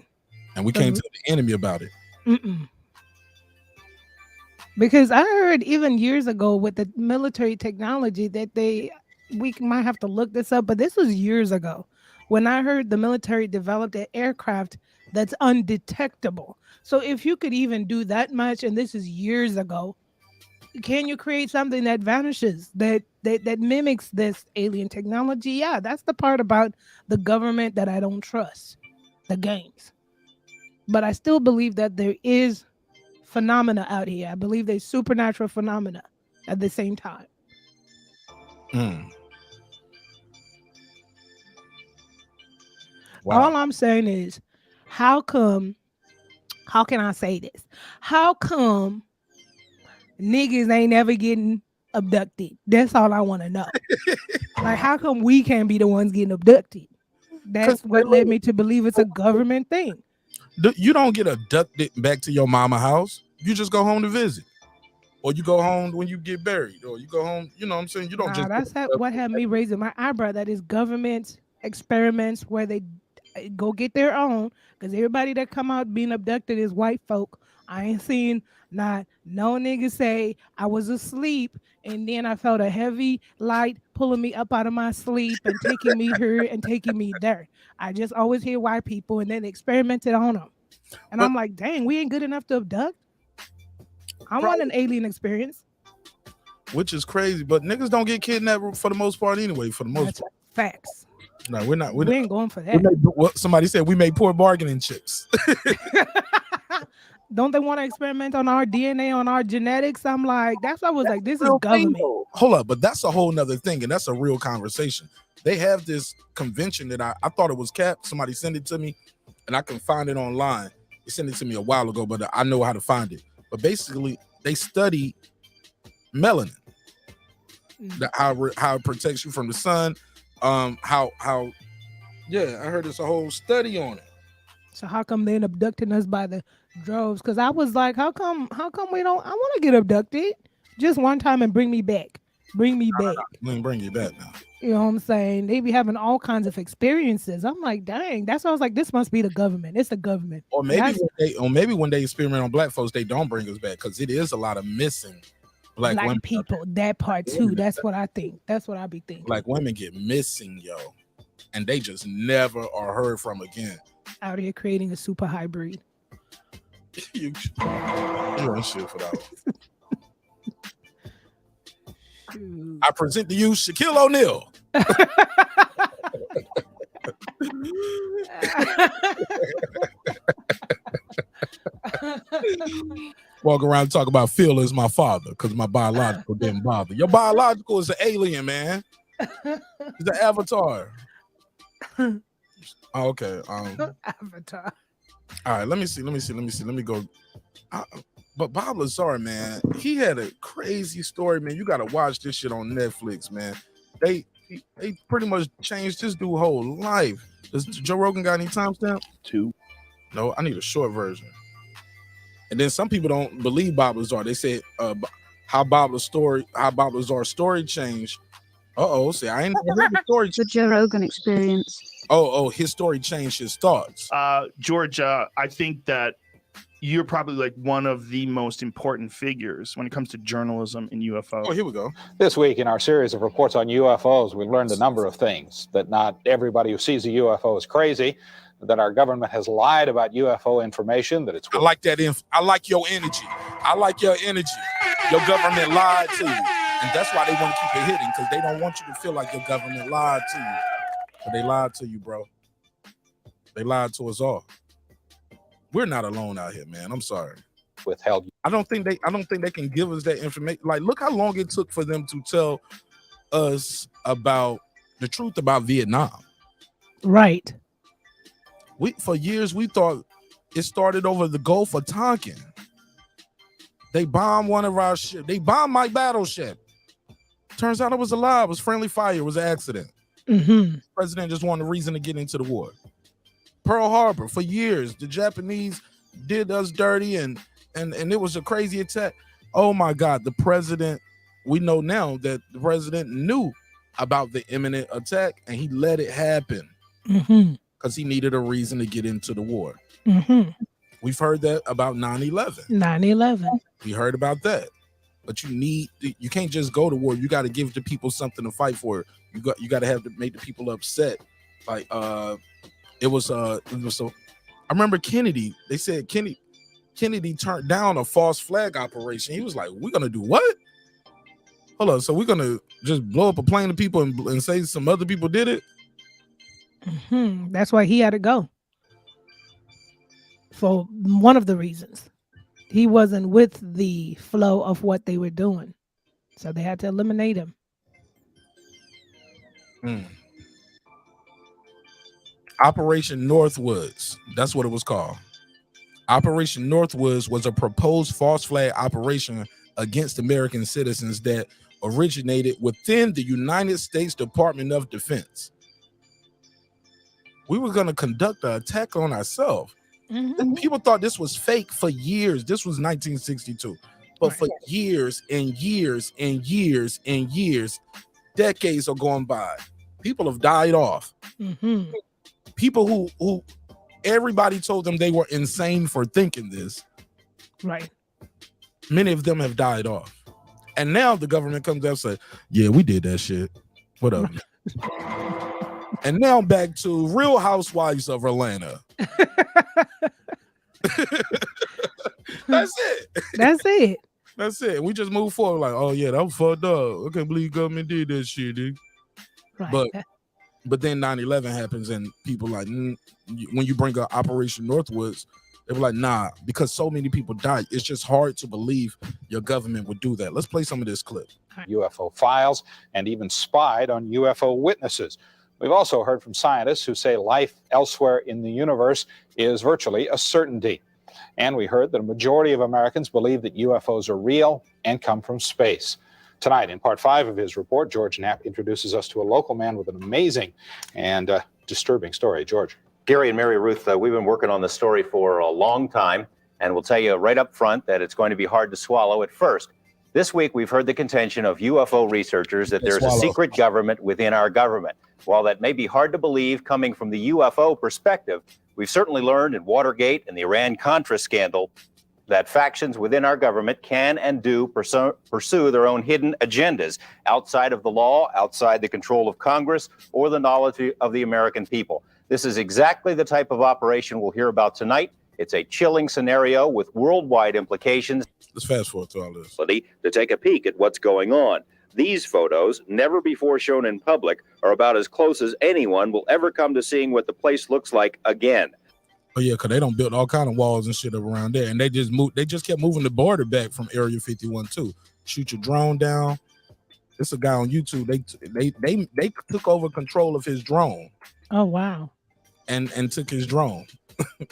And we can't tell the enemy about it. Mm-mm. Because I heard even years ago with the military technology that we might have to look this up, but this was years ago when I heard the military developed an aircraft that's undetectable. So if you could even do that much, and this is years ago, can you create something that vanishes, that mimics this alien technology? Yeah, that's the part about the government that I don't trust, the games. But I still believe that there is phenomena out here. I believe there's supernatural phenomena at the same time. Wow. All I'm saying is, how can I say this? How come niggas ain't never getting abducted? That's all I want to know. Like, how come we can't be the ones getting abducted? That's what led me to believe it's a government thing. You don't get abducted back to your mama house. You just go home to visit. Or you go home when you get buried. Or you go home, you know what I'm saying? You don't just... That's what had me raising my eyebrow. That is government experiments where they go get their own. Because everybody that come out being abducted is white folk. I ain't seen no nigga say I was asleep and then I felt a heavy light pulling me up out of my sleep and taking me here and taking me there. I just always hear white people and then experimented on them. And I'm like, dang, we ain't good enough to abduct. I want an alien experience. Which is crazy, but niggas don't get kidnapped for the most part anyway. For the most part, facts. No, we're not. We ain't going for that. What somebody said, we make poor bargaining chips. Don't they want to experiment on our DNA, on our genetics? I'm like, that's why I was like, this is government. Hold up, but that's a whole nother thing, and that's a real conversation. They have this convention that I thought it was capped. Somebody sent it to me, and I can find it online. They sent it to me a while ago, but I know how to find it. But basically, they study melanin, how it protects you from the sun. Yeah, I heard it's a whole study on it. So how come they abducting us by the droves? Because I was like, how come we don't? I want to get abducted just one time and bring me back. Bring me back. Let me bring you back now. You know what I'm saying? They be having all kinds of experiences. I'm like, dang. That's why I was like, this must be the government. It's the government. Or maybe when they experiment on black folks, they don't bring us back because it is a lot of missing black women people. That part too. That's what I think. That's what I be thinking. Black women get missing, yo, and they just never are heard from again. Out here creating a super hybrid. You're on shit for that one. I present to you Shaquille O'Neal. Walk around and talk about Phil is my father because my biological didn't bother. Your biological is an alien, man. It's an avatar. Oh, okay. Avatar. All right, let me see. Let me go. But Bob Lazar, man, he had a crazy story, man. You got to watch this shit on Netflix, man. They pretty much changed this dude's whole life. Does Joe Rogan got any timestamp? 2. No, I need a short version. And then some people don't believe Bob Lazar. They said how Bob Lazar's story changed. See, I ain't never heard the story. The Joe Rogan Experience. His story changed his thoughts. George, I think that you're probably like one of the most important figures when it comes to journalism in UFO. Oh, here we go. This week in our series of reports on UFOs, we learned a number of things. That not everybody who sees a UFO is crazy, that our government has lied about UFO information, that it's... I like that. I like your energy. I like your energy. Your government lied to you. And that's why they want to keep it hidden, because they don't want you to feel like your government lied to you. But they lied to you, bro. They lied to us all. We're not alone out here, man. I'm sorry. Withheld. I don't think they can give us that information. Like, look how long it took for them to tell us about the truth about Vietnam. Right. For years we thought it started over the Gulf of Tonkin. They bombed one of our ships. They bombed my battleship. Turns out it was a lie. It was friendly fire. It was an accident. Mm-hmm. President just wanted a reason to get into the war. Pearl Harbor, for years, the Japanese did us dirty, and it was a crazy attack. Oh my God, the president, we know now that the president knew about the imminent attack and he let it happen because he needed a reason to get into the war. We've heard that about 9/11. 9/11. We heard about that. But you can't just go to war. You got to give the people something to fight for. You got to have to make the people upset. Like it was I remember Kennedy. They said Kennedy turned down a false flag operation. He was like, "We're gonna do what? Hold on. So we're gonna just blow up a plane of people and say some other people did it?" That's why he had to go. For one of the reasons, he wasn't with the flow of what they were doing, so they had to eliminate him. Operation Northwoods. That's what it was called. Operation Northwoods was a proposed false flag operation against American citizens that originated within the United States Department of Defense. We were going to conduct an attack on ourselves. People thought this was fake for years. This was 1962. But for years and years and years and years, decades are going by. People have died off. People who everybody told them they were insane for thinking this. Right. Many of them have died off. And now the government comes out and says, yeah, we did that shit. What up? And now back to Real Housewives of Atlanta. That's it. That's it. That's it. We just move forward like, oh yeah, that was fucked up. I can't believe government did that shit, dude. Right. But then 9/11 happens and people like, when you bring up Operation Northwoods, they were like, nah, because so many people died. It's just hard to believe your government would do that. Let's play some of this clip. UFO files and even spied on UFO witnesses. We've also heard from scientists who say life elsewhere in the universe is virtually a certainty. And we heard that a majority of Americans believe that UFOs are real and come from space. Tonight, in part 5 of his report, George Knapp introduces us to a local man with an amazing and disturbing story. George. Gary and Mary Ruth, we've been working on this story for a long time, and we'll tell you right up front that it's going to be hard to swallow at first. This week, we've heard the contention of UFO researchers that there's a secret government within our government. While that may be hard to believe coming from the UFO perspective, we've certainly learned in Watergate and the Iran-Contra scandal that factions within our government can and do pursue their own hidden agendas outside of the law, outside the control of Congress, or the knowledge of the American people. This is exactly the type of operation we'll hear about tonight. It's a chilling scenario with worldwide implications. Let's fast forward to all this. To take a peek at what's going on. These photos, never before shown in public, are about as close as anyone will ever come to seeing what the place looks like again. Oh yeah, because they don't build all kind of walls and shit up around there, and they just kept moving the border back from Area 51 too. Shoot your drone down. It's a guy on YouTube. They took over control of his drone. Oh wow. And took his drone.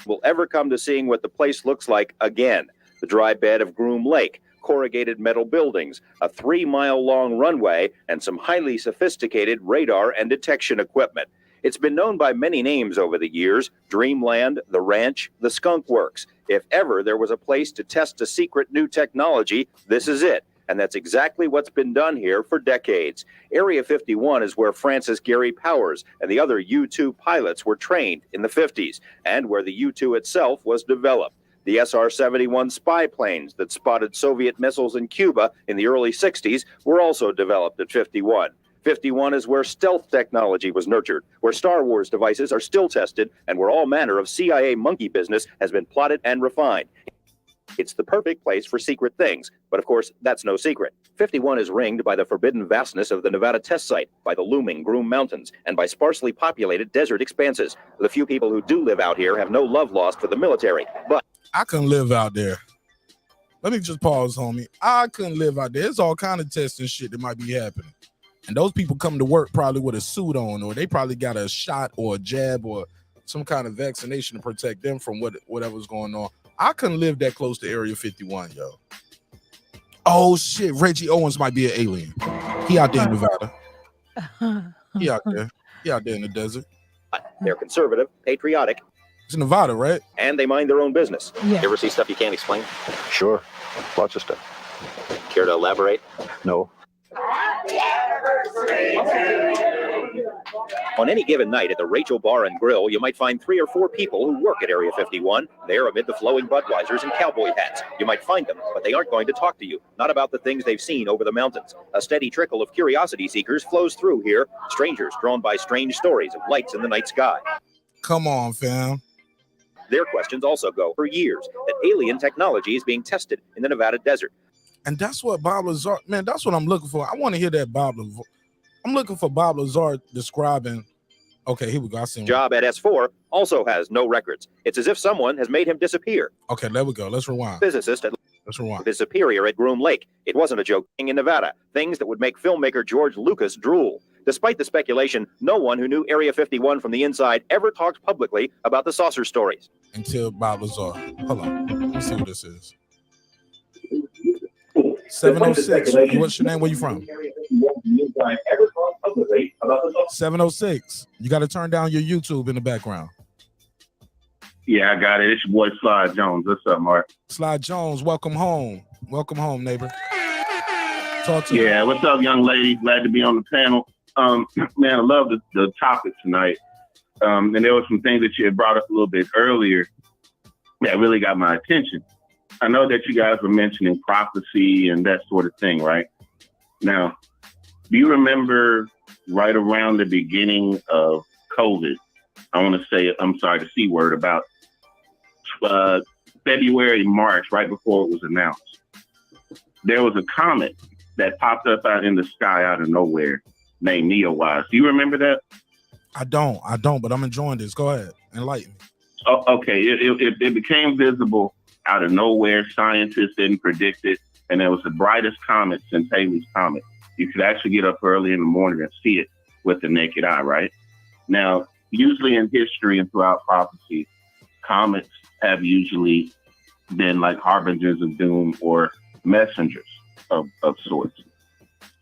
Will ever come to seeing what the place looks like again. The dry bed of Groom Lake, corrugated metal buildings, a 3-mile-long runway, and some highly sophisticated radar and detection equipment. It's been known by many names over the years: Dreamland, the Ranch, the Skunk Works. If ever there was a place to test a secret new technology, this is it. And that's exactly what's been done here for decades. Area 51 is where Francis Gary Powers and the other U-2 pilots were trained in the 50s, and where the U-2 itself was developed. The SR-71 spy planes that spotted Soviet missiles in Cuba in the early 60s were also developed at 51. 51 is where stealth technology was nurtured, where Star Wars devices are still tested, and where all manner of CIA monkey business has been plotted and refined. It's the perfect place for secret things, but of course, that's no secret. 51 is ringed by the forbidden vastness of the Nevada test site, by the looming Groom Mountains, and by sparsely populated desert expanses. The few people who do live out here have no love lost for the military, but I couldn't live out there. Let me just pause, homie. I couldn't live out there. There's all kind of tests and shit that might be happening. And those people come to work probably with a suit on, or they probably got a shot or a jab or some kind of vaccination to protect them from whatever's going on. I couldn't live that close to Area 51, yo. Oh shit, Reggie Owens might be an alien. He out there in Nevada. He out there. He out there in the desert. They're conservative, patriotic. It's Nevada, right? And they mind their own business. Yeah. You ever see stuff you can't explain? Sure. Lots of stuff. Care to elaborate? No. On any given night at the Rachel Bar and Grill, you might find 3 or 4 people who work at Area 51. There amid the flowing Budweisers and cowboy hats. You might find them, but they aren't going to talk to you. Not about the things they've seen over the mountains. A steady trickle of curiosity seekers flows through here. Strangers drawn by strange stories of lights in the night sky. Come on, fam. Their questions also go for years that alien technology is being tested in the Nevada desert. And that's what Bob Lazar, man, that's what I'm looking for. I want to hear that I'm looking for Bob Lazar describing. Okay, here we go. I see him. Job at S4 also has no records. It's as if someone has made him disappear. Okay, there we go. Let's rewind. Physicist at Let's rewind. his superior at Groom Lake. It wasn't a joke in Nevada. Things that would make filmmaker George Lucas drool. Despite the speculation, no one who knew Area 51 from the inside ever talked publicly about the saucer stories. Until Bob Lazar. Hold on. Let me see what this is. 706. What's your name? Where you from? 706. You got to turn down your YouTube in the background. Yeah, I got it. It's your boy Slide Jones. What's up, Mark? Slide Jones, welcome home. Welcome home, neighbor. Talk to Yeah, what's up, young lady? Glad to be on the panel. Man, I love the topic tonight. And there were some things that you had brought up a little bit earlier that really got my attention. I know that you guys were mentioning prophecy and that sort of thing, right? Now, do you remember right around the beginning of COVID, I want to say, I'm sorry, the C word, about February, March, right before it was announced, there was a comet that popped up out in the sky out of nowhere named Neowise. Do you remember that? I don't, but I'm enjoying this. Go ahead. Enlighten me. Oh, okay. It became visible out of nowhere. Scientists didn't predict it. And it was the brightest comet since Halley's Comet. You could actually get up early in the morning and see it with the naked eye, right? Now, usually in history and throughout prophecy, comets have usually been like harbingers of doom or messengers of sorts.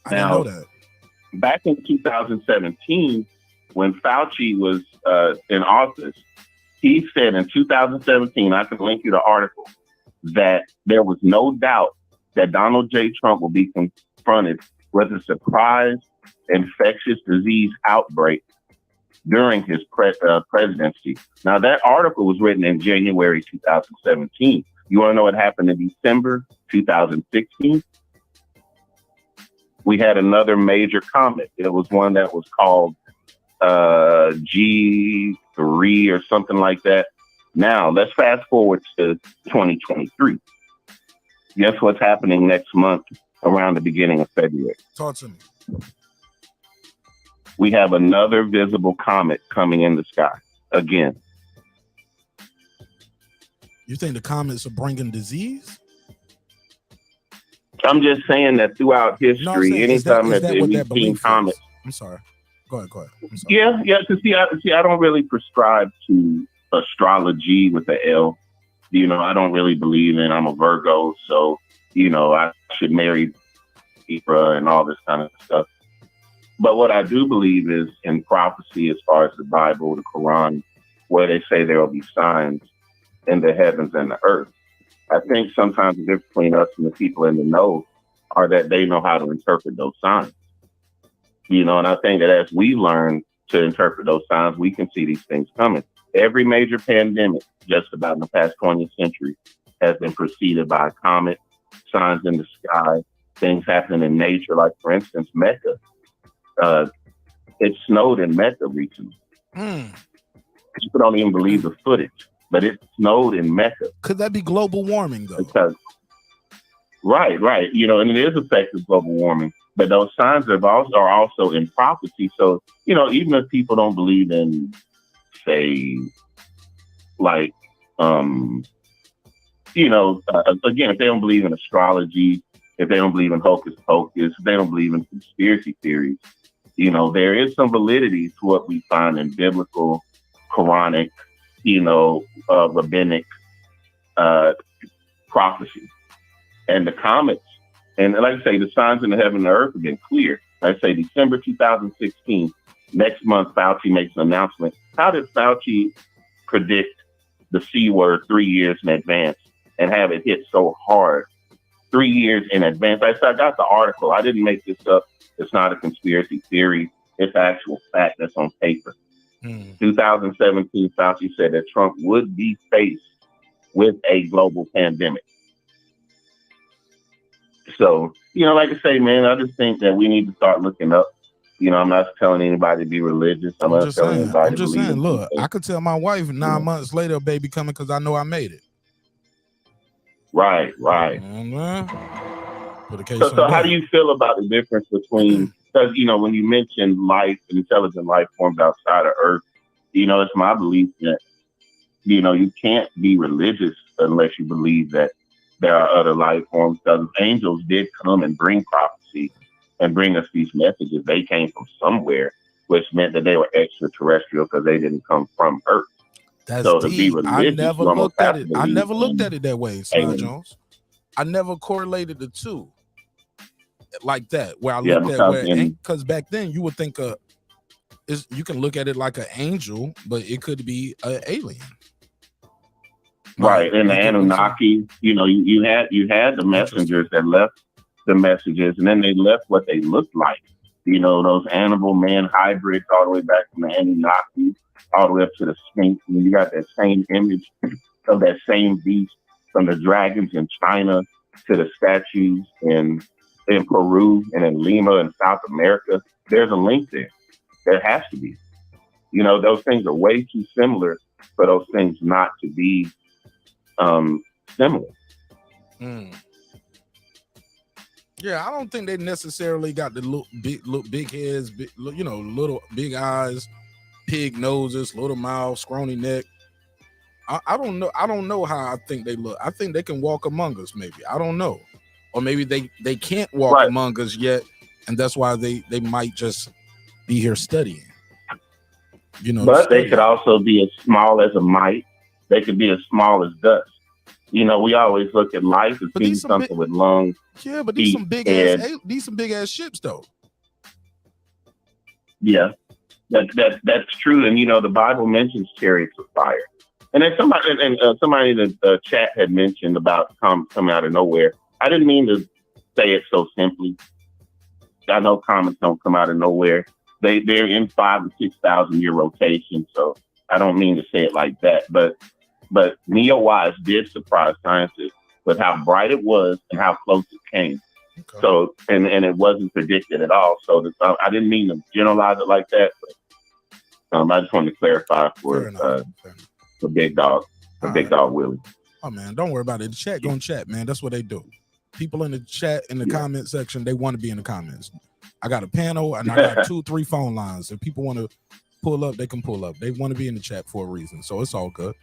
I didn't know that. Back in 2017, when Fauci was in office, he said in 2017, I can link you the article, that there was no doubt that Donald J. Trump will be confronted with a surprise infectious disease outbreak during his presidency. Now, that article was written in January 2017. You want to know what happened in December 2016? We had another major comet. It was one that was called G3 or something like that. Now, let's fast forward to 2023. Guess what's happening next month around the beginning of February? Talk to me. We have another visible comet coming in the sky again. You think the comets are bringing disease? I'm just saying that throughout history, anytime that we've seen comets. I'm sorry. Go ahead. I'm sorry. Yeah. I don't really prescribe to astrology with the L. You know, I don't really believe in. I'm a Virgo, so I should marry Libra and all this kind of stuff. But what I do believe is in prophecy, as far as the Bible, the Quran, where they say there will be signs in the heavens and the earth. I think sometimes the difference between us and the people in the know are that they know how to interpret those signs. And I think that as we learn to interpret those signs, we can see these things coming. Every major pandemic, just about in the past 20th century, has been preceded by a comet, signs in the sky, things happening in nature. Like, for instance, Mecca. It snowed in Mecca recently. People don't even believe the footage, but it snowed in Mecca. Could that be global warming, though? Because, right. And it is effective global warming. But those signs are also in prophecy. So, even if people don't believe in, say, like, again, if they don't believe in astrology, if they don't believe in hocus pocus, if they don't believe in conspiracy theories, there is some validity to what we find in biblical, Quranic, rabbinic prophecy. And the comets And like I say, the signs in the heaven and the earth have been clear. Like I say, December 2016, next month, Fauci makes an announcement. How did Fauci predict the C word 3 years in advance and have it hit so hard 3 years in advance? I got the article. I didn't make this up. It's not a conspiracy theory. It's actual fact that's on paper. 2017, Fauci said that Trump would be faced with a global pandemic. So, like I say, man, I just think that we need to start looking up. I'm not telling anybody to be religious. I'm not telling anybody I'm just to believe saying, in look, anything. I could tell my wife 9 months later, a baby coming because I know I made it. Right. Put a case So on how that. do you feel about the difference between, because, when you mention life, intelligent life forms outside of Earth, it's my belief that, you can't be religious unless you believe that there are other life forms, because angels did come and bring prophecy and bring us these messages. They came from somewhere, which meant that they were extraterrestrial because they didn't come from Earth. That's so to be deep. religious, I never you almost looked have at to it. I believe never looked in at it that way, Sly aliens. Jones. I never correlated the two like that. Where I Yeah, looked at because where, because back then you would think you can look at it like an angel, but it could be an alien. Right, and the Anunnaki, you had the messengers that left the messages, and then they left what they looked like. Those animal man hybrids, all the way back from the Anunnaki, all the way up to the Sphinx. And you got that same image of that same beast, from the dragons in China to the statues in Peru and in Lima in South America. There's a link there. There has to be. Those things are way too similar for those things not to be similar. Yeah, I don't think they necessarily got the little big heads, little big eyes, pig noses, little mouth, scrawny neck. I don't know. I don't know how I think they look. I think they can walk among us, maybe. I don't know. Or maybe they can't walk among us yet, and that's why they might just be here studying. But they could also be as small as a mite. They could be as small as dust. We always look at life as being something with lungs. Yeah, but these some big ass ships though. Yeah, that's true. And the Bible mentions chariots of fire. And then somebody in the chat had mentioned about coming out of nowhere. I didn't mean to say it so simply. I know comets don't come out of nowhere. They're in 5,000 to 6,000 year rotation. So I don't mean to say it like that. But Neowise did surprise scientists with how bright it was and how close it came. Okay. So and it wasn't predicted at all. So I didn't mean to generalize it like that. But I just wanted to clarify for Big Dog, Dog Willie. Oh man, don't worry about it. The chat gonna chat, man. That's what they do. People in the chat in the comment section, they want to be in the comments. I got a panel and I got 2-3 phone lines. If people want to pull up, they can pull up. They want to be in the chat for a reason, so it's all good.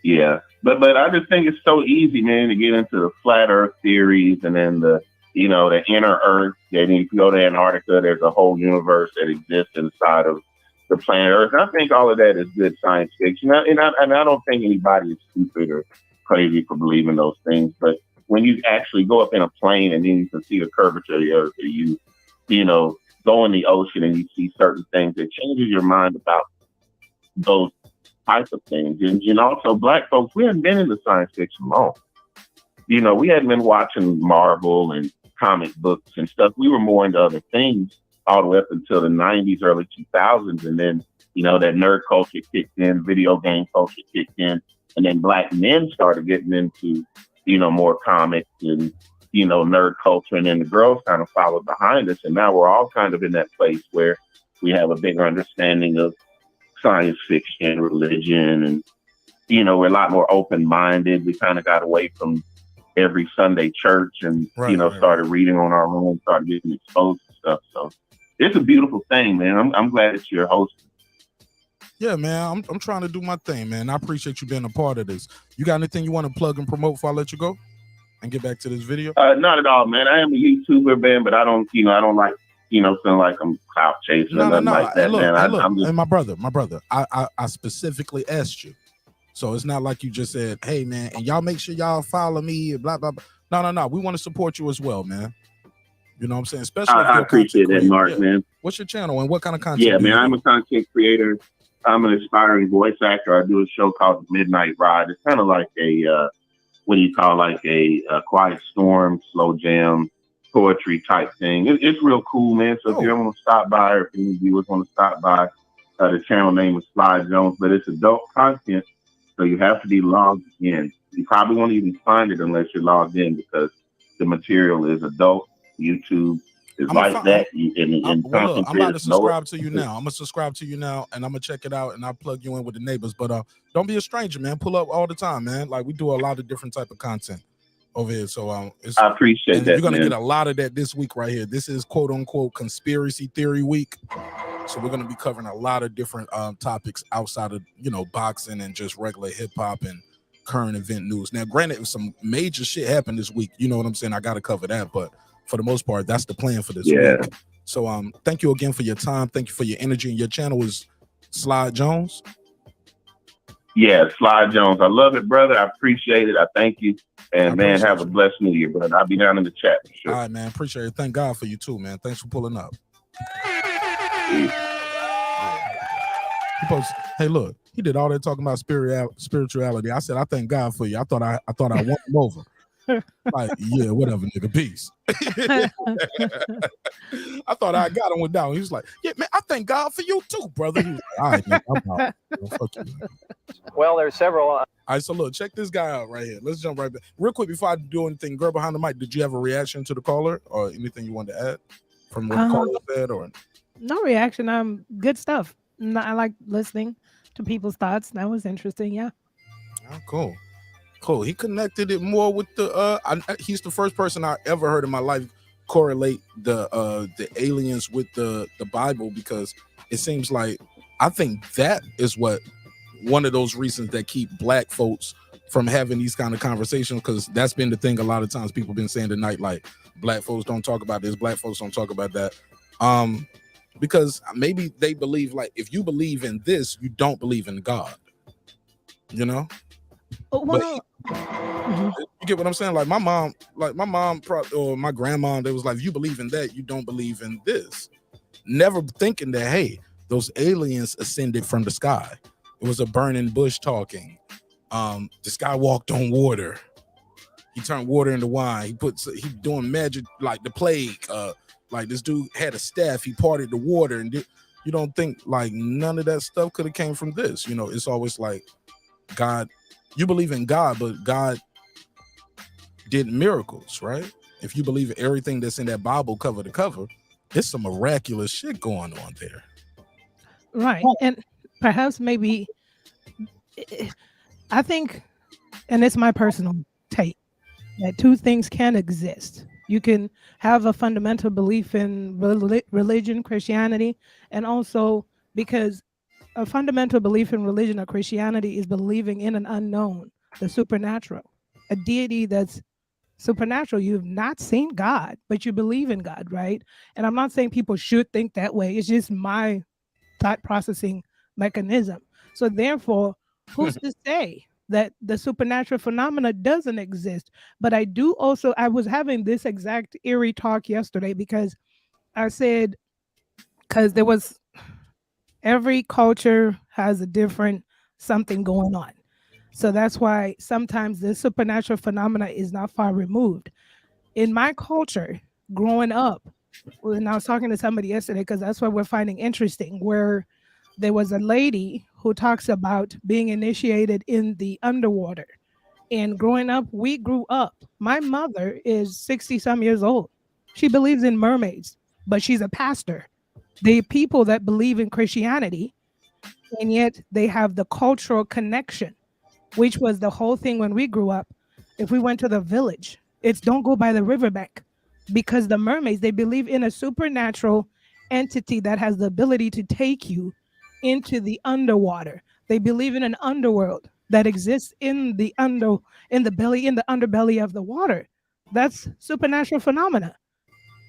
Yeah, but I just think it's so easy, man, to get into the flat Earth theories and then the inner Earth. And if you go to Antarctica, there's a whole universe that exists inside of the planet Earth. And I think all of that is good science fiction. And I don't think anybody is stupid or crazy for believing those things. But when you actually go up in a plane and then you can see the curvature of the Earth, or you go in the ocean and you see certain things, it changes your mind about those types of things. And also, Black folks, we hadn't been into science fiction long. We hadn't been watching Marvel and comic books and stuff. We were more into other things all the way up until the 90s, early 2000s. And then, that nerd culture kicked in, video game culture kicked in. And then Black men started getting into, more comics and, nerd culture. And then the girls kind of followed behind us. And now we're all kind of in that place where we have a bigger understanding of science fiction, religion, and, we're a lot more open-minded. We kind of got away from every Sunday church and, started reading on our own, started getting exposed to stuff. So it's a beautiful thing, man. I'm glad that you're hosting. Yeah, man, I'm trying to do my thing, man. I appreciate you being a part of this. You got anything you want to plug and promote before I let you go and get back to this video? Not at all, man. I am a YouTuber, man, but I don't like, feeling like I'm clout chasing or nothing like that, man. I'm just... And my brother, I specifically asked you. So it's not like you just said, hey, man, and y'all make sure y'all follow me, blah, blah, blah. No. We want to support you as well, man. You know what I'm saying? Especially if I you're a content appreciate that, creator. Mark, Yeah. man. What's your channel and what kind of content? Yeah, do man, you I'm do? a content creator. I'm an aspiring voice actor. I do a show called The Midnight Ride. It's kind of like a what do you call, like a quiet storm, slow jam, poetry type thing. It's real cool, man. So if you ever want to stop by, or if any viewers want to stop by, the channel name is Sly Jones, but it's adult content, so you have to be logged in. You probably won't even find it unless you're logged in, because the material is adult. YouTube is like that. Well, look, I'm about to subscribe to you now. I'm gonna subscribe to you now, and I'm gonna check it out, and I'll plug you in with the neighbors. But don't be a stranger, man. Pull up all the time, man. Like, we do a lot of different type of content over here. So I appreciate that. You're gonna man. get a lot of that this week right here. This is quote unquote conspiracy theory week. So we're gonna be covering a lot of different topics outside of, you know, boxing and just regular hip hop and current event news. Now, granted, if some major shit happened this week, you know what I'm saying, I gotta cover that, but for the most part, that's the plan for this week. So thank you again for your time. Thank you for your energy. And your channel is Sly Jones. Yeah, Sly Jones. I love it, brother. I appreciate it. I thank you. And man, have a blessed new year, brother. I'll be down in the chat for sure. All right, man. Appreciate it. Thank God for you too, man. Thanks for pulling up. Hey, look, he did all that talking about spirituality. I said, I thank God for you. I thought I won him over. Like, yeah, whatever, nigga. Peace. I thought I got him with that one. He was like, yeah, man, I thank God for you too, brother. He was like, all right, man, I'm out. Fuck you, man. Well, there's several. All right, so look, check this guy out right here. Let's jump right back. Real quick, before I do anything, girl behind the mic, did you have a reaction to the caller or anything you wanted to add from what the caller said? Or No reaction. Good stuff. I like listening to people's thoughts. That was interesting. Yeah. Oh, cool. He connected it more with the he's the first person I ever heard in my life correlate the aliens with the Bible, because it seems like, I think that is what one of those reasons that keep black folks from having these kind of conversations, because that's been the thing a lot of times people been saying tonight, like, black folks don't talk about this, black folks don't talk about that, because maybe they believe, like, if you believe in this, you don't believe in God, you know. Well, you get what I'm saying? Like my mom or my grandma, they was like, if you believe in that, you don't believe in this. Never thinking that, hey, those aliens ascended from the sky. It was a burning bush talking. This guy walked on water. He turned water into wine. He doing magic like the plague. Like this dude had a staff. He parted the water, and you don't think like none of that stuff could have came from this. You know, it's always like God. You believe in God, but God did miracles, right? If you believe in everything that's in that Bible cover to cover, there's some miraculous shit going on there. Right. And perhaps maybe I think, and it's my personal take, that two things can exist. You can have a fundamental belief in religion, Christianity, and also because a fundamental belief in religion or Christianity is believing in an unknown, the supernatural, a deity that's supernatural. You've not seen God, but you believe in God, right? And I'm not saying people should think that way. It's just my thought processing mechanism. So therefore, who's to say that the supernatural phenomena doesn't exist? But I was having this exact eerie talk yesterday, because I said, because there was, every culture has a different something going on. So that's why sometimes the supernatural phenomena is not far removed. In my culture, growing up, and I was talking to somebody yesterday, because that's what we're finding interesting, where there was a lady who talks about being initiated in the underwater. And growing up, we grew up. My mother is 60 some years old. She believes in mermaids, but she's a pastor. The people that believe in Christianity, and yet they have the cultural connection, which was the whole thing when we grew up. If we went to the village, it's don't go by the riverbank, because the mermaids, they believe in a supernatural entity that has the ability to take you into the underwater. They believe in an underworld that exists in the underbelly of the water. That's supernatural phenomena.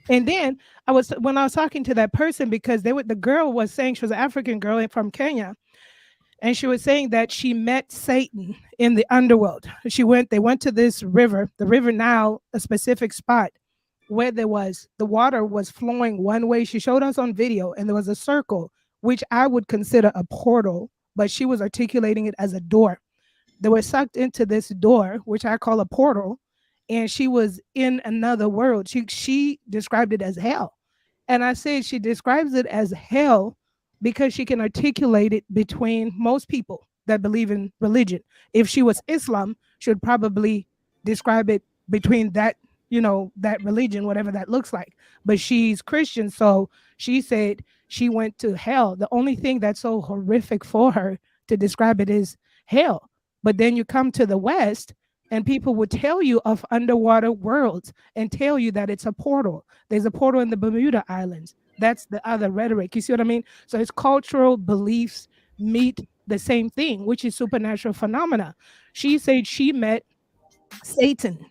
And then when I was talking to that person, because the girl was saying, she was an African girl from Kenya, and she was saying that she met Satan in the underworld. They went to this river, the River Nile, a specific spot where the water was flowing one way. She showed us on video, and there was a circle, which I would consider a portal, but she was articulating it as a door. They were sucked into this door, which I call a portal, and she was in another world. She described it as hell. And I said she describes it as hell because she can articulate it between most people that believe in religion. If she was Islam, she would probably describe it between that, that religion, whatever that looks like. But she's Christian, so she said she went to hell. The only thing that's so horrific for her to describe it is hell. But then you come to the West, and people would tell you of underwater worlds and tell you that it's a portal. There's a portal in the Bermuda Islands. That's the other rhetoric. You see what I mean? So it's cultural beliefs meet the same thing, which is supernatural phenomena. She said she met Satan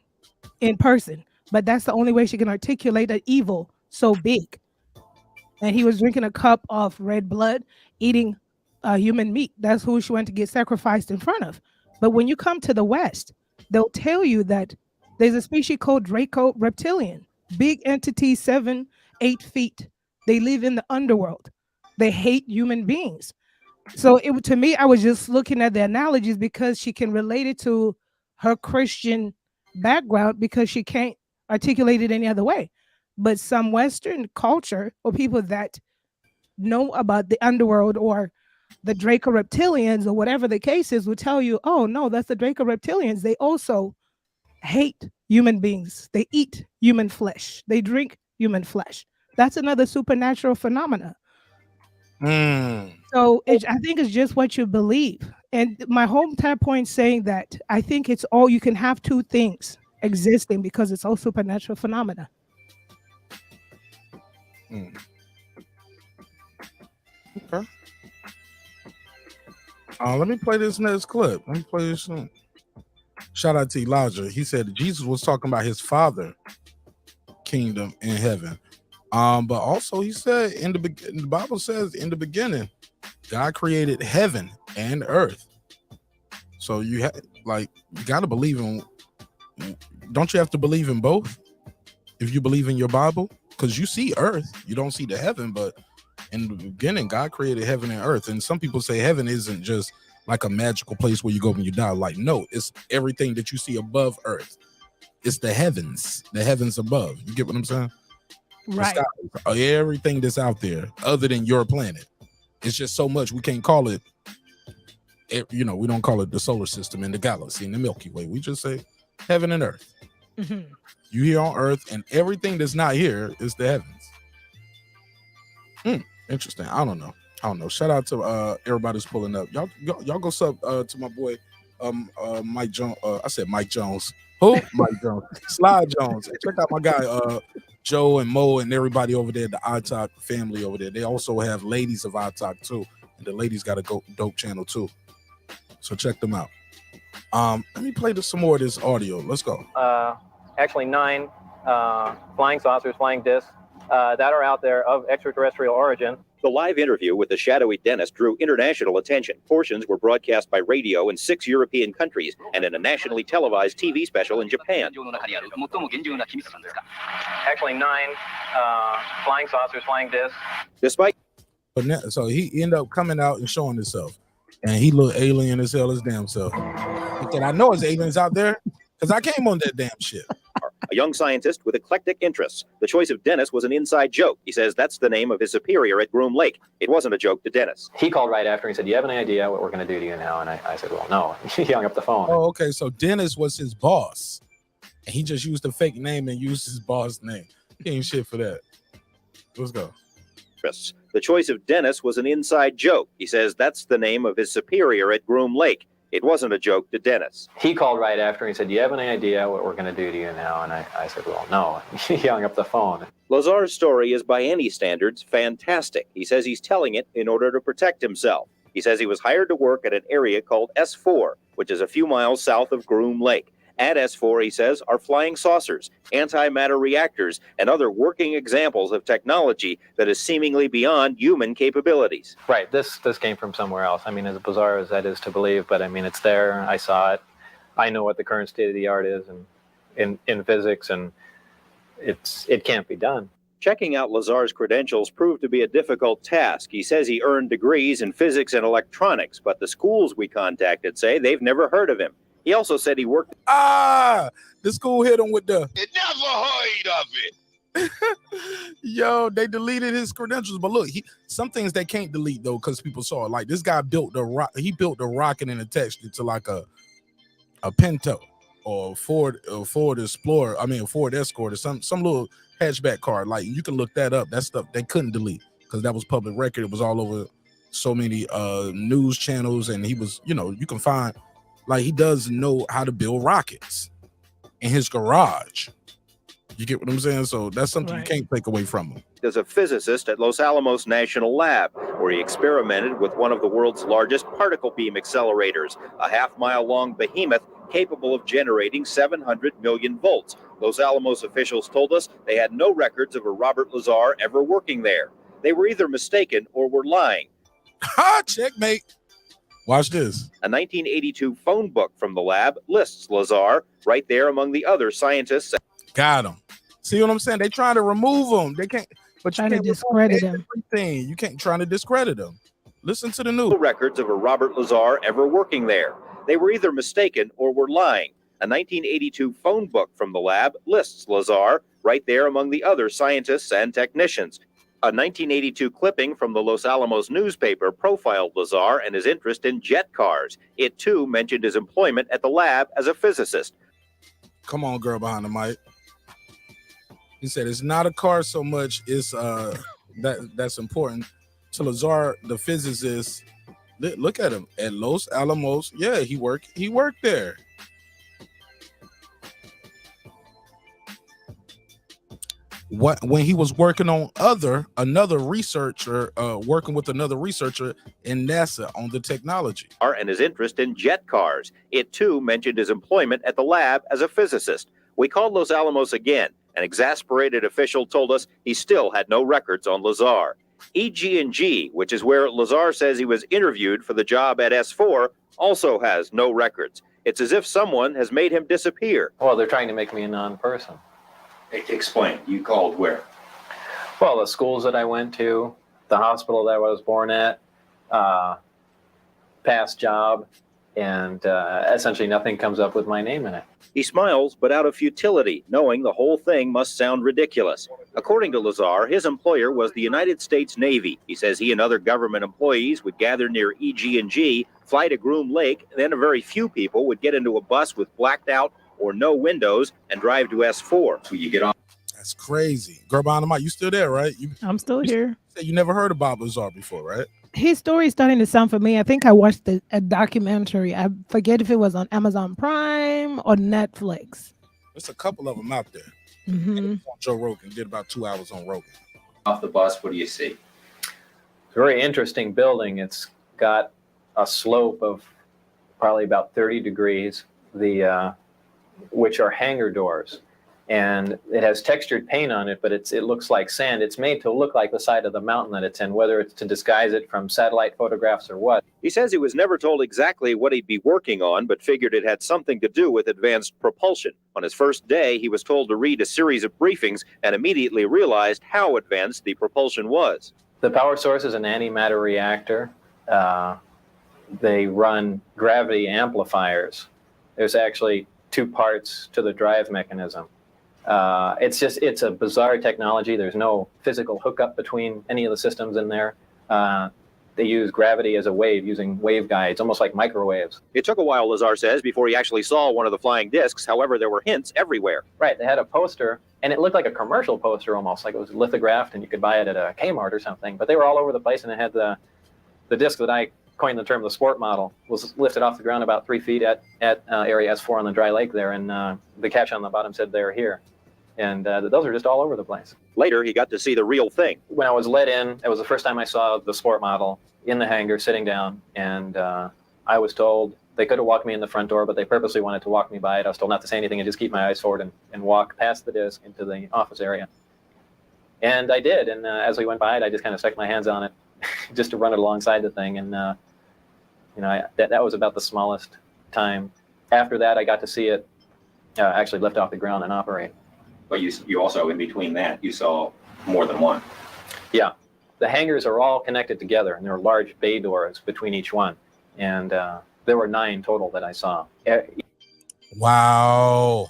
in person, but that's the only way she can articulate an evil so big. And he was drinking a cup of red blood, eating human meat. That's who she went to get sacrificed in front of. But when you come to the West, they'll tell you that there's a species called Draco reptilian, big entity, 7-8 feet. They live in the underworld. They hate human beings. So to me, I was just looking at the analogies because she can relate it to her Christian background because she can't articulate it any other way. But some Western culture or people that know about the underworld or the Draco reptilians or whatever the case is will tell you, oh no, that's the Draco reptilians. They also hate human beings. They eat human flesh. They drink human flesh. That's another supernatural phenomena. So I think it's just what you believe. And my whole entire point saying that I think it's all, you can have two things existing because it's all supernatural phenomena. Okay. Let me play this next clip. Let me play this soon. Shout out to Elijah. He said Jesus was talking about his Father kingdom in heaven. But also he said the Bible says in the beginning, God created heaven and earth. So you got to believe in. Don't you have to believe in both? If you believe in your Bible, because you see earth, you don't see the heaven, but in the beginning, God created heaven and earth. And some people say heaven isn't just like a magical place where you go when you die. Like, no, it's everything that you see above earth. It's the heavens above. You get what I'm saying? Right. Everything that's out there other than your planet. It's just so much we can't call it. We don't call it the solar system and the galaxy and the Milky Way. We just say heaven and earth. Mm-hmm. You here on earth, and everything that's not here is the heavens. Interesting. I don't know. Shout out to everybody's pulling up. Y'all go sub to my boy Mike Jones. I said Mike Jones. Who? Mike Jones. Sly Jones. Check out my guy Joe and Mo and everybody over there, the iTalk family over there. They also have Ladies of iTalk too, and the ladies got a dope channel too. So check them out. Let me play some more of this audio. Let's go. Actually 9 flying saucers, flying discs that are out there of extraterrestrial origin. The live interview with the shadowy dentist drew international attention. Portions were broadcast by radio in 6 European countries and in a nationally televised TV special in Japan. Actually 9 flying saucers, flying discs. So he ended up coming out and showing himself. And he looked alien as hell his damn self. He said, I know there's aliens out there because I came on that damn shit. A young scientist with eclectic interests. The choice of Dennis was an inside joke. He says that's the name of his superior at Groom Lake. It wasn't a joke to Dennis. He called right after and said, do you have any idea what we're going to do to you now? And I said, well, no. He hung up the phone. Oh, okay. So Dennis was his boss. And he just used a fake name and used his boss name. He ain't shit for that. Let's go. The choice of Dennis was an inside joke. He says that's the name of his superior at Groom Lake. It wasn't a joke to Dennis. He called right after and said, do you have any idea what we're going to do to you now? And I said, well, no. He hung up the phone. Lazar's story is by any standards fantastic. He says he's telling it in order to protect himself. He says he was hired to work at an area called S4, which is a few miles south of Groom Lake. At S4, he says, are flying saucers, antimatter reactors, and other working examples of technology that is seemingly beyond human capabilities. Right. This came from somewhere else. I mean, as bizarre as that is to believe, but I mean, it's there. I saw it. I know what the current state of the art is in physics, and it can't be done. Checking out Lazar's credentials proved to be a difficult task. He says he earned degrees in physics and electronics, but the schools we contacted say they've never heard of him. He also said he worked... The school hit him with the... You never heard of it. Yo, they deleted his credentials, but look, some things they can't delete though, because people saw it. Like this guy built he built the rocket and attached it to like a Pinto or Ford Explorer. I mean, a Ford Escort or some little hatchback car. Like you can look that up. That stuff they couldn't delete because that was public record. It was all over so many news channels, and he was, you can find like he does know how to build rockets in his garage. You get what I'm saying? So that's something you can't take away from him. As a physicist at Los Alamos National Lab, where he experimented with one of the world's largest particle beam accelerators, a half-mile-long behemoth capable of generating 700 million volts. Los Alamos officials told us they had no records of a Robert Lazar ever working there. They were either mistaken or were lying. Ha! Checkmate. Watch this. A 1982 phone book from the lab lists Lazar right there among the other scientists. Got him. See what I'm saying? They trying to remove him. They can't. But trying to discredit him. You can't try to discredit him. Listen to the news. No records of a Robert Lazar ever working there. They were either mistaken or were lying. A 1982 phone book from the lab lists Lazar right there among the other scientists and technicians. A 1982 clipping from the Los Alamos newspaper profiled Lazar and his interest in jet cars. It too mentioned his employment at the lab as a physicist. Come on, girl behind the mic. He said it's not a car so much, it's that's important to Lazar, the physicist. Look at him at Los Alamos. Yeah, he worked there. When he was working on another researcher, working with another researcher in NASA on the technology. And his interest in jet cars. It too mentioned his employment at the lab as a physicist. We called Los Alamos again. An exasperated official told us he still had no records on Lazar. EG&G, which is where Lazar says he was interviewed for the job at S4, also has no records. It's as if someone has made him disappear. Well, they're trying to make me a non-person. Explain. You called where? Well, the schools that I went to, the hospital that I was born at, past job, and essentially nothing comes up with my name in it. He smiles, but out of futility, knowing the whole thing must sound ridiculous. According to Lazar, his employer was the United States Navy. He says he and other government employees would gather near EG&G, fly to Groom Lake, and then a very few people would get into a bus with blacked out or no windows and drive to S4. So you get on. That's crazy. Girl behind the mic, you still there, right? I'm still here. You never heard of Bob Lazar before, right? His story is starting to sound familiar. I think I watched a documentary. I forget if it was on Amazon Prime or Netflix. There's a couple of them out there. Mm-hmm. Joe Rogan did about 2 hours on Rogan. Off the bus, what do you see? Very interesting building. It's got a slope of probably about 30 degrees, which are hangar doors. And it has textured paint on it, but it looks like sand. It's made to look like the side of the mountain that it's in, whether it's to disguise it from satellite photographs or what. He says he was never told exactly what he'd be working on, but figured it had something to do with advanced propulsion. On his first day, he was told to read a series of briefings and immediately realized how advanced the propulsion was. The power source is an antimatter reactor. They run gravity amplifiers. There's actually 2 parts to the drive mechanism. It's a bizarre technology. There's no physical hookup between any of the systems in there. They use gravity as a wave, using waveguides, almost like microwaves. It took a while, Lazar says, before he actually saw one of the flying discs. However, there were hints everywhere. Right. They had a poster, and it looked like a commercial poster almost, like it was lithographed, and you could buy it at a Kmart or something. But they were all over the place, and it had the disc that I coined the term the sport model, was lifted off the ground about 3 feet at area S4 on the dry lake there, and the caption on the bottom said they're here. And those are just all over the place. Later, he got to see the real thing. When I was let in, it was the first time I saw the sport model in the hangar sitting down, and I was told They could have walked me in the front door, but they purposely wanted to walk me by it. I was told not to say anything and just keep my eyes forward and walk past the disc into the office area. And I did. And as we went by it, I just kind of stuck my hands on it just to run it alongside the thing. And, that was about the smallest time. After that, I got to see it actually lift off the ground and operate. But you also, in between that, you saw more than one. Yeah. The hangars are all connected together, and there are large bay doors between each one. And there were 9 total that I saw. Wow.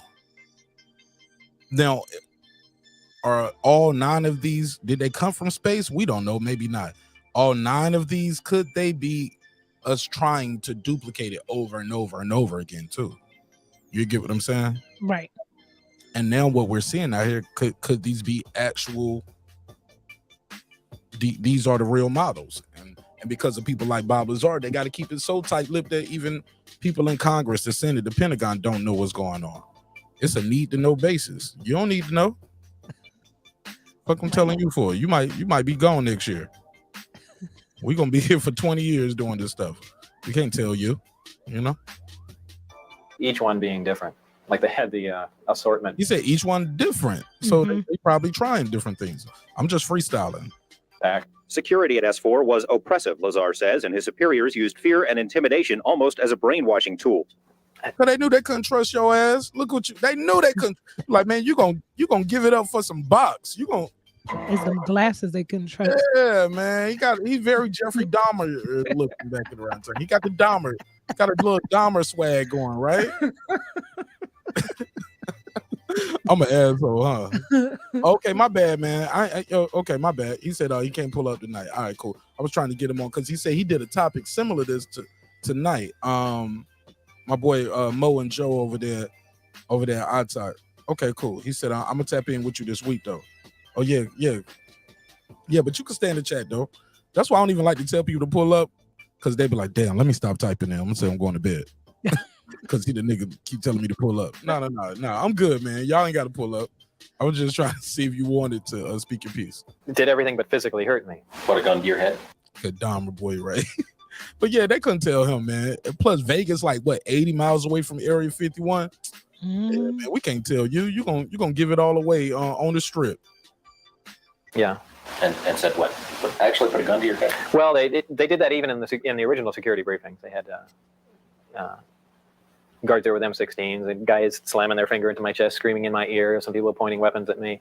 Now, are all 9 of these, did they come from space? We don't know. Maybe not. All 9 of these, could they be us trying to duplicate it over and over and over again, too? You get what I'm saying? Right. And now what we're seeing out here, could these be actual, these are the real models. And because of people like Bob Lazar, they got to keep it so tight-lipped that even people in Congress, the Senate, the Pentagon don't know what's going on. It's a need-to-know basis. You don't need to know. Fuck I'm telling you for. You might be gone next year. We're going to be here for 20 years doing this stuff. We can't tell you, you know? Each one being different. Like they had the assortment. You said each one different. So they probably trying different things. I'm just freestyling. Security at S4 was oppressive, Lazar says, and his superiors used fear and intimidation almost as a brainwashing tool. But they knew they couldn't trust your ass. Look what you, they knew they couldn't. Like, man, you gonna give it up for some bucks. You gonna. It's them glasses they couldn't trust. Yeah, man. He's very Jeffrey Dahmer looking back at the round turn. He got the Dahmer, got a little Dahmer swag going, right? I'm an asshole, huh? Okay, my bad, man. Okay, my bad. He said, he can't pull up tonight. All right, cool. I was trying to get him on because he said he did a topic similar to this tonight. My boy Mo and Joe over there at Outside. Okay, cool. He said, I'm gonna tap in with you this week though. Oh yeah, but you can stay in the chat though. That's why I don't even like to tell people to pull up, because they be like, damn, let me stop typing in. I'm gonna say I'm going to bed. Because the nigga keep telling me to pull up. No, I'm good, man. Y'all ain't got to pull up. I was just trying to see if you wanted to speak your piece. Did everything but physically hurt me. Put a gun to your head. Good Dahmer boy, right? But yeah, they couldn't tell him, man. And plus, Vegas, like what, 80 miles away from Area 51? Yeah, man, we can't tell you. You're gonna give it all away on the strip. Yeah. And said what? Actually put a gun to your head? Well, they did that even in the original security briefings. They had guards there with M16s and guys slamming their finger into my chest, screaming in my ear. Some people pointing weapons at me.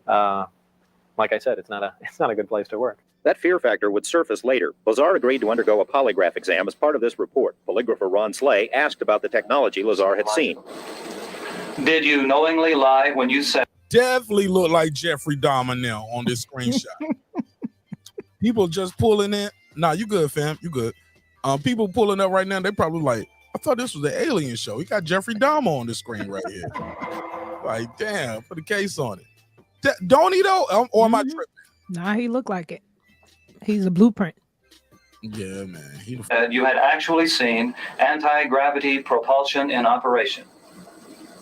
Like I said, it's not a good place to work. That fear factor would surface later. Lazar agreed to undergo a polygraph exam as part of this report. Polygrapher Ron Slay asked about the technology Lazar had seen. Did you knowingly lie when you said... Definitely look like Jeffrey Dahmer now on this screenshot. People just pulling in. Nah, you good, fam. You good. People pulling up right now, they probably like, I thought this was the Alien show. He got Jeffrey Dahmer on the screen right here. Like, damn, put a case on it. Don't he though? Or am I tripping? Nah, he looked like it. He's a blueprint. Yeah, man. You had actually seen anti-gravity propulsion in operation.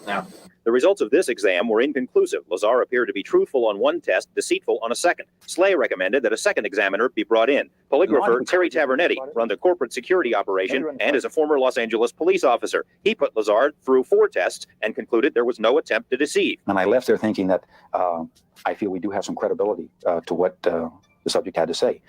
Now, the results of this exam were inconclusive. Lazar appeared to be truthful on one test, deceitful on a second. Slay recommended that a second examiner be brought in. Polygrapher Terry Tavernetti run the corporate security operation and is a former Los Angeles police officer. He put Lazar through 4 tests and concluded there was no attempt to deceive. And I left there thinking that I feel we do have some credibility to what the subject had to say.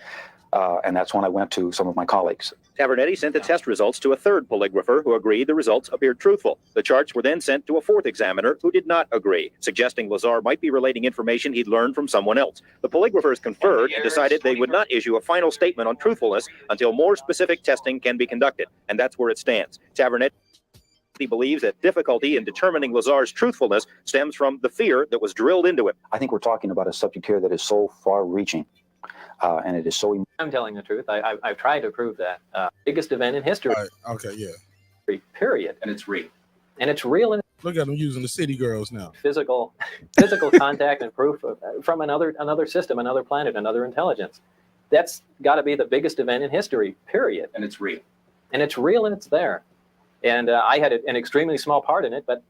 And that's when I went to some of my colleagues. Tavernetti sent the test results to a third polygrapher who agreed the results appeared truthful. The charts were then sent to a 4th examiner who did not agree, suggesting Lazar might be relating information he'd learned from someone else. The polygraphers conferred and decided they would not issue a final statement on truthfulness until more specific testing can be conducted. And that's where it stands. Tavernetti believes that difficulty in determining Lazar's truthfulness stems from the fear that was drilled into him. I think we're talking about a subject here that is so far-reaching. And it is so... I'm telling the truth. I've tried to prove that. Biggest event in history. Okay, yeah. Period. And it's real. And it's real. And look at them using the city girls now. Physical contact and proof from another system, another planet, another intelligence. That's got to be the biggest event in history. Period. And it's real. And it's real, and it's there. And I had an extremely small part in it, but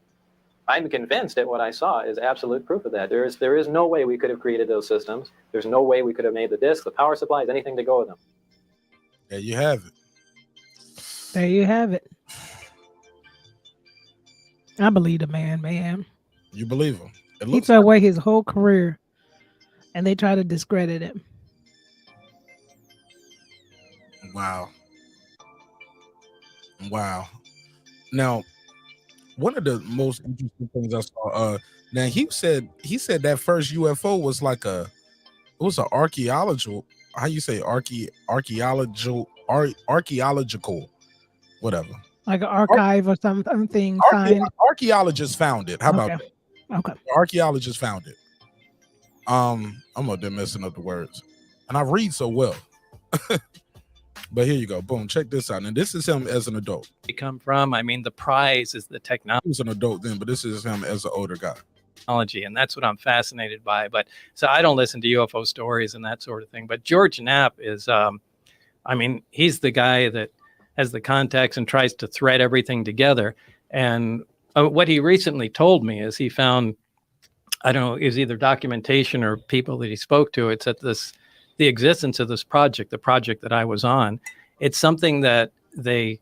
I'm convinced that what I saw is absolute proof of that. There is no way we could have created those systems. There's no way we could have made the discs, the power supplies, anything to go with them. There you have it. There you have it. I believe the man. You believe him? It He looks threw away his whole career, and they try to discredit him. wow. Wow. Now, one of the most interesting things I saw, now he said that first UFO was like it was an archaeological, how you say archaeological, whatever. Like an archive or something find. Archaeologists found it. How about Okay. that? Okay. Archaeologists found it. I'm out there messing up the words, and I read so well. But here you go. Boom. Check this out. And this is him as an adult. They come from. I mean, the prize is the technology. He was an adult then, but this is him as an older guy. And that's what I'm fascinated by. But so I don't listen to UFO stories and that sort of thing. But George Knapp is, I mean, he's the guy that has the contacts and tries to thread everything together. And what he recently told me is he found, I don't know, it was either documentation or people that he spoke to. It's at the existence of this project, the project that I was on. It's something that they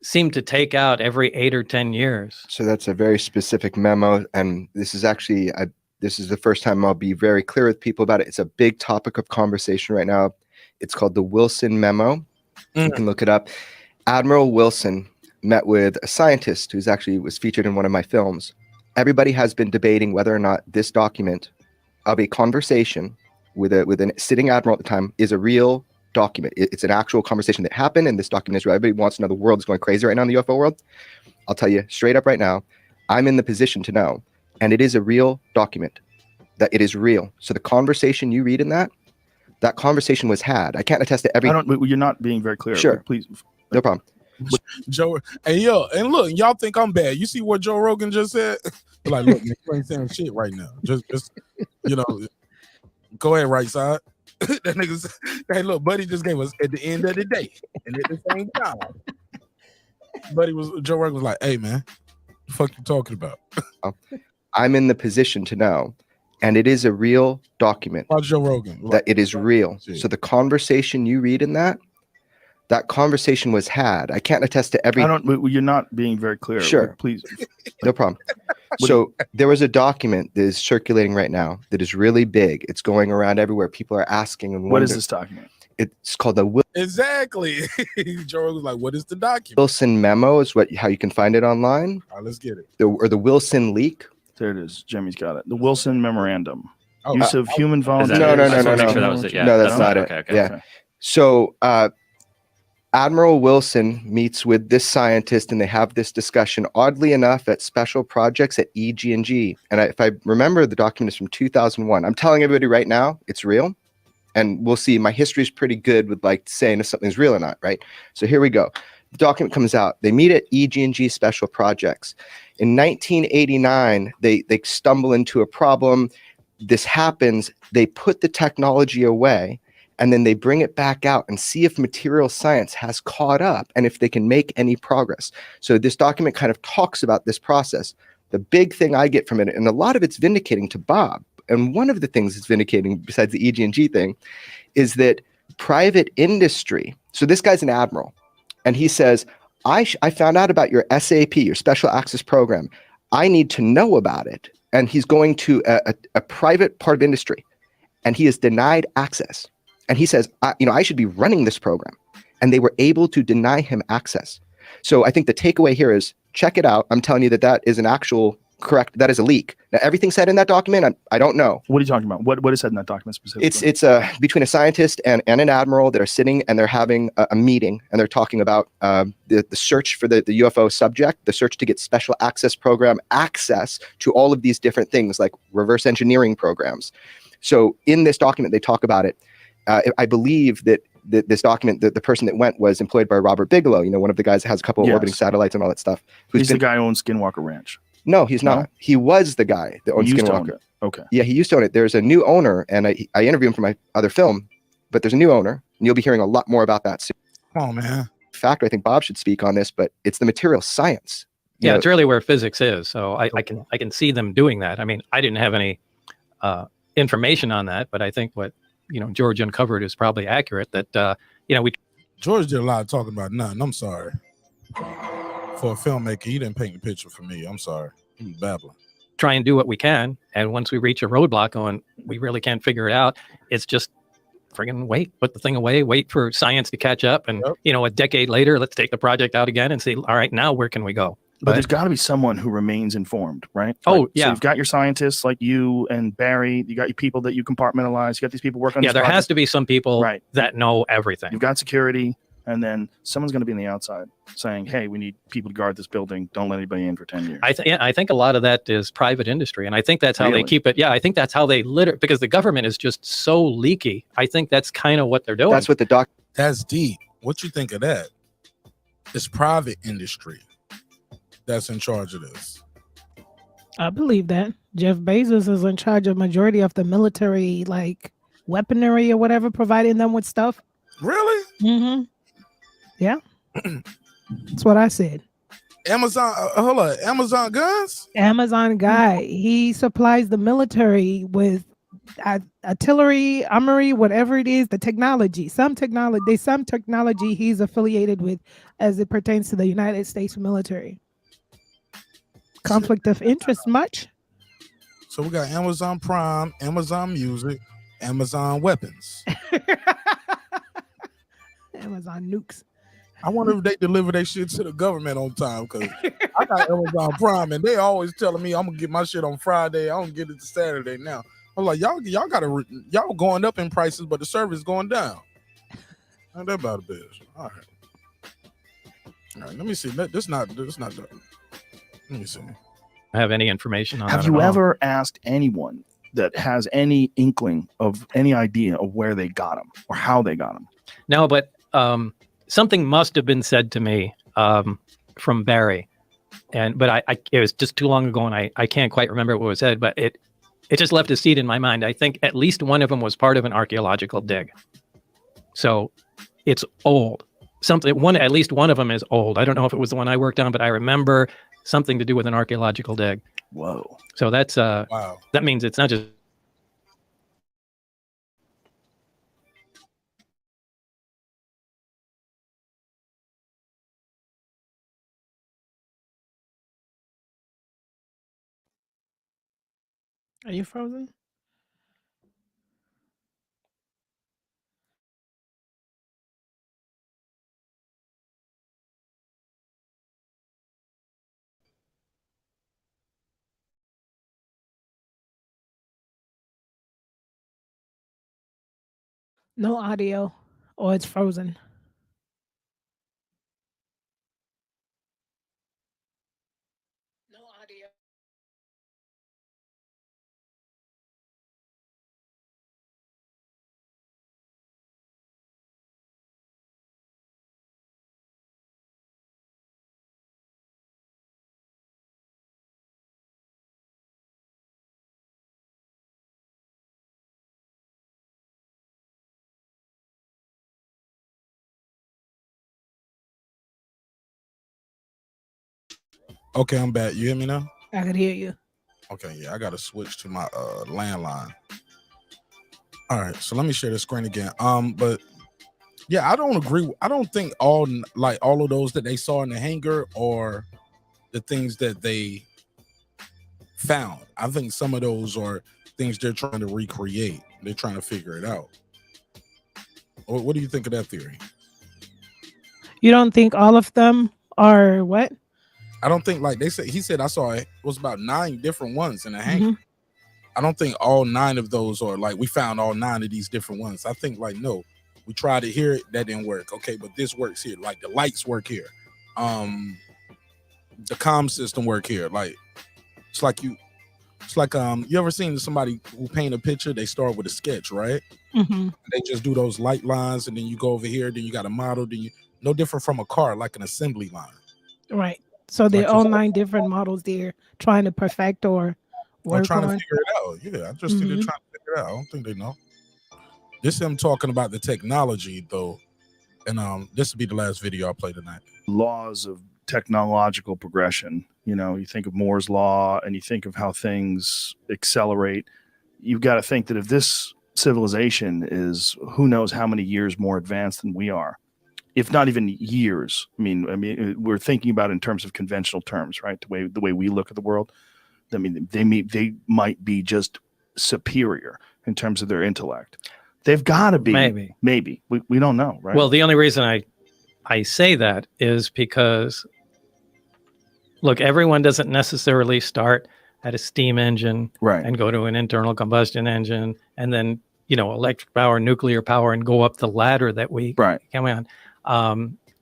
seem to take out every 8 or 10 years. So that's a very specific memo. And this is actually, this is the first time I'll be very clear with people about it. It's a big topic of conversation right now. It's called the Wilson Memo. You can look it up. Admiral Wilson met with a scientist who's actually was featured in one of my films. Everybody has been debating whether or not this document of a conversation with a sitting admiral at the time is a real document. It's an actual conversation that happened, and this document is real. Everybody wants to know. The world is going crazy right now in the UFO world. I'll tell you straight up right now, I'm in the position to know, and it is a real document, that it is real. So the conversation you read in that conversation was had. I can't attest to every. You're not being very clear. Sure. Please. No problem. Joe, and look, y'all think I'm bad. You see what Joe Rogan just said? Like, look, man, you ain't saying shit right now. Just go ahead, right side. That nigga said, hey, look, buddy just gave us at the end of the day, and at the same time, Joe Rogan was like, hey man, the fuck you talking about? I'm in the position to know, and it is a real document. About Joe Rogan. That it is real. So the conversation you read in that conversation was had. I can't attest to every. You're not being very clear. Sure. Please. No problem. So there was a document that is circulating right now that is really big. It's going around everywhere. People are asking and what is this document? It's called the Exactly. Joe Rogan was like, what is the document? Wilson Memo is how you can find it online. All right, let's get it. Or the Wilson leak. There it is. Jimmy's got it. The Wilson Memorandum. Oh, Use of human volunteers. No. Make sure that was it. Yeah, no, that's not it. Okay. Yeah. So Admiral Wilson meets with this scientist, and they have this discussion, oddly enough, at special projects at EG&G. And if I remember, the document is from 2001. I'm telling everybody right now, it's real. And we'll see. My history is pretty good with like saying if something's real or not, right? So here we go. The document comes out. They meet at EG&G special projects. In 1989, they stumble into a problem. This happens. They put the technology away, and then they bring it back out and see if material science has caught up and if they can make any progress. So this document kind of talks about this process. The big thing I get from it, and a lot of it's vindicating to Bob, and one of the things it's vindicating besides the EG&G thing, is that private industry, so this guy's an admiral, and he says, I found out about your SAP, your Special Access Program. I need to know about it. And he's going to a private part of industry, and he is denied access. And he says, I should be running this program. And they were able to deny him access. So I think the takeaway here is check it out. I'm telling you that is an actual correct, that is a leak. Now, everything said in that document, I don't know. What are you talking about? What is said in that document specifically? It's between a scientist and an admiral that are sitting and they're having a meeting, and they're talking about the search for the UFO subject, the search to get Special Access Program access to all of these different things like reverse engineering programs. So in this document, they talk about it. I believe that this document, the person that went was employed by Robert Bigelow, one of the guys that has a couple of orbiting satellites and all that stuff. He's the guy who owns Skinwalker Ranch. No, he's not. He was the guy that owns Skinwalker. Okay. Yeah, he used to own it. There's a new owner, and I interviewed him for my other film, but there's a new owner, and you'll be hearing a lot more about that soon. Oh, man. In fact, I think Bob should speak on this, but it's the material science. Yeah, it's really where physics is. So I can see them doing that. I mean, I didn't have any information on that, but I think what George uncovered is probably accurate. That George did a lot of talking about nothing. I'm sorry. For a filmmaker, he didn't paint the picture for me. I'm sorry. He was babbling. Try and do what we can. And once we reach a roadblock going, we really can't figure it out. It's just friggin' wait, put the thing away, wait for science to catch up. And, a decade later, let's take the project out again and see, all right, now where can we go? But there's got to be someone who remains informed, right? Oh, yeah. So you've got your scientists like you and Barry. You got your people that you compartmentalize. You got these people working on Yeah, this there project. has to be some people that know everything. You've got security, and then someone's going to be on the outside saying, hey, we need people to guard this building. Don't let anybody in for 10 years. I think a lot of that is private industry. And I think that's how they keep it. Yeah, I think that's how they because the government is just so leaky. I think that's kind of what they're doing. That's what the doc. That's deep. What you think of that? It's private industry that's in charge of this. I believe that. Jeff Bezos is in charge of majority of the military, like weaponry or whatever, providing them with stuff. Really? Mm-hmm. Yeah. That's what I said. Amazon, hold on. Amazon guns? Amazon guy. He supplies the military with artillery, armory, whatever it is, the technology. Some technology he's affiliated with as it pertains to the United States military. Conflict of interest much? So we got Amazon Prime, Amazon Music, Amazon Weapons. Amazon nukes. I wonder if they deliver their shit to the government on time, because I got Amazon Prime and they always telling me I'm gonna get my shit on Friday. I don't get it to Saturday now. I'm like, y'all going up in prices, but the service going down. Ain't that about a bitch? All right. Let me see. This not done. Let me see. Have any information on Have that you at all. ever asked anyone that has any inkling of any idea of where they got them or how they got them? No, but something must have been said to me from Barry, but it was just too long ago, and I can't quite remember what was said, but it just left a seed in my mind. I think at least one of them was part of an archaeological dig, so it's old. At least one of them is old. I don't know if it was the one I worked on, but I remember something to do with an archaeological dig. Whoa! So that's wow. That means it's not just. Are you frozen? No audio, or it's frozen. Okay, I'm back. You hear me now? I could hear you. Okay, yeah, I gotta switch to my landline. All right, so let me share the screen again. But yeah, I don't agree. I don't think all of those that they saw in the hangar are the things that they found. I think some of those are things they're trying to recreate. They're trying to figure it out. What do you think of that theory? You don't think all of them are what? I don't think, like they said, he said I saw it was about 9 different ones in a hangar. I don't think all 9 of those are like we found all 9 of these different ones. I think like, no, we tried it here, that didn't work. Okay, but this works here. Like the lights work here. The comm system work here. Like it's like you ever seen somebody who paint a picture? They start with a sketch, right? Mm-hmm. They just do those light lines, and then you go over here, then you got a model, no different from a car, like an assembly line. Right. So they're all 9 different models they're trying to perfect or work trying on. to figure it out. Yeah, I just think they're trying to figure it out. I don't think they know. This is him talking about the technology, though. And this will be the last video I'll play tonight. Laws of technological progression. You know, you think of Moore's law and you think of how things accelerate. You've got to think that if this civilization is who knows how many years more advanced than we are, if not even years. I mean, we're thinking about it in terms of conventional terms, right? The way we look at the world. I mean, they might be just superior in terms of their intellect. They've got to be. Maybe. We don't know, right? Well, the only reason I say that is because, look, everyone doesn't necessarily start at a steam engine and go to an internal combustion engine and then, electric power, nuclear power, and go up the ladder that we come on.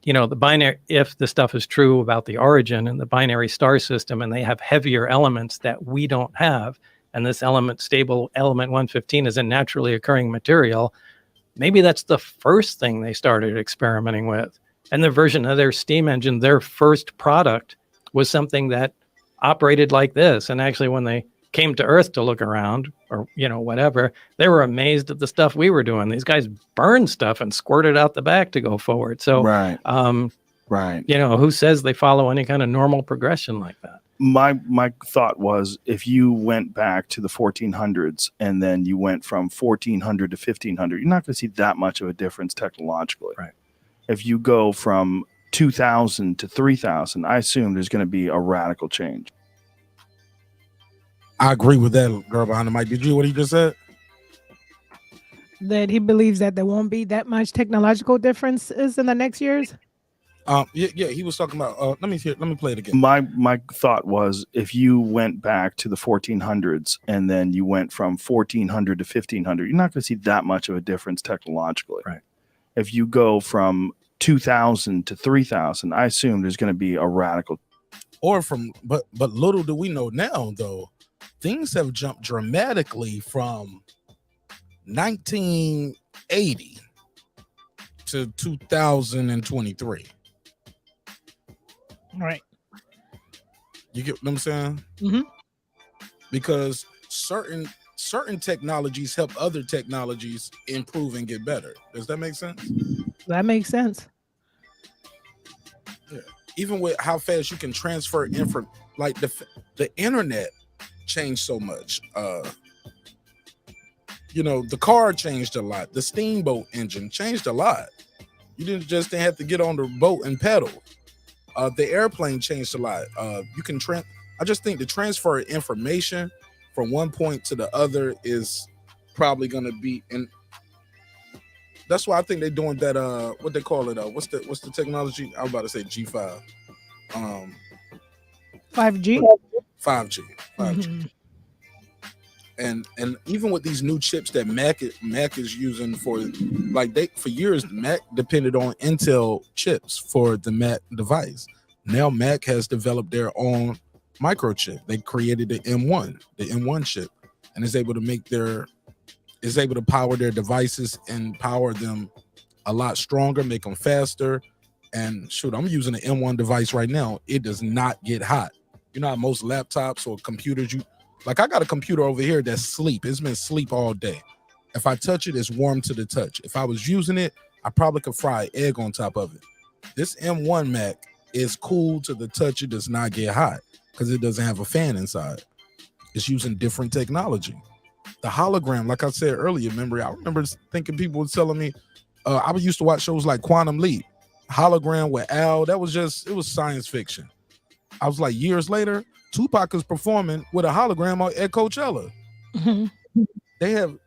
The binary, if the stuff is true about the origin and the binary star system, and they have heavier elements that we don't have, and this stable element 115 is a naturally occurring material, maybe that's the first thing they started experimenting with. And the version of their steam engine, their first product, was something that operated like this. And actually, when they came to Earth to look around, or whatever, they were amazed at the stuff we were doing. These guys burned stuff and squirted out the back to go forward. So, who says they follow any kind of normal progression like that? My thought was, if you went back to the 1400s and then you went from 1400 to 1500, you're not going to see that much of a difference technologically. Right. If you go from 2000 to 3000, I assume there's going to be a radical change. I agree with that girl behind the mic. Did you hear what he just said? That he believes that there won't be that much technological differences in the next years. Yeah, he was talking about. Let me play it again. My thought was, if you went back to the 1400s and then you went from 1400 to 1500, you're not going to see that much of a difference technologically. Right. If you go from 2000 to 3000, I assume there's going to be a radical. But little do we know now, though, things have jumped dramatically from 1980 to 2023. Right. You get what I'm saying? Mm-hmm. Because certain technologies help other technologies improve and get better. Does that make sense? That makes sense. Yeah. Even with how fast you can transfer info, like the internet changed so much. The car changed a lot. The steamboat engine changed a lot. You didn't have to get on the boat and pedal. The airplane changed a lot. You can I just think the transfer of information from one point to the other is probably going to be, and that's why I think they're doing that. What they call it? What's the technology? I was about to say G5. 5G. 5G. Mm-hmm. And even with these new chips that Mac is using for years, Mac depended on Intel chips for the Mac device. Now Mac has developed their own microchip. They created the M1 chip, and is able to power their devices and power them a lot stronger, make them faster. And shoot, I'm using an M1 device right now. It does not get hot. You know how most laptops or computers, I got a computer over here that's sleep. It's been asleep all day. If I touch it, it's warm to the touch. If I was using it, I probably could fry an egg on top of it. This M1 Mac is cool to the touch. It does not get hot because it doesn't have a fan inside. It's using different technology. The hologram, like I said earlier, I remember thinking people were telling me, I used to watch shows like Quantum Leap, hologram with Al. It was science fiction. I was like, years later, Tupac is performing with a hologram at Coachella. Mm-hmm. They have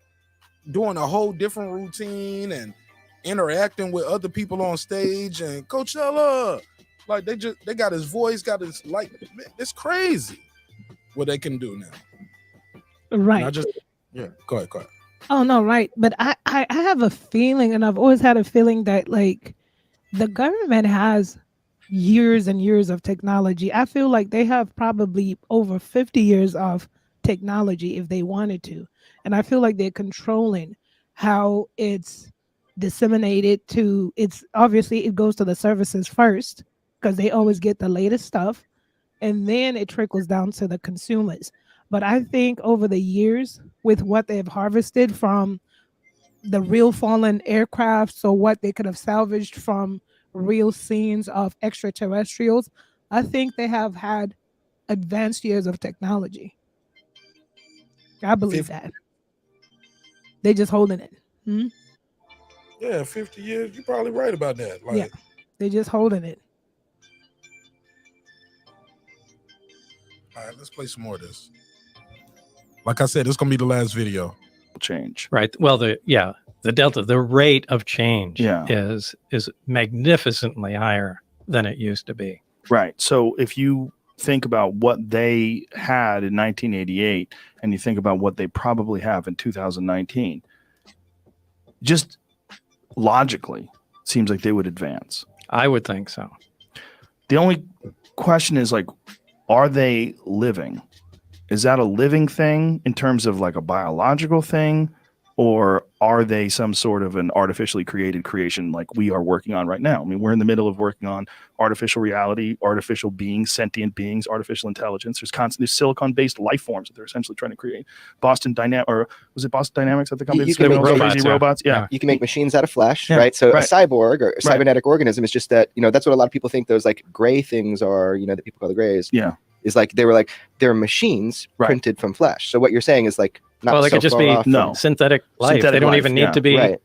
doing a whole different routine and interacting with other people on stage, and Coachella, like they got his voice, got his it's crazy what they can do now. Right. Go ahead. Oh no, right. But I have a feeling, and I've always had a feeling that the government has years and years of technology. I feel like they have probably over 50 years of technology if they wanted to. And I feel like they're controlling how it's disseminated to, obviously it goes to the services first because they always get the latest stuff, and then it trickles down to the consumers. But I think over the years, with what they've harvested from the real fallen aircraft, or what they could have salvaged from real scenes of extraterrestrials, I think they have had advanced years of technology. I believe that. They just holding it. Yeah, 50 years. You're probably right about that. Like, Yeah, they're just holding it. all right, let's play some more of this. Like I said, this is gonna be the last video. Change. Right. Well, the delta, the rate of change Yeah. is magnificently higher than it used to be. Right. So if you think about what they had in 1988 and you think about what they probably have in 2019, just logically seems like they would advance. I would think so. The only question is, like, are they living? Is that a living thing in terms of like a biological thing, or are they some sort of an artificially created creation like we are working on right now? I mean, we're in the middle of working on artificial reality, artificial beings, sentient beings, artificial intelligence. There's silicon-based life forms that they're essentially trying to create. Boston Dynamics, or was it Boston Dynamics at the company? You can make crazy robots. Yeah. You can make machines out of flesh, Yeah, right? So right. a cyborg or a cybernetic organism is just that, that's what a lot of people think those like gray things are, that people call the grays. Yeah. Is like they're machines printed from flesh. So what you're saying is like not Well, they so could just far be off from- synthetic life. Synthetic They don't life, even need yeah. to be, Right.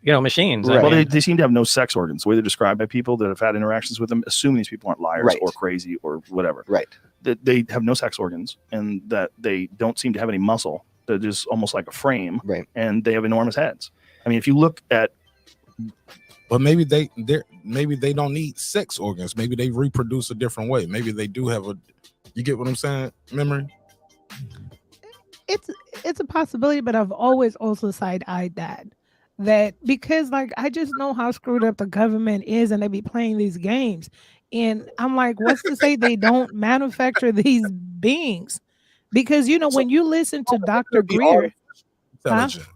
machines. Right. Well, they seem to have no sex organs. The way they're described by people that have had interactions with them, assuming these people aren't liars Right. or crazy or whatever. Right. That they have no sex organs and that they don't seem to have any muscle. They're just almost like a frame. Right. And they have enormous heads. I mean, if you look at, But maybe they don't need sex organs. Maybe they reproduce a different way. Maybe they do have a. You get what I'm saying? Memory. It's a possibility, but I've always also side-eyed that because like I just know how screwed up the government is, and they be playing these games, and I'm like, what's to say they don't manufacture these beings? Because when you listen to Dr. Greer, Intelligent.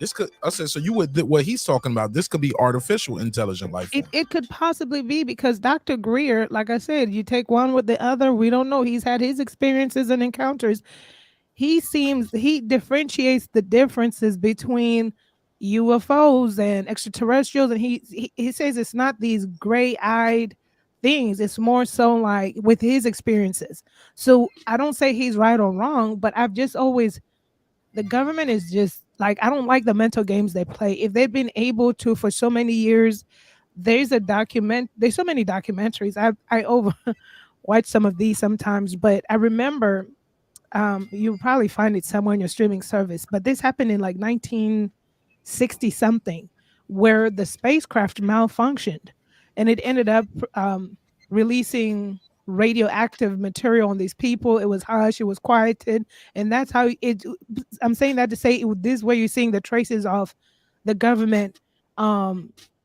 This could. I said so. You would what he's talking about. This could be artificial intelligent life form. it could possibly be, because Dr. Greer, like I said, you take one with the other, we don't know. He's had his experiences and encounters. He differentiates the differences between UFOs and extraterrestrials, and he says it's not these gray-eyed things. It's more so like with his experiences. So I don't say he's right or wrong, but I've just always, the government is just like, I don't like the mental games they play. If they've been able to for so many years, there's so many documentaries. I over watch some of these sometimes, but I remember you'll probably find it somewhere in your streaming service, but this happened in like 1960 something, where the spacecraft malfunctioned and it ended up releasing radioactive material on these people. It was hush, it was quieted, and that's how I'm saying that to say this is where you're seeing the traces of the government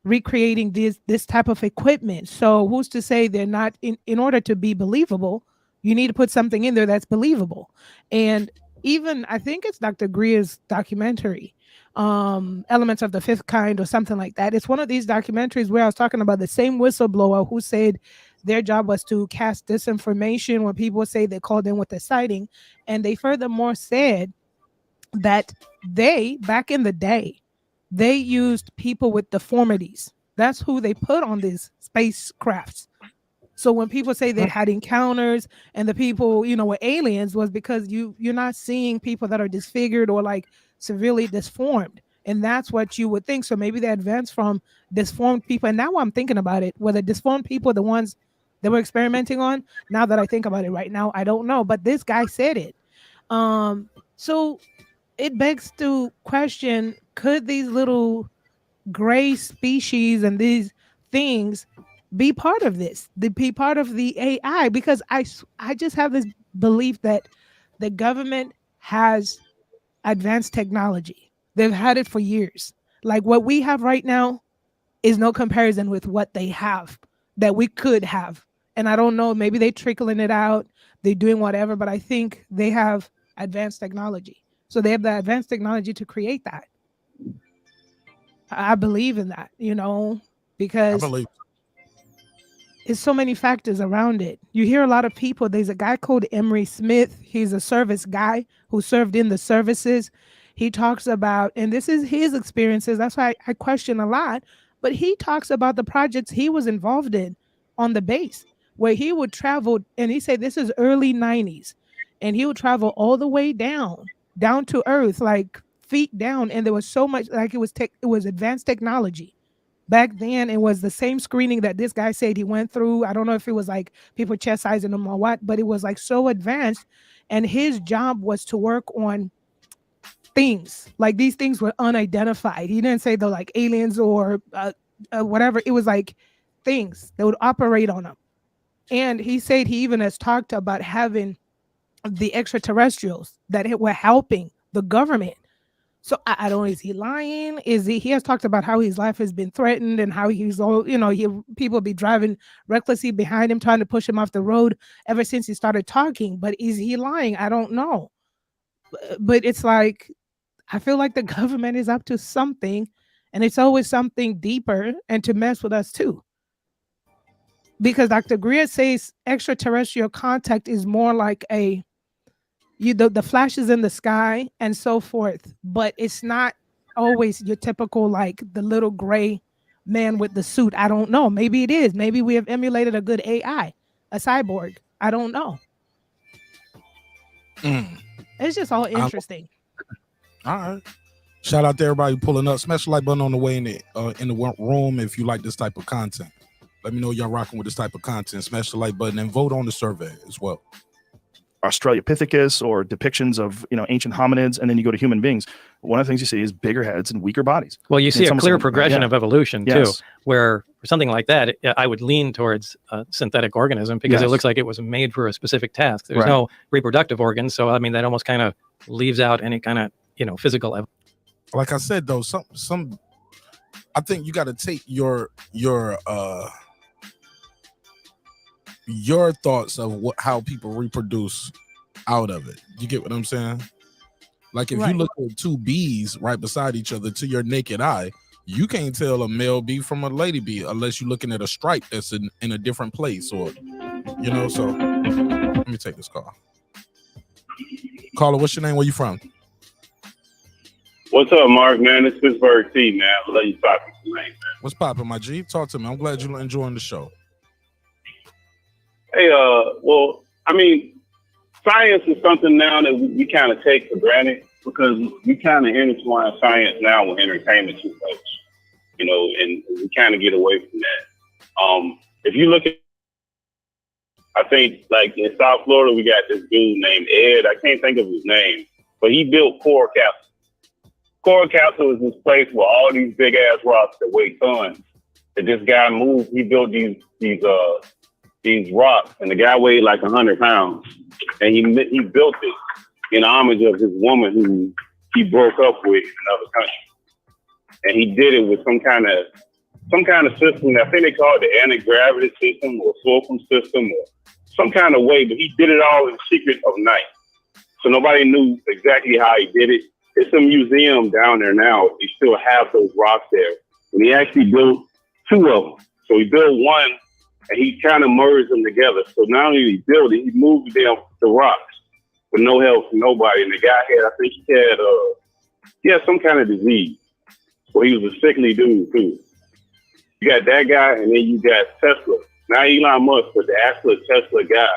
recreating this type of equipment. So who's to say they're not, in order to be believable, you need to put something in there that's believable. And even I think it's Dr. Greer's documentary, Elements of the Fifth Kind or something like that. It's one of these documentaries where I was talking about the same whistleblower who said their job was to cast disinformation when people say they called in with a sighting. And they furthermore said that back in the day, they used people with deformities. That's who they put on these spacecrafts. So when people say they had encounters and the people, were aliens, was because you're not seeing people that are disfigured or like severely disformed. And that's what you would think. So maybe they advanced from disformed people. And now I'm thinking about it, whether disformed people are the ones they were experimenting on. Now that I think about it right now, I don't know. But this guy said it. So it begs to question, could these little gray species and these things be part of this, be part of the AI? Because I just have this belief that the government has advanced technology. They've had it for years. Like what we have right now is no comparison with what they have that we could have. And I don't know, maybe they're trickling it out, they're doing whatever, but I think they have advanced technology. So they have the advanced technology to create that. I believe in that, because there's so many factors around it. You hear a lot of people. There's a guy called Emery Smith. He's a service guy who served in the services. He talks about, and this is his experiences. That's why I question a lot. But he talks about the projects he was involved in on the base, where he would travel, and he said this is early 90s, and he would travel all the way down to earth, like feet down, and there was so much, like, it was advanced technology. Back then, it was the same screening that this guy said he went through. I don't know if it was like people chastising him or what, but it was like so advanced. And his job was to work on things. Like, these things were unidentified. He didn't say they're like aliens or whatever. It was like things that would operate on them. And he said he even has talked about having the extraterrestrials that were helping the government. So I don't know, is he lying? He has talked about how his life has been threatened and how he's all, people be driving recklessly behind him, trying to push him off the road ever since he started talking. But is he lying? I don't know. But it's like, I feel like the government is up to something, and it's always something deeper and to mess with us too. Because Dr. Greer says extraterrestrial contact is more like the flashes in the sky and so forth, but it's not always your typical, like, the little gray man with the suit. I don't know. Maybe it is. Maybe we have emulated a good AI, a cyborg. I don't know. It's just all interesting. All right. Shout out to everybody pulling up. Smash the like button on the way in the room if you like this type of content. Let me know y'all rocking with this type of content. Smash the like button and vote on the survey as well. Australopithecus or depictions of ancient hominids, and then you go to human beings. One of the things you see is bigger heads and weaker bodies. Well, you see a clear progression of evolution too, Yes. where for something like that, I would lean towards a synthetic organism because it Yes. looks like it was made for a specific task. There's Right. no reproductive organs, so I mean that almost kind of leaves out any kind of physical evidence. Like I said though, some I think you got to take your thoughts of how people reproduce out of it. You get what I'm saying? Like, if you look at two bees right beside each other to your naked eye, you can't tell a male bee from a lady bee unless you're looking at a stripe that's in a different place, or so let me take this call. Caller, what's your name? Where you from? What's up, Mark, man? It's Pittsburgh T, man. I'll let you talk to me, man. What's poppin', my G? Talk to me. I'm glad you're enjoying the show. Hey, well, I mean, science is something now that we kind of take for granted because we kind of intertwine science now with entertainment too much, and we kind of get away from that. If you look at, I think, like in South Florida, we got this dude named Ed. I can't think of his name, but he built Core Capsule. Core Capsule is this place where all these big ass rocks that weigh tons. That this guy moved. He built these rocks, and the guy weighed like 100 pounds, and he built it in homage of his woman who he broke up with in another country, and he did it with some kind of system. I think they call it the anti-gravity system or fulcrum system or some kind of way, but he did it all in secret of night, so nobody knew exactly how he did it. It's a museum down there now. They still have those rocks there, and he actually built two of them. So he built one, and he kind of merged them together. So not only did he build it, he moved the rocks with no help from nobody. And the guy he had some kind of disease. Well, he was a sickly dude too. You got that guy, and then you got Tesla. Not Elon Musk, but the actual Tesla guy,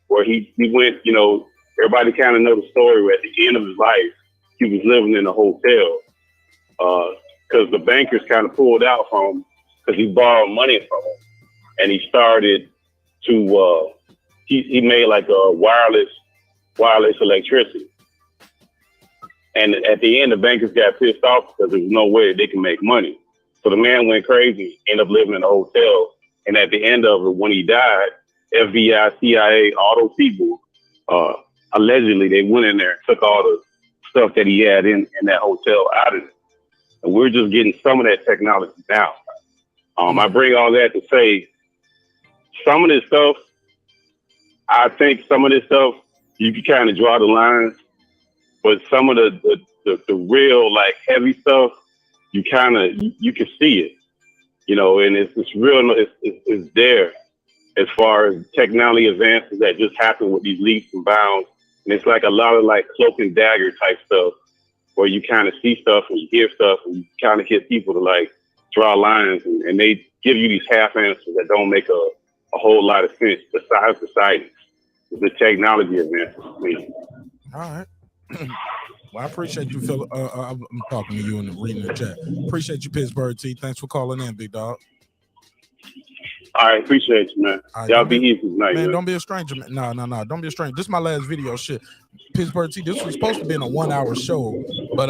where he went, everybody kind of know the story where at the end of his life, he was living in a hotel because the bankers kind of pulled out from him because he borrowed money from him. And he started to, he made like a wireless electricity. And at the end, the bankers got pissed off because there was no way they can make money. So the man went crazy, ended up living in a hotel. And at the end of it, when he died, FBI, CIA, all those people, allegedly, they went in there and took all the stuff that he had in that hotel out of it. And we're just getting some of that technology now. I bring all that to say, some of this stuff, I think some of this stuff, you can kind of draw the lines, but some of the real, like, heavy stuff, you can see it, and it's real, it's there as far as technology advances that just happen with these leaps and bounds. And it's like a lot of like cloak and dagger type stuff where you kind of see stuff and you hear stuff and you kind of get people to like draw lines and they give you these half answers that don't make a whole lot of sense besides the sightings, the technology advances. All right. Well, I appreciate you, Phil. I'm talking to you and reading the chat. Appreciate you, Pittsburgh T. Thanks for calling in, big dog. All right, appreciate you, man. Right, Y'all be easy tonight, man. Don't be a stranger, man. No. Don't be a stranger. This is my last video. Shit. Pittsburgh T. This was supposed to be a 1 hour show, but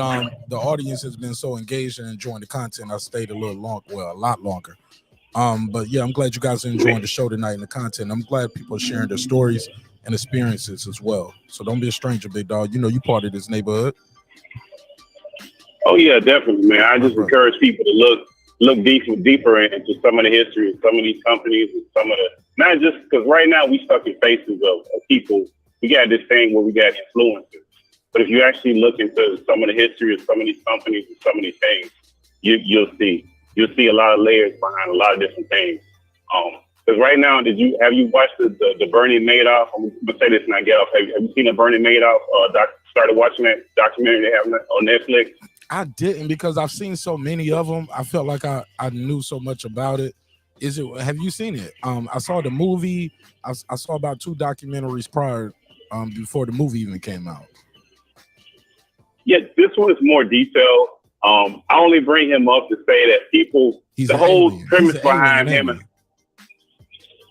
the audience has been so engaged and enjoying the content. I stayed a little long, well, a lot longer. But yeah, I'm glad you guys are enjoying the show tonight and the content. I'm glad people are sharing their stories and experiences as well. So don't be a stranger, big dog. You know you part of this neighborhood. Oh yeah, definitely, man. I just encourage people to look deeper into some of the history of some of these companies and some of the, not just because right now we stuck in faces of people. We got this thing where we got influencers, but if you actually look into some of the history of some of these companies and some of these things, you'll see a lot of layers behind a lot of different things. Because right now, have you watched the Bernie Madoff? I'm gonna say this and I get off. Have you seen the Bernie Madoff? Started watching that documentary they have on Netflix. I didn't because I've seen so many of them. I felt like I knew so much about it. Have you seen it? I saw the movie. I saw about 2 documentaries prior, before the movie even came out. Yeah, this one is more detailed. I only bring him up to say that people, the whole premise behind him.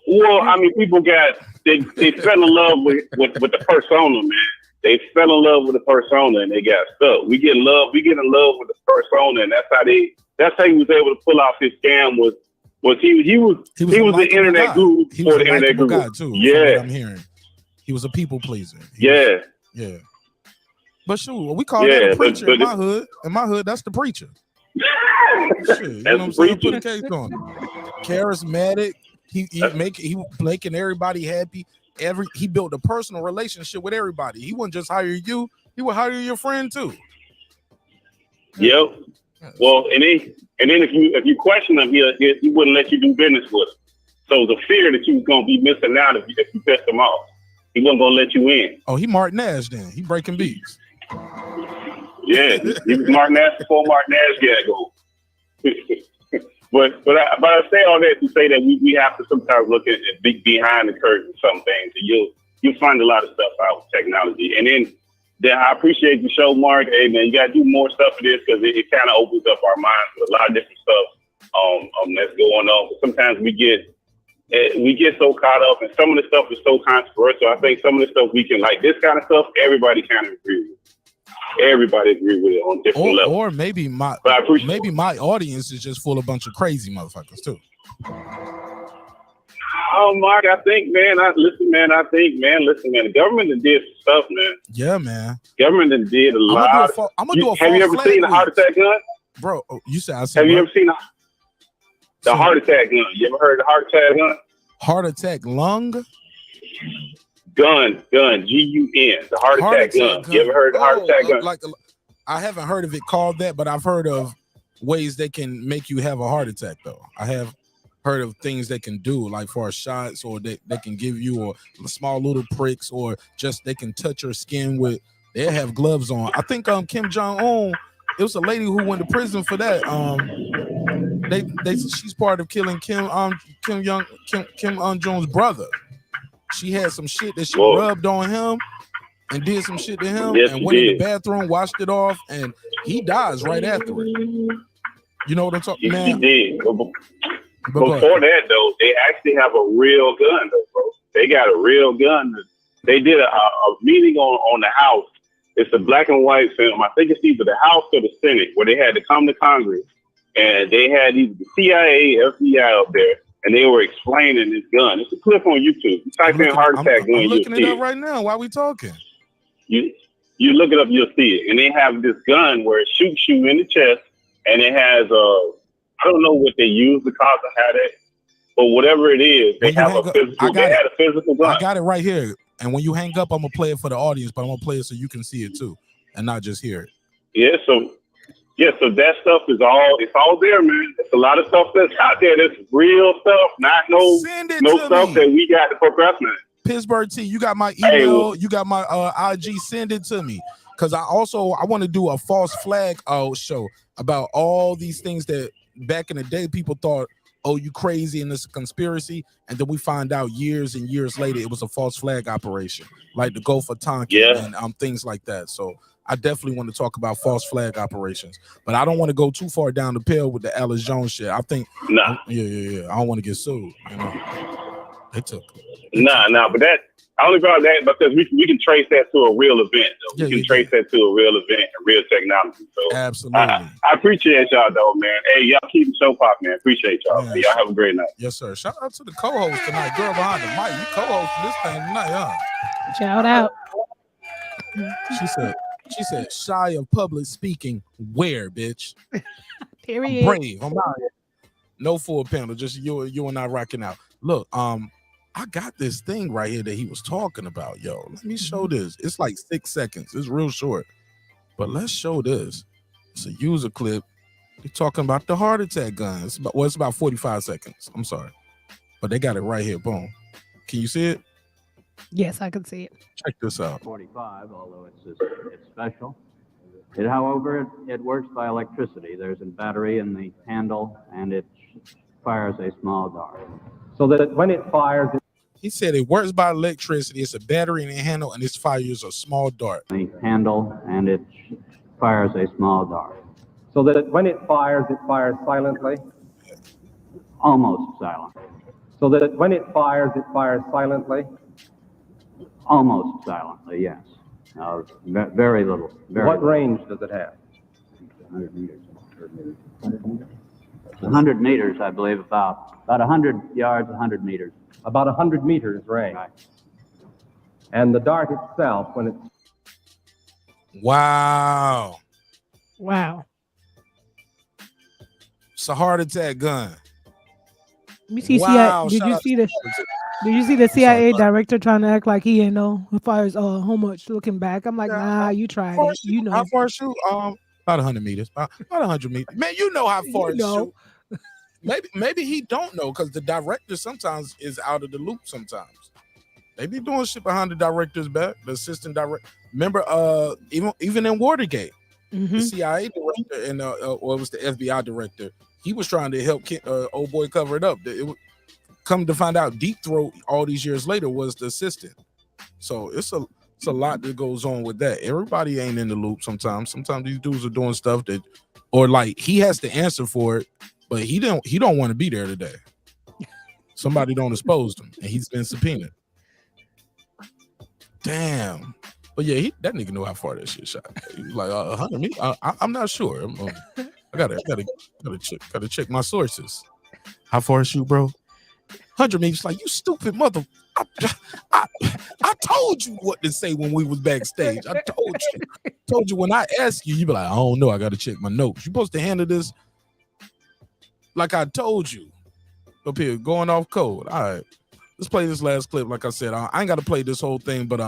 Well, I mean, people they fell in love with the persona, man. They fell in love with the persona and they got stuck. We get in love with the persona, and that's how he was able to pull off his scam. He was the internet guru for the internet guru guy too. Yeah, I'm hearing he was a people pleaser. Yeah. But shoot, we call that a preacher in my hood. In my hood, that's the preacher. Shit, you know what I'm saying? Put a case on him. Charismatic. He making everybody happy. He built a personal relationship with everybody. He wouldn't just hire you; he would hire your friend too. Yep. Well, and then if you question him, he wouldn't let you do business with him. So the fear that you was gonna be missing out if you pissed him off, he wasn't gonna let you in. Oh, he Marq Nash then. He breaking beats. Yeah, he was Marq Nash before Marq Nash got going. But I say all that to say that we have to sometimes look at behind the curtain some things. And you'll find a lot of stuff out with technology. And then I appreciate the show, Mark. Hey man, you gotta do more stuff for this because it kind of opens up our minds with a lot of different stuff that's going on. But sometimes we get so caught up, and some of the stuff is so controversial. I think some of the stuff we can, like this kind of stuff, everybody kind of agree with. Everybody agree with it on different levels. Or maybe my audience is just full of a bunch of crazy motherfuckers too. Oh, Mark, I think, man, listen, man, the government did some stuff, man. Yeah, man. Government did a lot. I'm gonna do a have you ever seen a heart attack gun? Bro, you said I said have you ever seen the heart attack gun? You ever heard of the heart attack gun? Heart attack lung? Gun, Gun, G-U-N, the heart attack gun. You ever heard of the heart attack gun? I haven't heard of it called that, but I've heard of ways they can make you have a heart attack, though. I have heard of things they can do, like for shots, or they can give you or small little pricks, or just they can touch your skin with, they have gloves on. I think Kim Jong-un, it was a lady who went to prison for that. She's part of killing Kim Jong's brother. She had some shit that she rubbed on him and did some shit to him, and went in the bathroom, washed it off, and he dies right after it. You know what I'm talking about? He did. Before that, though, they actually have a real gun, though, bro. They got a real gun. They did a meeting on the House. It's a black and white film. I think it's either the House or the Senate, where they had to come to Congress, and they had either the CIA, FBI up there, and they were explaining this gun. It's a clip on YouTube. You type in heart attack gun, I'm looking it up it right now while we talking. You look it up, you'll see it. And they have this gun where it shoots you in the chest, and it has I don't know what they use to cause a headache, but whatever it is, they have a physical. They had a physical gun. I got it right here. And when you hang up, I'm gonna play it for the audience, but I'm gonna play it so you can see it too, and not just hear it. So that stuff is all there, man. It's a lot of stuff that's out there. That's real stuff, not no stuff that we got to procrastinate. Pittsburgh T, you got my email, you got my IG. Send it to me, because I want to do a false flag show about all these things that back in the day people thought, oh, you crazy and it's a conspiracy, and then we find out years and years later it was a false flag operation, like the Gulf of Tonkin and things like that. So I definitely want to talk about false flag operations, but I don't want to go too far down the pill with the Alice Jones shit. I think, Nah. yeah. I don't want to get sued. You know, Nah, but that I only brought that because we can trace that to a real event. Though. We can trace that to a real event and real technology. So absolutely, I appreciate y'all though, man. Hey, y'all keep the show pop, man. Appreciate y'all. Man. Y'all have a great night. Yes, sir. Shout out to the co-host tonight, girl behind the mic. You co-hosting this thing tonight, huh? Shout out. She said, shy of public speaking. Where, bitch? Period. I'm brave. I'm out here. No full panel, just you and I rocking out. Look, I got this thing right here that he was talking about, yo. Let me show this. It's like 6 seconds. It's real short, but let's show this. It's a user clip. They're talking about the heart attack gun. It's about 45 seconds. I'm sorry, but they got it right here. Boom. Can you see it? Yes, I can see it. Check this out. 45, although it's special. However, it works by electricity. There's a battery in the handle, and it fires a small dart. So that when it fires, he said it works by electricity. It's a battery in the handle, and it fires a small dart. The handle, and it fires a small dart. So that when it fires silently, almost silently. So that when it fires silently, almost silently. Yes. Very little. What range does it have? 100 meters. 100 meters, I believe, about 100 yards, 100 meters. About 100 meters range. Right. And the dart itself, when it's... Wow. It's a heart attack gun. Let me see. Wow. Did you see the CIA director trying to act like he ain't know who fires how much? Looking back, I'm like, nah, you tried it. You know how far shoot? About 100 meters. About 100 meters. Man, you know how far it shoot. Maybe he don't know because the director sometimes is out of the loop. Sometimes they be doing shit behind the director's back. The assistant director. Remember, even in Watergate, the CIA director and or it was the FBI director. He was trying to help old boy cover it up. Come to find out, Deep Throat all these years later was the assistant. So it's a lot that goes on with that. Everybody ain't in the loop sometimes. Sometimes these dudes are doing stuff that, or like he has to answer for it, but he don't want to be there today. Somebody don't expose him, and he's been subpoenaed. Damn. But yeah, that nigga know how far that shit shot. He was like 100 meters. I'm not sure. I gotta check my sources. How far it shoot, bro? 100 meters. Like, you stupid mother. I told you what to say when we was backstage. I told you when I ask you, you be like, I don't know. I gotta check my notes. You supposed to handle this like I told you. Up here, going off code. All right, let's play this last clip. Like I said, I ain't got to play this whole thing, but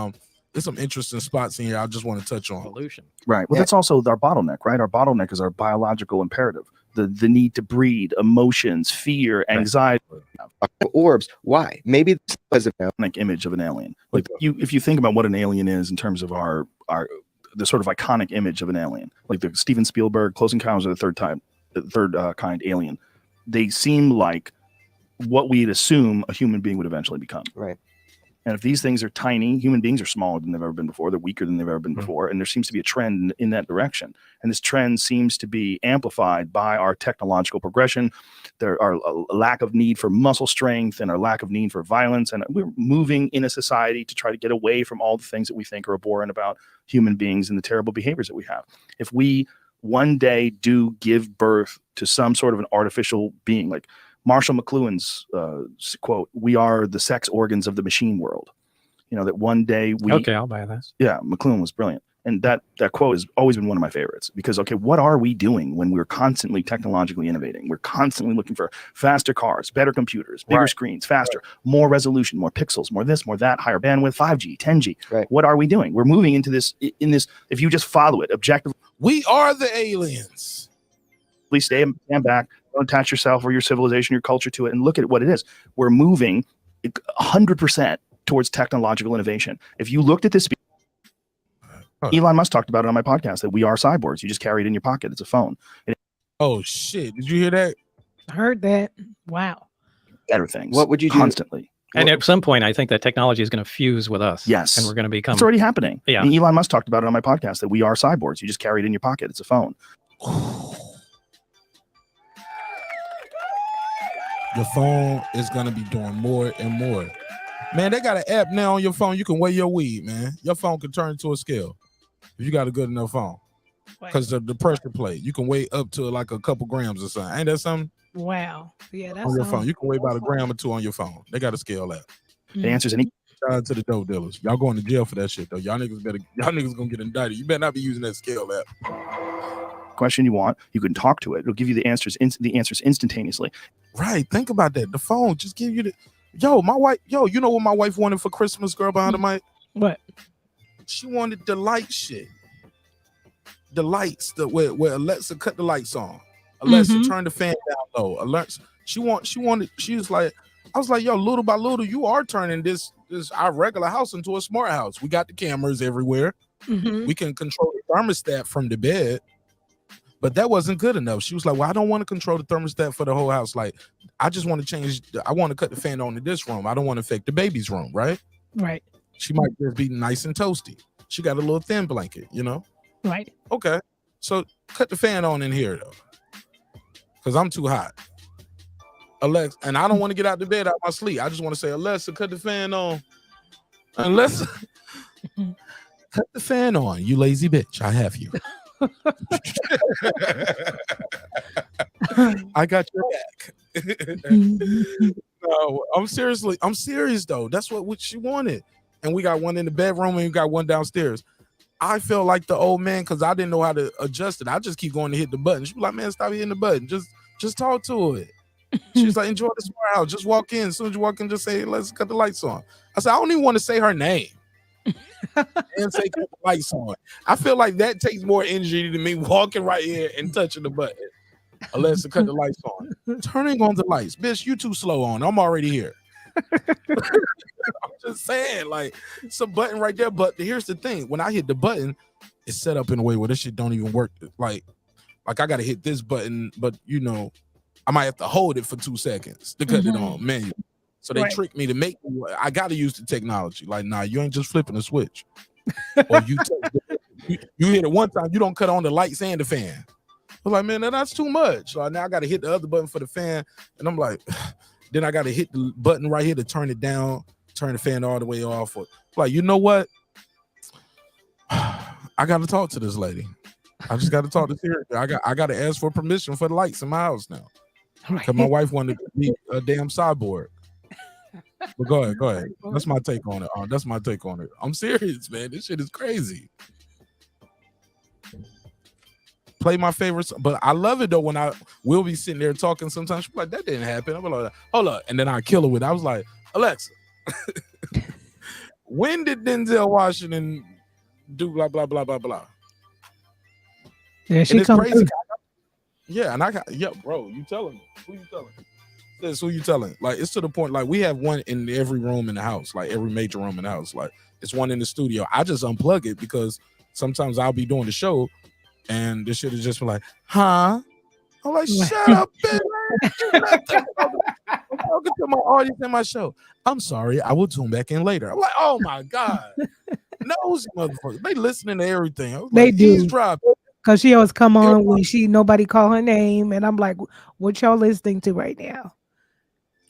there's some interesting spots in here I just want to touch on. Evolution. Right. Well, that's also our bottleneck, right? Our bottleneck is our biological imperative. The need to breed, emotions, fear, anxiety. Orbs. Why? Maybe because of an image of an alien. Like if you think about what an alien is in terms of the sort of iconic image of an alien, like the Steven Spielberg Close Encounters of the Third Kind alien, they seem like what we'd assume a human being would eventually become. Right. And if these things are tiny, human beings are smaller than they've ever been before. They're weaker than they've ever been before. And there seems to be a trend in that direction. And this trend seems to be amplified by our technological progression. There are a lack of need for muscle strength and our lack of need for violence. And we're moving in a society to try to get away from all the things that we think are abhorrent about human beings and the terrible behaviors that we have. If we one day do give birth to some sort of an artificial being, like Marshall McLuhan's quote, "We are the sex organs of the machine world." You know, that one day we... Okay, I'll buy that. Yeah, McLuhan was brilliant. And that quote has always been one of my favorites because, okay, what are we doing when we're constantly technologically innovating? We're constantly looking for faster cars, better computers, bigger screens, faster, more resolution, more pixels, more this, more that, higher bandwidth, 5G, 10G. Right. What are we doing? We're moving into this, if you just follow it objectively. We are the aliens. Please stand back. Don't attach yourself or your civilization, your culture to it, and look at what it is. We're moving 100% towards technological innovation. If you looked at this, Elon Musk talked about it on my podcast that we are cyborgs. You just carry it in your pocket. It's a phone. Oh shit! Did you hear that? I heard that. Wow. Better things. What would you do? Constantly? And at some point, I think that technology is going to fuse with us. Yes. And we're going to become. It's already happening. Yeah. And Elon Musk talked about it on my podcast that we are cyborgs. You just carry it in your pocket. It's a phone. Your phone is going to be doing more and more. Man, they got an app now on your phone. You can weigh your weed, man. Your phone can turn into a scale if you got a good enough phone. Because the pressure plate, you can weigh up to like a couple grams or something. Ain't that something? Wow. Yeah, that's On your phone. You can weigh about a gram or two on your phone. They got a scale app. It answers any. Shout out to the dope dealers. Y'all going to jail for that shit, though. Y'all niggas gonna get indicted. You better not be using that scale app. Question you want, you can talk to it. It'll give you the answers instantaneously. Right. Think about that. The phone just give you the. Yo, my wife. Yo, you know what my wife wanted for Christmas, girl behind the mic? What? She wanted the light shit. The lights, where Alexa cut the lights on. Alexa turn the fan down low. Alexa, she was like, I was like, yo, little by little, you are turning this our regular house into a smart house. We got the cameras everywhere. We can control the thermostat from the bed. But that wasn't good enough. She was like, well, I don't want to control the thermostat for the whole house. Like, I just want to change. I want to cut the fan on in this room. I don't want to affect the baby's room, right? Right. She might just be nice and toasty. She got a little thin blanket, you know? Right. Okay. So cut the fan on in here, though. Because I'm too hot. Alexa, and I don't want to get out the bed out my sleep. I just want to say, Alexa, cut the fan on. Alexa, cut the fan on, you lazy bitch. I have you. I got your back. No, I'm serious though. That's what she wanted. And we got one in the bedroom and we got one downstairs. I felt like the old man because I didn't know how to adjust it. I just keep going to hit the button. She was like, man, stop hitting the button. Just talk to it. She's like, enjoy the smart house. Just walk in. As soon as you walk in, just say, let's cut the lights on. I said, I don't even want to say her name. And say cut the lights on. I feel like that takes more energy than me walking right here and touching the button. Alexa, cut the lights on. Turning on the lights. Bitch, you too slow on. I'm already here. I'm just saying, like, it's a button right there. But here's the thing. When I hit the button, it's set up in a way where this shit don't even work. Like I got to hit this button, but, you know, I might have to hold it for 2 seconds to cut it on manually. So they trick me to make me, I got to use the technology. Like, nah, you ain't just flipping a switch. Or you hit it one time, you don't cut on the lights and the fan. I was like, man, that's too much. So now I got to hit the other button for the fan. And I'm like, then I got to hit the button right here to turn it down, turn the fan all the way off. Like, you know what? I got to talk to this lady. I just got to talk to Siri. I got to ask for permission for the lights in my house now. Because my wife wanted to be a damn cyborg. But go ahead. That's my take on it. That's my take on it. I'm serious, man. This shit is crazy. Play my favorites, but I love it though when we'll be sitting there talking sometimes. She's like, that didn't happen. I'm like, hold up. And then I kill her with it. I was like, Alexa, when did Denzel Washington do blah, blah, blah, blah, blah? Yeah, she comes crazy. Yeah, and bro, you telling me. Who you telling? That's who you telling. Like, it's to the point, like, we have one in every room in the house, like every major room in the house. Like, it's one in the studio. I just unplug it because sometimes I'll be doing the show and this shit is just like, huh? I'm like, shut up, bitch. I'm talking to my audience in my show. I'm sorry, I will tune back in later. I'm like, oh my God. Nosy motherfuckers. They listening to everything. They like, do. Eavesdrop. Because she always come on when nobody call her name. And I'm like, what y'all listening to right now?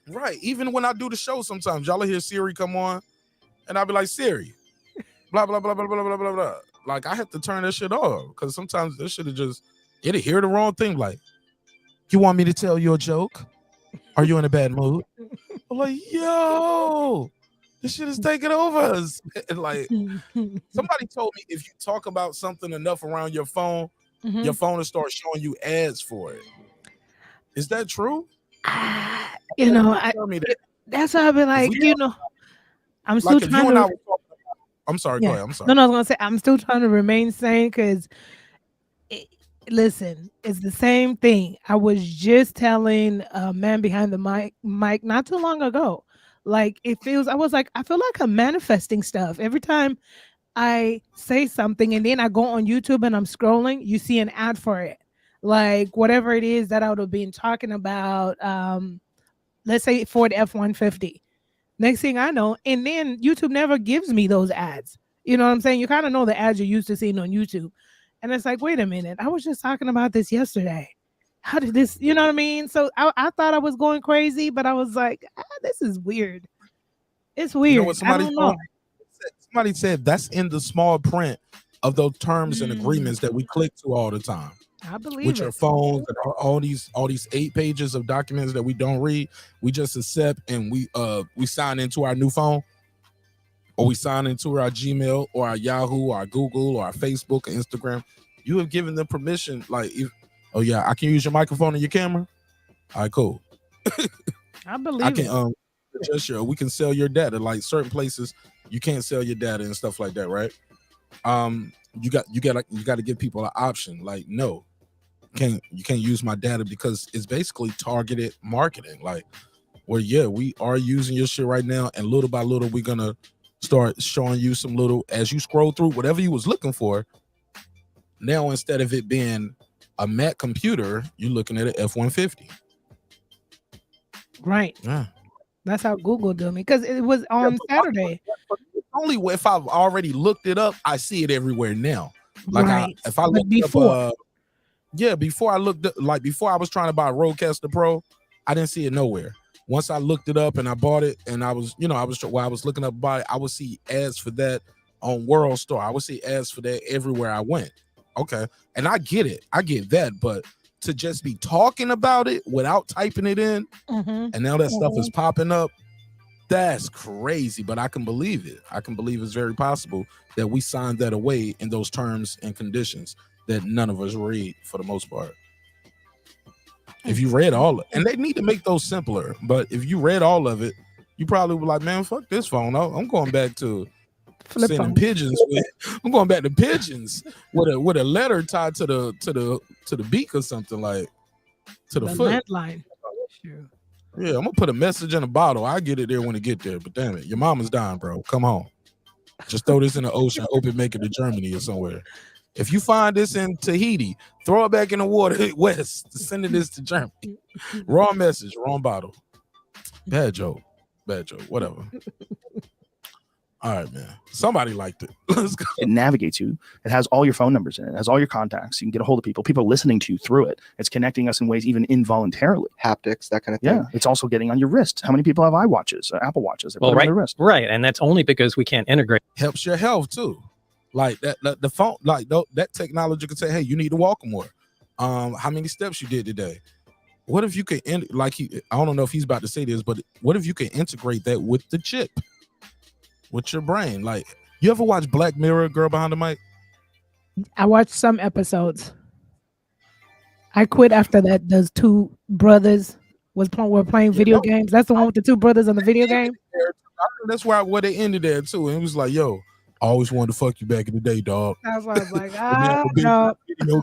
Right. Even when I do the show, sometimes y'all hear Siri come on and I'll be like, Siri, blah, blah, blah, blah, blah, blah, blah, blah. Like, I have to turn that shit off because sometimes this shit is it'll hear the wrong thing. Like, you want me to tell you a joke? Are you in a bad mood? I'm like, yo, this shit is taking over us. And like, somebody told me if you talk about something enough around your phone will start showing you ads for it. Is that true? You know, that's how I've been like, I'm still like trying to. I'm sorry, Yeah. go ahead. I'm sorry. No, I was gonna say I'm still trying to remain sane because, listen, it's the same thing. I was just telling a man behind the mic not too long ago. Like I feel like I'm manifesting stuff every time I say something, and then I go on YouTube and I'm scrolling. You see an ad for it, like whatever it is that I would have been talking about. Let's say Ford F-150. Next thing I know, and then YouTube never gives me those ads. You know what I'm saying? You kind of know the ads you're used to seeing on YouTube. And it's like, wait a minute, I was just talking about this yesterday. How did this, you know what I mean? So I thought I was going crazy, but I was like, this is weird. It's weird. You know what I don't know. somebody said? That's in the small print of those terms and agreements that we click to all the time. I believe With your phones and all these 8 pages of documents that we don't read, we just accept and we sign into our new phone, or we sign into our Gmail or our Yahoo or our Google or our Facebook or Instagram. You have given them permission, like, oh yeah, I can use your microphone and your camera. All right, cool. I believe I can just we can sell your data. Like certain places, you can't sell your data and stuff like that, right? You got to give people an option. Like, no, you can't use my data, because it's basically targeted marketing. Like, well, yeah, we are using your shit right now, and little by little, we're gonna start showing you some little, as you scroll through whatever you was looking for. Now, instead of it being a Mac computer, you're looking at an F-150. Right. Yeah. That's how Google do me, because it was on Saturday. Only if I've already looked it up, I see it everywhere now. Like, Right. if I But looked before. up, before I looked up, like before I was trying to buy a Rodecaster Pro, I didn't see it nowhere. Once I looked it up and I bought it, and I was while I was looking up buy it, I would see ads for that on World Store. I would see ads for that everywhere I went. Okay, and I get it, I get that, but to just be talking about it without typing it in, and now that stuff is popping up, that's crazy. But I can believe it. I can believe it's very possible that we signed that away in those terms and conditions that none of us read for the most part. If you read all of it, and they need to make those simpler, but if you read all of it, you probably were like, man, fuck this phone. I'm going back to sending pigeons. I'm going back to pigeons with a letter tied to the beak or something, like to the foot. Landline. Sure. Yeah, I'm gonna put a message in a bottle. I get it there when it get there. But damn it, your mama's dying, bro. Come on. Just throw this in the ocean. Hope it make it to Germany or somewhere. If you find this in Tahiti, throw it back in the water west. Send this to Germany. Wrong message, wrong bottle. Bad joke. Whatever. All right, man. Somebody liked it. Let's go. It navigates you. It has all your phone numbers in it. It has all your contacts. You can get a hold of people. People are listening to you through it. It's connecting us in ways even involuntarily. Haptics, that kind of thing. Yeah. It's also getting on your wrist. How many people have iWatches, Apple Watches? They put them on their wrist. Right. And that's only because we can't integrate. Helps your health too. Like that the phone, like that technology could say, hey, you need to walk more. How many steps you did today? What if you could I don't know if he's about to say this, but what if you can integrate that with the chip? With your brain. Like, you ever watch Black Mirror, Girl Behind the Mic? I watched some episodes. I quit after that. Those two brothers were playing video games. That's the one with the two brothers on the video game. That's where they ended there too. And it was like, yo, I always wanted to fuck you back in the day, dog. That's why I was like, no.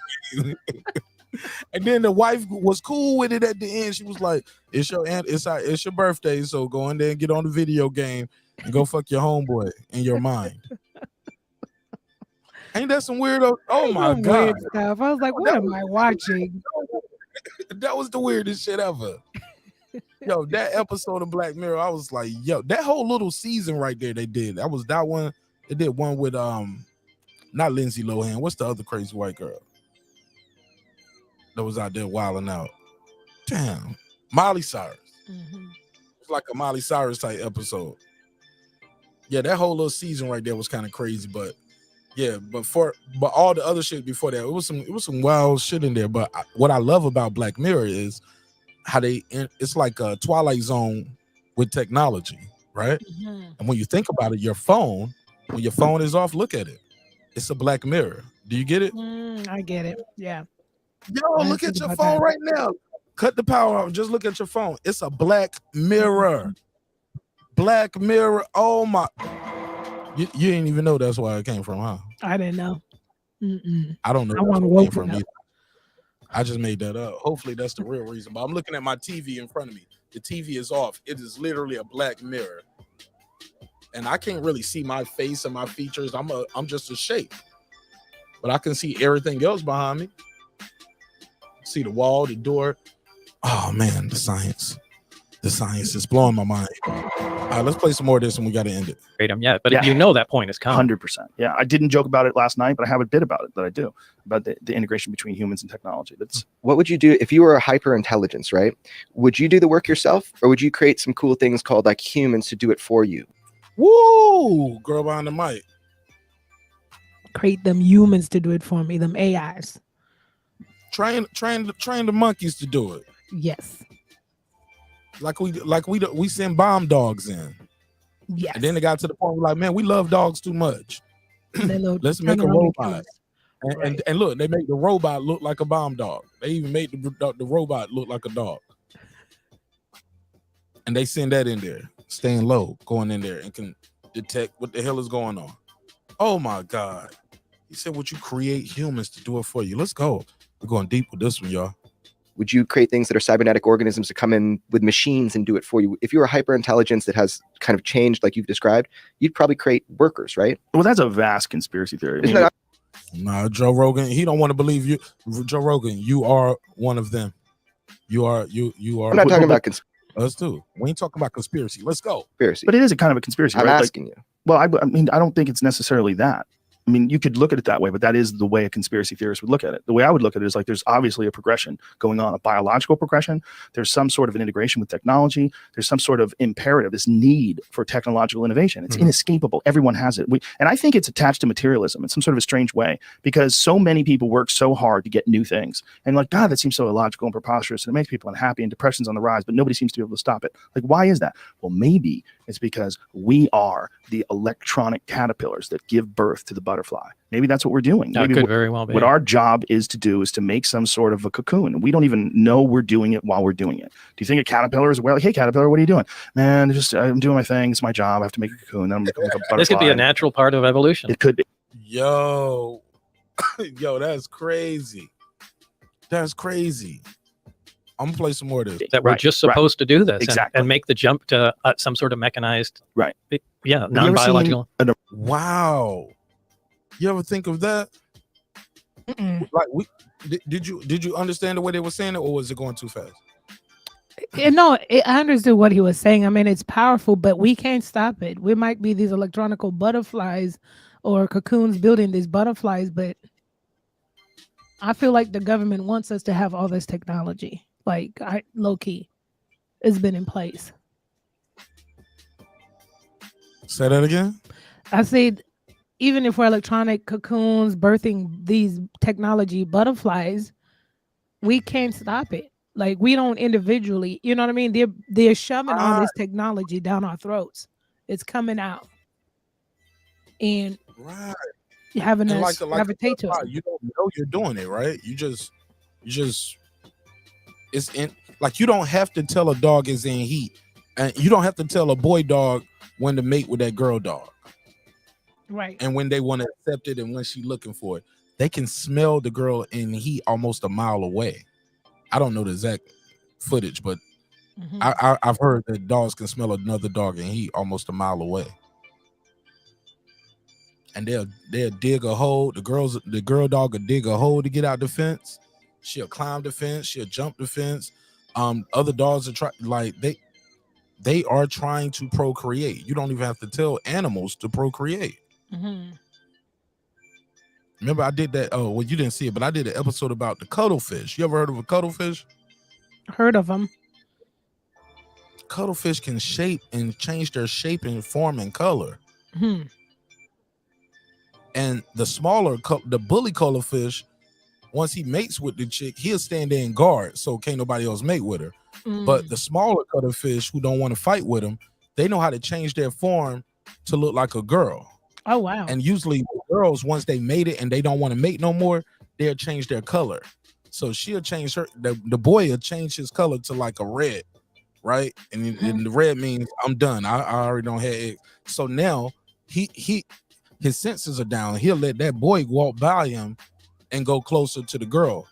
And then the wife was cool with it at the end. She was like, it's your birthday, so go in there and get on the video game and go fuck your homeboy in your mind. Ain't that some weirdo? Oh my God. Weird stuff. I was like, what am I watching? That was the weirdest shit ever. Yo, that episode of Black Mirror, I was like, yo, that whole little season right there they did. That was that one. They did one with not Lindsay Lohan. What's the other crazy white girl that was out there wilding out? Damn. Miley Cyrus. It's like a Miley Cyrus type episode. Yeah, that whole little season right there was kind of crazy, but yeah, but all the other shit before that, it was some wild shit in there. But what I love about Black Mirror is how it's like a Twilight Zone with technology, right? And when you think about it, when your phone is off, look at it. It's a Black Mirror. Do you get it? I get it. Yeah. Yo, look at your phone right now. Cut the power off. Just look at your phone. It's a Black Mirror. Black Mirror. Oh my. You didn't even know that's where it came from, huh? I didn't know. I don't know where it came from either. I just made that up. Hopefully that's the real reason. But I'm looking at my TV in front of me. The TV is off. It is literally a Black Mirror. And I can't really see my face and my features. I'm just a shape. But I can see everything else behind me. See the wall, the door. Oh man, the science. The science is blowing my mind. All right, let's play some more of this and we got to end it. Them yet, but Yeah. you know that point is coming. 100%. Yeah, I didn't joke about it last night, but I have a bit about it that I do about the integration between humans and technology. That's What would you do if you were a hyper intelligence, right? Would you do the work yourself, or would you create some cool things called like humans to do it for you? Woo! Girl behind the mic. Create them humans to do it for me, them AIs. Train the monkeys to do it. Yes. Like we send bomb dogs in. Yes. And then it got to the point where like, man, we love dogs too much. Let's make a turn around and robot. And look, they make the robot look like a bomb dog. They even made the robot look like a dog. And they send that in there, staying low, going in there and can detect what the hell is going on. Oh my God. He said, would you create humans to do it for you? Let's go. We're going deep with this one, y'all. Would you create things that are cybernetic organisms to come in with machines and do it for you? If you were hyper intelligence that has kind of changed like you've described, you'd probably create workers, right? Well, that's a vast conspiracy theory. Isn't that No, Joe Rogan, he don't want to believe you. Joe Rogan, you are one of them. You are. I'm not talking about us too. We ain't talking about conspiracy. Let's go. conspiracy. But it is a kind of a conspiracy. I'm right? asking you. Well, I mean, I don't think it's necessarily that. I mean, you could look at it that way, but that is the way a conspiracy theorist would look at it. The way I would look at it is like there's obviously a progression going on, a biological progression. There's some sort of an integration with technology. There's some sort of imperative, this need for technological innovation. It's inescapable. Everyone has it. And I think it's attached to materialism in some sort of a strange way because so many people work so hard to get new things. And like, God, that seems so illogical and preposterous. And it makes people unhappy and depression's on the rise, but nobody seems to be able to stop it. Like, why is that? Well, maybe it's because we are the electronic caterpillars that give birth to the butterfly. Maybe that's what we're doing. That Maybe could very well be. what our job is to do is to make some sort of a cocoon. We don't even know we're doing it while we're doing it. Do you think a caterpillar is aware? Like, hey, caterpillar, what are you doing? Man, I'm doing my thing. It's my job. I have to make a cocoon. Then I'm going to make a butterfly. This could be a natural part of evolution. It could be. Yo, that's crazy. That's crazy. I'm gonna play some more of this. That we're just supposed to do this Exactly. and make the jump to some sort of mechanized, right? Yeah, Have you ever non-biological. Wow. You ever think of that? Like, did you understand the way they were saying it, or was it going too fast? No, I understood what he was saying. I mean, it's powerful, but we can't stop it. We might be these electronical butterflies or cocoons building these butterflies, but I feel like the government wants us to have all this technology. Like, low key, it's been in place. Say that again. I said, even if we're electronic cocoons birthing these technology butterflies, we can't stop it. Like, we don't individually, you know what I mean? They're shoving all this technology down our throats. It's coming out, and having us gravitate to it. You don't know you're doing it, right? You just it's in, like, you don't have to tell a dog it's in heat, and you don't have to tell a boy dog when to mate with that girl dog, right? And when they want to accept it and when she's looking for it. They can smell the girl in heat almost a mile away. I don't know the exact footage, but I've heard that dogs can smell another dog in heat almost a mile away. And they'll dig a hole. The girl dog will dig a hole to get out the fence. She'll climb the fence. She'll jump the fence. Other dogs are they are trying to procreate. You don't even have to tell animals to procreate. Remember, I did that. Oh, well, you didn't see it, but I did an episode about the cuttlefish. You ever heard of a cuttlefish? Heard of them. Cuttlefish can shape and change their shape and form and color. And the smaller, the bully cuttlefish, once he mates with the chick, he'll stand there and guard, so can't nobody else mate with her. But the smaller cuttlefish who don't want to fight with him, they know how to change their form to look like a girl. Oh, wow. And usually girls, once they mate it and they don't want to mate no more, they'll change their color. So she'll change the boy will change his color to like a red, right? And the red means I'm done. I already don't have eggs. So now his senses are down. He'll let that boy walk by him and go closer to the girl.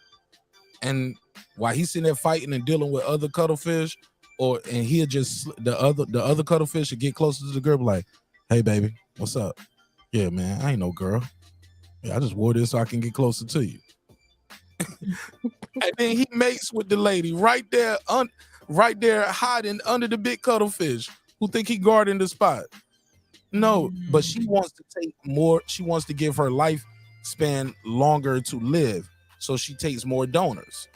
And while he's sitting there fighting and dealing with other cuttlefish, and he'll just the other cuttlefish will get closer to the girl, like, hey baby, what's up? Yeah, man, I ain't no girl. Yeah, I just wore this so I can get closer to you. And then he mates with the lady right there. right there hiding under the big cuttlefish who think he guarding the spot. No, but she wants to take more. She wants to give her lifespan longer to live. So she takes more donors,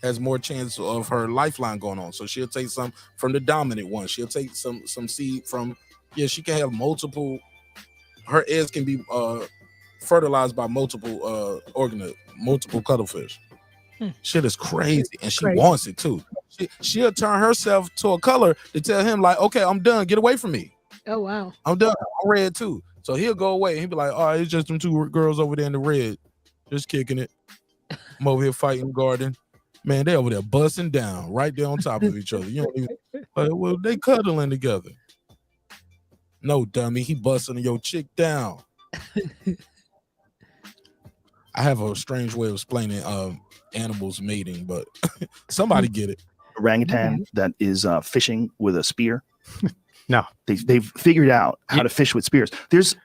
has more chance of her lifeline going on. So she'll take some from the dominant one. She'll take some seed from, she can have multiple. Her eggs can be fertilized by multiple multiple cuttlefish. Shit is crazy, and she wants it too. She'll turn herself to a color to tell him like, okay, I'm done. Get away from me. Oh wow. I'm done. I'm red too. So he'll go away. He'll be like, oh, it's just them two girls over there in the red, just kicking it. I'm over here fighting the garden. Man, they over there busting down right there on top of each other. You don't even well, they cuddling together. No, dummy, he busting your chick down. I have a strange way of explaining animals mating, but somebody get it. Orangutan that is fishing with a spear. No, they've figured out how to fish with spears. There's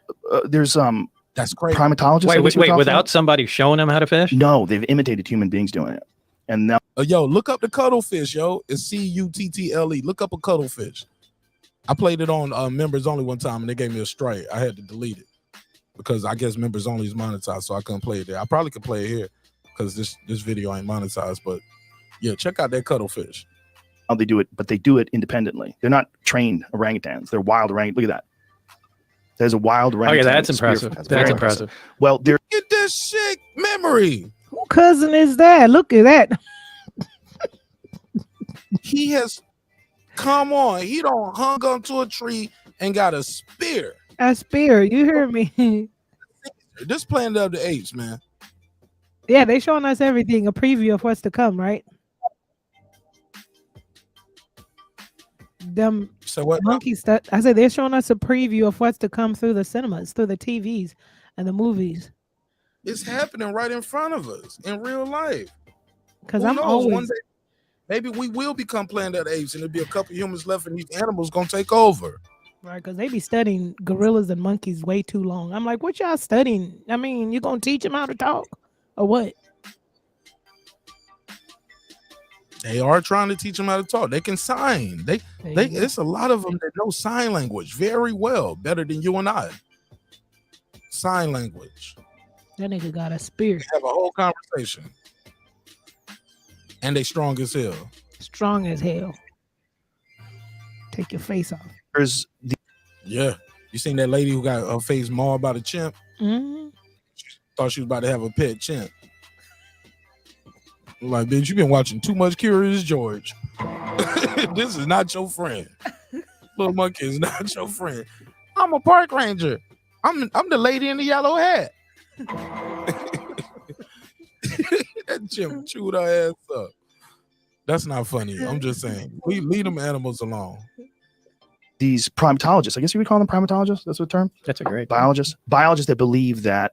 that's crazy. Primatologists. Wait, without somebody showing them how to fish? No, they've imitated human beings doing it. And now, yo, look up the cuttlefish, yo. It's CUTTLE. Look up a cuttlefish. I played it on members only one time, and they gave me a strike. I had to delete it because I guess members only is monetized, so I couldn't play it there. I probably could play it here because this video ain't monetized. But yeah, check out that cuttlefish. How they do it, but they do it independently. They're not trained orangutans. They're wild orangutan. Look at that. There's a wild orangutan. Oh yeah, that's impressive. That's impressive. Well, they're get this shit memory. Who cousin is that? Look at that. He has come on. He don't hung onto a tree and got a spear. A spear. You hear me? This Planet of the Apes, man. Yeah, they showing us everything. A preview of what's to come, right? Them monkey stuff. I said they're showing us a preview of what's to come through the cinemas, through the TVs and the movies. It's happening right in front of us in real life. Because I'm always one day, maybe we will become Planet of the Apes, and there'll be a couple humans left, and these animals gonna take over. right, because they be studying gorillas and monkeys way too long. I'm like, what y'all studying? I mean, you gonna teach them how to talk or what? They are trying to teach them how to talk. They can sign. It's a lot of them that know sign language very well, better than you and I. Sign language. That nigga got a spear. Have a whole conversation. And they strong as hell. Strong as hell. Take your face off. Yeah. You seen that lady who got her face mauled by the chimp? Mm-hmm. Thought she was about to have a pet chimp. Like, bitch, you been watching too much Curious George. This is not your friend. Little monkey is not your friend. I'm a park ranger. I'm the lady in the yellow hat. That chimp chewed her ass up. That's not funny. I'm just saying. We leave them animals alone. These primatologists, I guess you would call them primatologists. That's the term. That's a great biologists. Biologists that believe that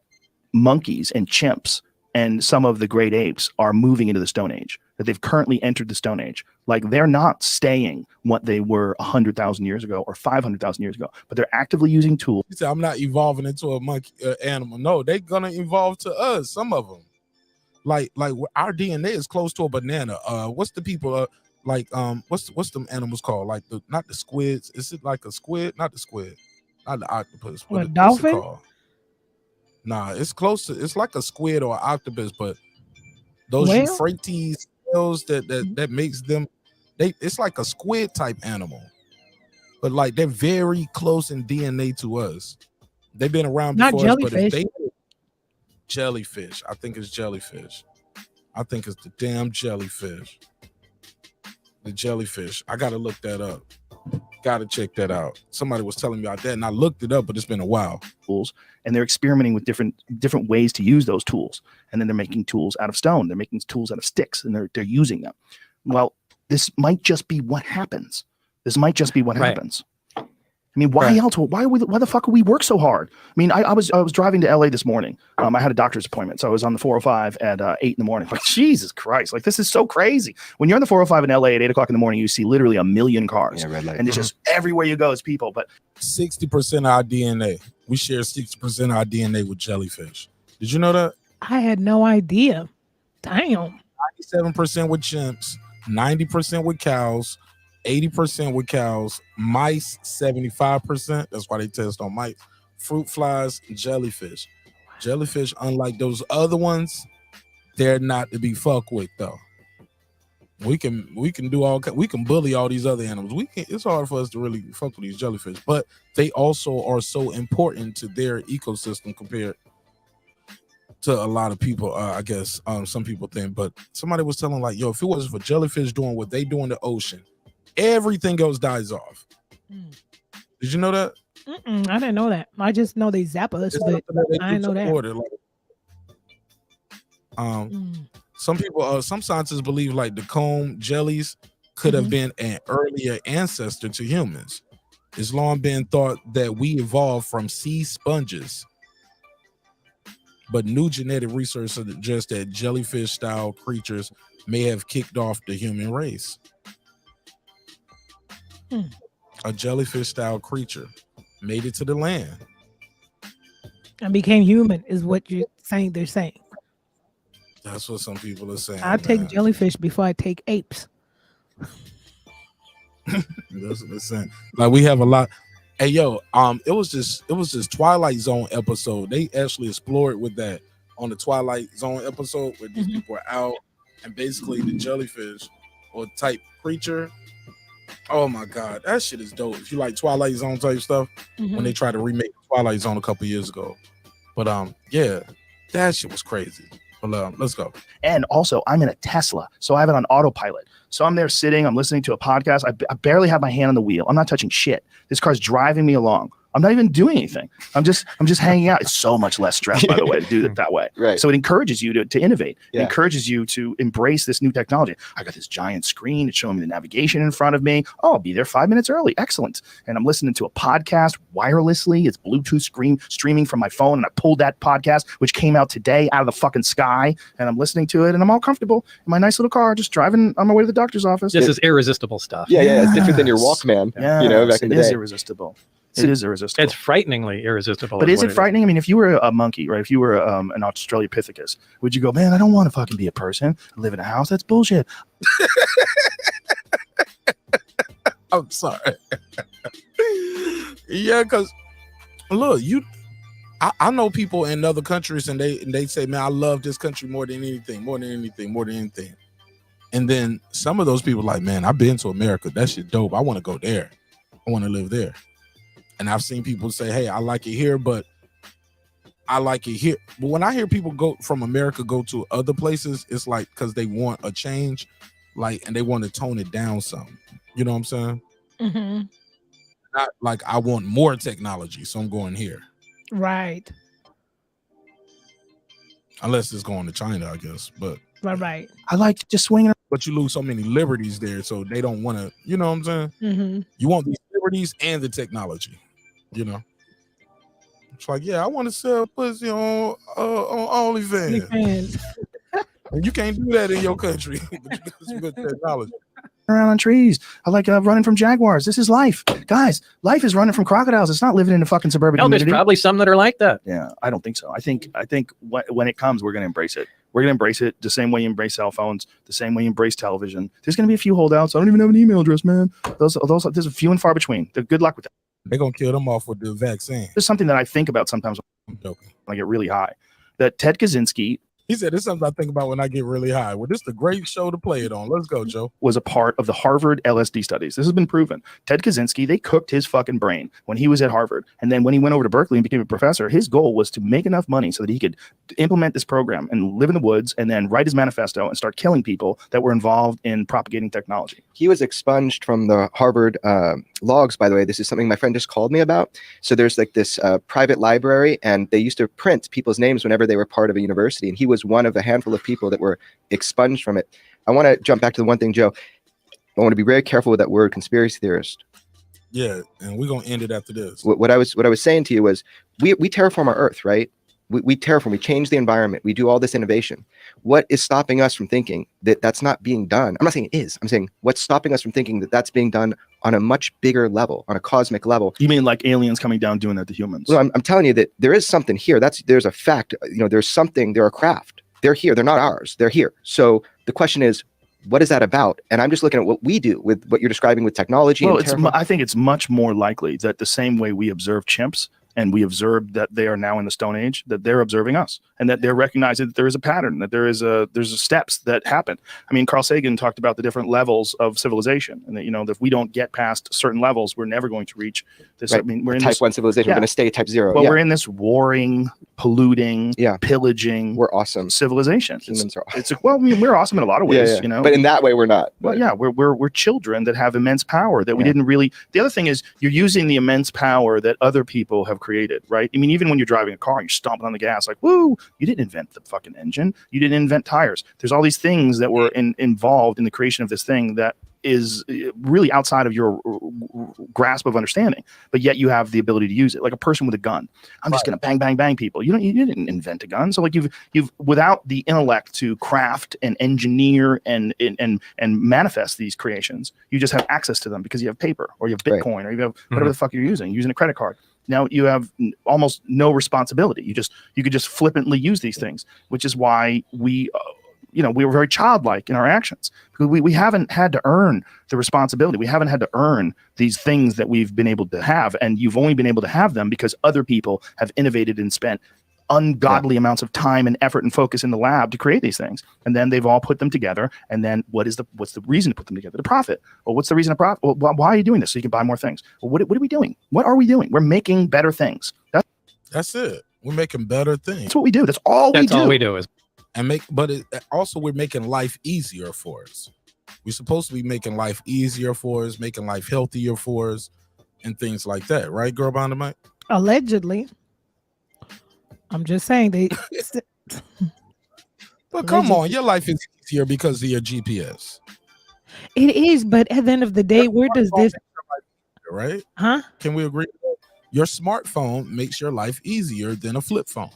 monkeys and chimps and some of the great apes are moving into the Stone Age, that they've currently entered the Stone Age. Like, they're not staying what they were 100,000 years ago or 500,000 years ago, but they're actively using tools. He said, I'm not evolving into a monkey animal. No, they're going to evolve to us, some of them. Like our DNA is close to a banana. What's the people, what's them animals called? Like, not the squids. Is it like a squid? Not the squid. Not the octopus. What, dolphin? What's it called? Nah, it's close to, it's like a squid or an octopus, but those euphrates cells that makes them, it's like a squid type animal, but like they're very close in DNA to us. They've been around before. Not jellyfish. Jellyfish. I think it's jellyfish. I think it's the damn jellyfish. The jellyfish. I gotta look that up. Gotta check that out. Somebody was telling me about that, and I looked it up, but it's been a while. Tools, and they're experimenting with different ways to use those tools, and then they're making tools out of stone. They're making tools out of sticks, and they're using them. Well, this might just be what happens. This might just be what happens. I mean, why else? Why the fuck would we work so hard? I mean, I was driving to LA this morning. I had a doctor's appointment, so I was on the 405 at 8 in the morning. Like, Jesus Christ! Like, this is so crazy. When you're on the 405 in LA at 8 o'clock in the morning, you see literally a million cars, and it's just everywhere you go, it's people. But 60% of our DNA, we share 60% of our DNA with jellyfish. Did you know that? I had no idea. Damn. 97% with chimps, 90% with cows, 80% with cows, mice 75%. That's why they test on mice. Fruit flies, jellyfish. Jellyfish, unlike those other ones, they're not to be fucked with though. We can bully all these other animals. It's hard for us to really fuck with these jellyfish, but they also are so important to their ecosystem compared to a lot of people. I guess some people think, but somebody was telling like, yo, if it wasn't for jellyfish doing what they do in the ocean, everything else dies off. Did you know that? I didn't know that. I just know they zap us, but I didn't know that. Some people, some scientists believe like the comb jellies could have been an earlier ancestor to humans. It's long been thought that we evolved from sea sponges, but new genetic research suggests that jellyfish-style creatures may have kicked off the human race. A jellyfish-style creature made it to the land and became human, is what you're saying. They're saying. That's what some people are saying. I take jellyfish before I take apes. That's what they're saying. Like we have a lot. Hey yo, it was this Twilight Zone episode. They actually explored with that on the Twilight Zone episode where these people are out and basically the jellyfish or type creature. Oh my god, that shit is dope. If you like Twilight Zone type stuff, when they tried to remake Twilight Zone a couple years ago. But yeah, that shit was crazy. Well, let's go. And also, I'm in a Tesla, so I have it on autopilot. So I'm there sitting, I'm listening to a podcast. I barely have my hand on the wheel. I'm not touching shit. This car's driving me along. I'm not even doing anything. I'm just hanging out. It's so much less stress, by the way, to do it that way. Right. So it encourages you to innovate. Yeah. It encourages you to embrace this new technology. I got this giant screen. It's showing me the navigation in front of me. Oh, I'll be there 5 minutes early. Excellent. And I'm listening to a podcast wirelessly. It's Bluetooth streaming from my phone. And I pulled that podcast, which came out today out of the fucking sky. And I'm listening to it. And I'm all comfortable in my nice little car, just driving on my way to the doctor's office. This is irresistible stuff. Yeah. It's different than your Walkman. Yeah, You know, back in the it is day. irresistible. It is irresistible. It's frighteningly irresistible. But is it frightening? I mean, if you were a monkey, right? If you were an Australopithecus, would you go, man, I don't want to fucking be a person, live in a house? That's bullshit. I'm sorry. Yeah, because look, I know people in other countries and they say, man, I love this country more than anything. And then some of those people like, man, I've been to America. That shit dope. I want to go there. I want to live there. And I've seen people say, hey, I like it here, but I like it here. But when I hear people go from America, go to other places, it's like because they want a change, like, and they want to tone it down some. You know what I'm saying? Mm-hmm. Not like I want more technology, so I'm going here. Right. Unless it's going to China, I guess. But Right. I like just swinging. But you lose so many liberties there, so they don't want to, you know what I'm saying? Mm-hmm. You want these liberties and the technology, you know? It's like, yeah, I want to sell pussy on OnlyFans. And you can't do that in your country because you got technology. Around on trees. I like running from jaguars. This is life. Guys, life is running from crocodiles. It's not living in a fucking suburban community. There's probably some that are like that. Yeah, I don't think so. I think when it comes, we're going to embrace it. We're going to embrace it the same way you embrace cell phones, the same way you embrace television. There's going to be a few holdouts. I don't even have an email address, man. Those there's a few and far between. Good luck with that. They're going to kill them off with the vaccine. There's something that I think about sometimes when I get really high. That Ted Kaczynski, he said, "This is something I think about when I get really high." Well, this is a great show to play it on. Let's go, Joe. Was a part of the Harvard LSD studies. This has been proven. Ted Kaczynski, they cooked his fucking brain when he was at Harvard. And then when he went over to Berkeley and became a professor, his goal was to make enough money so that he could implement this program and live in the woods and then write his manifesto and start killing people that were involved in propagating technology. He was expunged from the Harvard logs, by the way. This is something my friend just called me about. So there's like this private library, and they used to print people's names whenever they were part of a university. And he was one of a handful of people that were expunged from it. I want to jump back to the one thing, Joe. I want to be very careful with that word conspiracy theorist. Yeah, and we're going to end it after this. What I was saying to you was we terraform our earth, right? We terraform, we change the environment, we do all this innovation. What is stopping us from thinking that that's not being done? I'm not saying it is. I'm saying what's stopping us from thinking that that's being done on a much bigger level, on a cosmic level. You mean like aliens coming down doing that to humans? Well, I'm telling you that there is something here. There's a fact. You know, there's something. They're a craft. They're here. They're not ours. They're here. So the question is, what is that about? And I'm just looking at what we do with what you're describing with technology. Well, and I think it's much more likely that the same way we observe chimps and we observe that they are now in the Stone Age, that they're observing us, and that they're recognizing that there is a pattern, that there's steps that happen. I mean, Carl Sagan talked about the different levels of civilization, and that, that if we don't get past certain levels, we're never going to reach this. Right. I mean, we're in type 1 civilization. We're going to stay type 0. Well, we're in this warring, polluting, pillaging. We're awesome civilization. Humans are awesome. Well, I mean, we're awesome in a lot of ways, But in that way, we're not. Well, yeah, we're children that have immense power that we didn't really. The other thing is you're using the immense power that other people have created, right? I mean, even when you're driving a car, you're stomping on the gas like, woo, you didn't invent the fucking engine. You didn't invent tires. There's all these things that were involved in the creation of this thing that is really outside of your grasp of understanding, but yet you have the ability to use it. Like a person with a gun. I'm just going to bang, bang, bang people. You didn't invent a gun. So like you've without the intellect to craft and engineer and manifest these creations, you just have access to them because you have paper or you have Bitcoin or you have whatever the fuck you're using a credit card. Now you have almost no responsibility. You could just flippantly use these things, which is why we were very childlike in our actions. We haven't had to earn the responsibility. We haven't had to earn these things that we've been able to have. And you've only been able to have them because other people have innovated and spent ungodly amounts of time and effort and focus in the lab to create these things. And then they've all put them together. And then what's the reason to put them together? To profit. Well, what's the reason to profit? Well, why are you doing this? So you can buy more things. Well, what are we doing? What are we doing? We're making better things. That's it. We're making better things. That's what we do. That's all we do. That's all we do is also we're making life easier for us. We're supposed to be making life easier for us, making life healthier for us, and things like that, right, girl behind the mic? Allegedly. I'm just saying they. But come on, your life is easier because of your GPS. It is, but at the end of the day, where does this? Right? Huh? Can we agree? Your smartphone makes your life easier than a flip phone.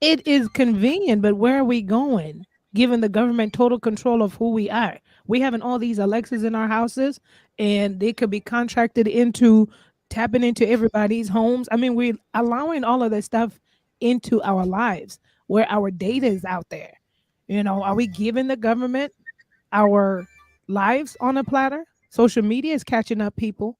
It is convenient, but where are we going? Given the government total control of who we are, we having all these Alexas in our houses, and they could be contracted into tapping into everybody's homes. I mean, we're allowing all of this stuff into our lives where our data is out there. Are we giving the government our lives on a platter? Social media is catching up people.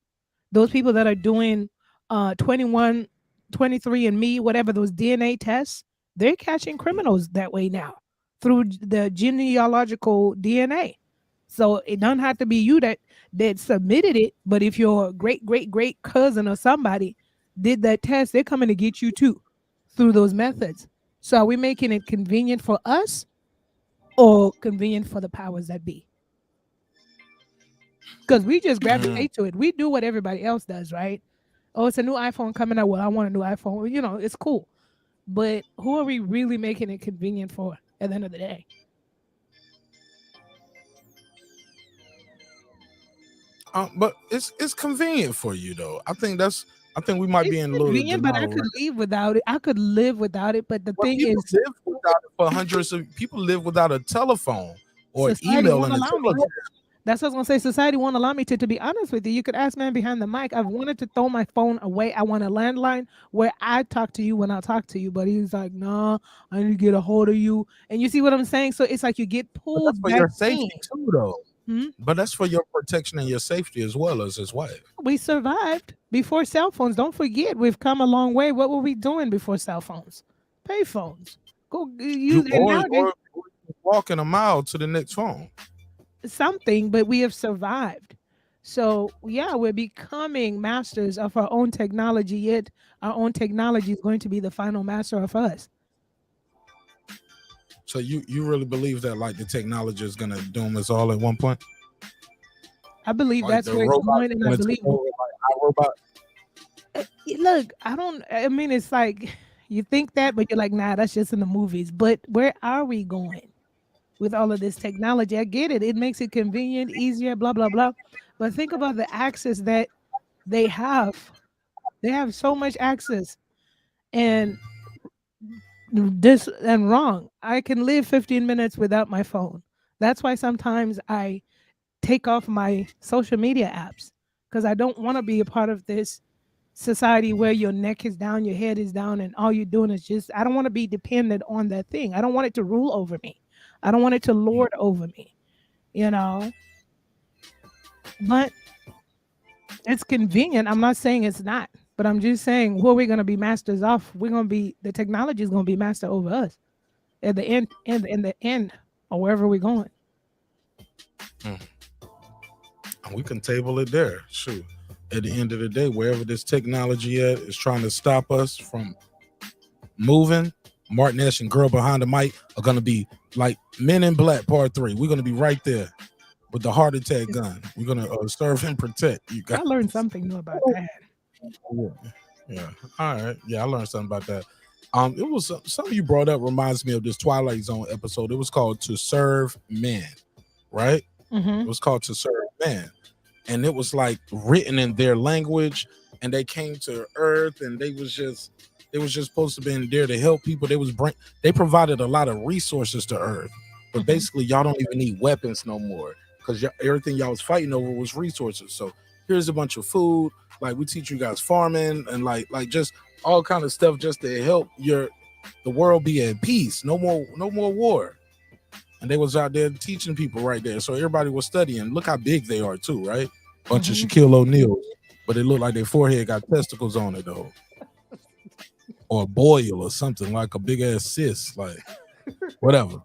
Those people that are doing 21, 23andMe, whatever, those DNA tests, they're catching criminals that way now through the genealogical DNA. So it doesn't have to be you that submitted it, but if your great cousin or somebody did that test, they're coming to get you too through those methods. So are we making it convenient for us or convenient for the powers that be? Because we just gravitate to it. We do what everybody else does, right? Oh, it's a new iPhone coming out. Well, I want a new iPhone. It's cool. But who are we really making it convenient for at the end of the day? But it's convenient for you though. I think we might be in a little convenient, but I could live without it. I could live without it. But the thing is, live without it for hundreds of people live without a telephone or email and a telephone. That's what I was gonna say. Society won't allow me to be honest with you. You could ask man behind the mic. I've wanted to throw my phone away. I want a landline where I talk to you when I talk to you. But he's like, nah, I need to get a hold of you. And you see what I'm saying? So it's like you get pulled for your safety too, though. But that's for your protection and your safety as well as his wife. We survived before cell phones. Don't forget, we've come a long way. What were we doing before cell phones? Pay phones. Go use it nowadays. Or walking a mile to the next phone. Something, but we have survived. So yeah, we're becoming masters of our own technology, yet our own technology is going to be the final master of us. So you really believe that like the technology is gonna doom us all at one point? I believe like that's where it's going, and I believe look, I mean it's like you think that, but you're like, nah, that's just in the movies. But where are we going with all of this technology? I get it. It makes it convenient, easier, blah, blah, blah. But think about the access that they have. They have so much access. And this and wrong. I can live 15 minutes without my phone. That's why sometimes I take off my social media apps because I don't want to be a part of this society where your neck is down, your head is down, and all you're doing is just, I don't want to be dependent on that thing. I don't want it to rule over me. I don't want it to lord over me, you know. But it's convenient. I'm not saying it's not, but I'm just saying who are we going to be masters of? We're going to be the technology is going to be master over us at the end, in the end, or wherever we're going. And we can table it there. Shoot. At the end of the day, wherever this technology is trying to stop us from moving, Marq Nash and Girl Behind the Mic are going to be like Men in Black Part 3. We're going to be right there with the heart attack gun. We're going to serve and protect. You I guys. learned something new about that. Yeah. All right. Yeah, I learned something about that. It was something you brought up reminds me of this Twilight Zone episode. It was called To Serve Man, right? Mhm. It was called To Serve Man. And it was like written in their language, and they came to Earth, and they was just supposed to be there to help people. They provided a lot of resources to Earth, but basically y'all don't even need weapons no more because everything y'all was fighting over was resources. So here's a bunch of food, like we teach you guys farming and like just all kind of stuff just to help the world be at peace. No more war. And they was out there teaching people right there. So everybody was studying. Look how big they are too, right? Bunch of Shaquille O'Neals, but it looked like their forehead got testicles on it though. Or a boil or something, like a big ass cyst, like whatever.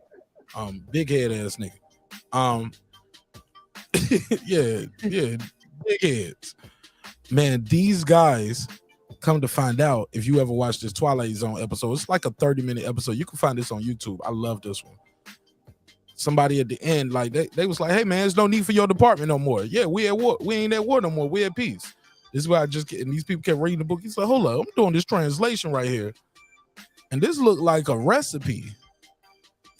Big head ass nigga. Yeah, big heads. Man, these guys, come to find out, if you ever watched this Twilight Zone episode, it's like a 30-minute episode. You can find this on YouTube. I love this one. Somebody at the end, like they was like, hey man, there's no need for your department no more. Yeah, we at war. We ain't at war no more. We at peace. This is why and these people kept reading the book. He's like, hold up, I'm doing this translation right here. And this looked like a recipe.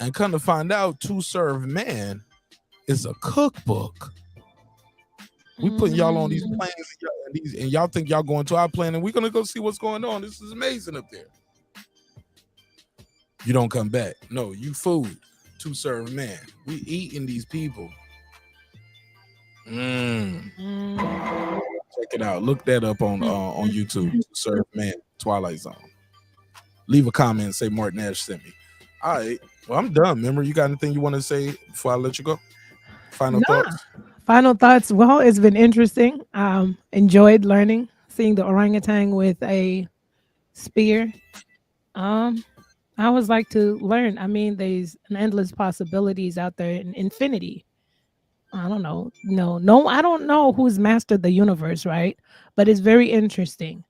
And come to find out, To Serve Man is a cookbook. We putting y'all on these planes and y'all think y'all going to our plane and we're gonna go see what's going on. This is amazing up there. You don't come back. No, you food. To Serve Man. We eating these people. Check it out. Look that up on YouTube. To Serve Man, Twilight Zone. Leave a comment and say Marq Nash sent me. All right. Well, I'm done. Remember, you got anything you want to say before I let you go? Final thoughts? Final thoughts. Well, it's been interesting. Enjoyed learning, seeing the orangutan with a spear. I always like to learn. I mean, there's an endless possibilities out there in infinity. I don't know. No, I don't know who's mastered the universe, right? But it's very interesting.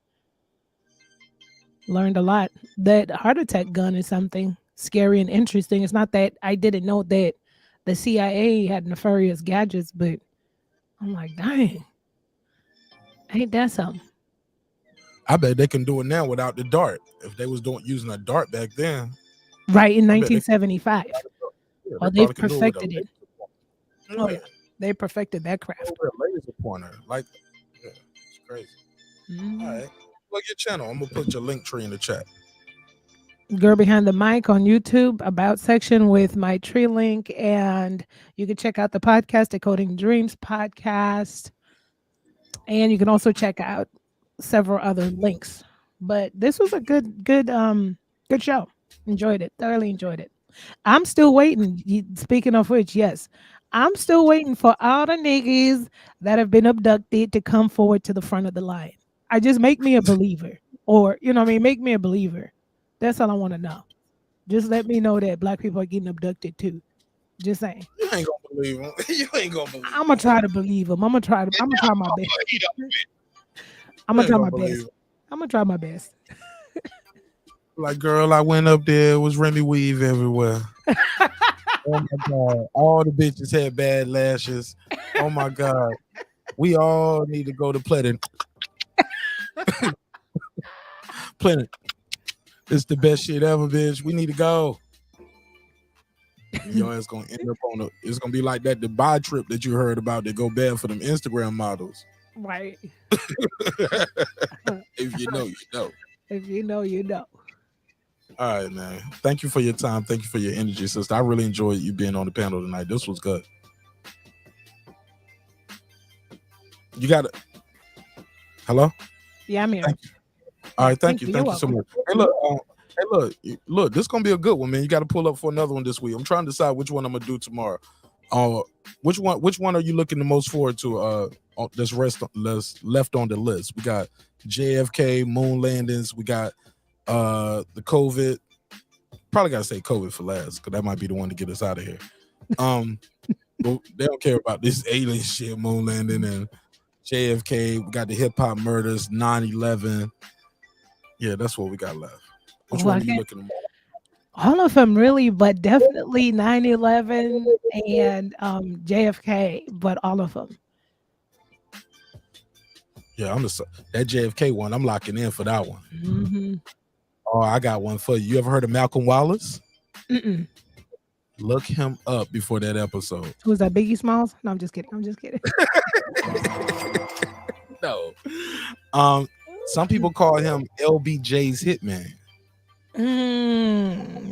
Learned a lot. That heart attack gun is something scary and interesting. It's not that I didn't know that the CIA had nefarious gadgets, but I'm like, dang, ain't that something? I bet they can do it now without the dart. If they was using a dart back then. Right, in 1975. Oh, they've probably can do it with a perfected it. laser. Oh, yeah. They perfected that craft. Over a laser pointer. Like, yeah, it's crazy. All right. Plug your channel. I'm going to put your link tree in the chat. Girl Behind the Mic on YouTube, about section with my tree link, and you can check out the podcast, Decoding Dreams podcast, and you can also check out several other links. But this was a good show. Enjoyed it, thoroughly enjoyed it. I'm still waiting. Speaking of which, yes, I'm still waiting for all the niggas that have been abducted to come forward to the front of the line. I just make me a believer, or make me a believer. That's all I want to know. Just let me know that black people are getting abducted too. Just saying. You ain't gonna believe him. You ain't gonna believe him. I'm gonna try to believe him. I'm gonna try my best. I'm gonna try my best. I'm gonna try my best. Like, girl, I went up there. It was Remy Weave everywhere. Oh my God. All the bitches had bad lashes. Oh my God. We all need to go to Planet. Planet. It's the best shit ever, bitch. We need to go. Your ass gonna end up it's gonna be like that Dubai trip that you heard about that go bad for them Instagram models. Right. If you know, you know. If you know, you know. All right, man. Thank you for your time. Thank you for your energy, sister. I really enjoyed you being on the panel tonight. This was good. You got it. Hello? Yeah, I'm here. All right, thank you so much. Hey, look, this is gonna be a good one, man. You got to pull up for another one this week. I'm trying to decide which one I'm gonna do tomorrow. Which one are you looking the most forward to? That's left on the list. We got JFK, moon landings. We got the COVID. Probably gotta say COVID for last, because that might be the one to get us out of here. But they don't care about this alien shit, moon landing and JFK. We got the hip hop murders, 9/11. Yeah, that's what we got left. Which one are you looking at? All of them really, but definitely 9/11 and JFK, but all of them. Yeah, that JFK one. I'm locking in for that one. Mm-hmm. Oh, I got one for you. You ever heard of Malcolm Wallace? Mm-mm. Look him up before that episode. Who was that? Biggie Smalls? No, I'm just kidding. No. Some people call him LBJ's hitman.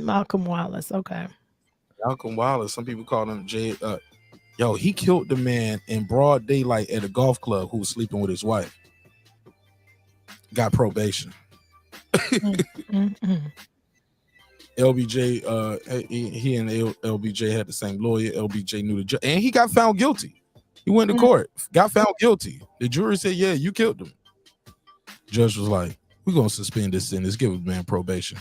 Malcolm Wallace. Okay. Malcolm Wallace. Some people call him J. Yo, he killed the man in broad daylight at a golf club who was sleeping with his wife. Got probation. LBJ, he and LBJ had the same lawyer. LBJ knew the judge, and he got found guilty. He went to court, got found guilty. The jury said, "Yeah, you killed him." Judge was like, "We're gonna suspend this sentence. Give the man probation."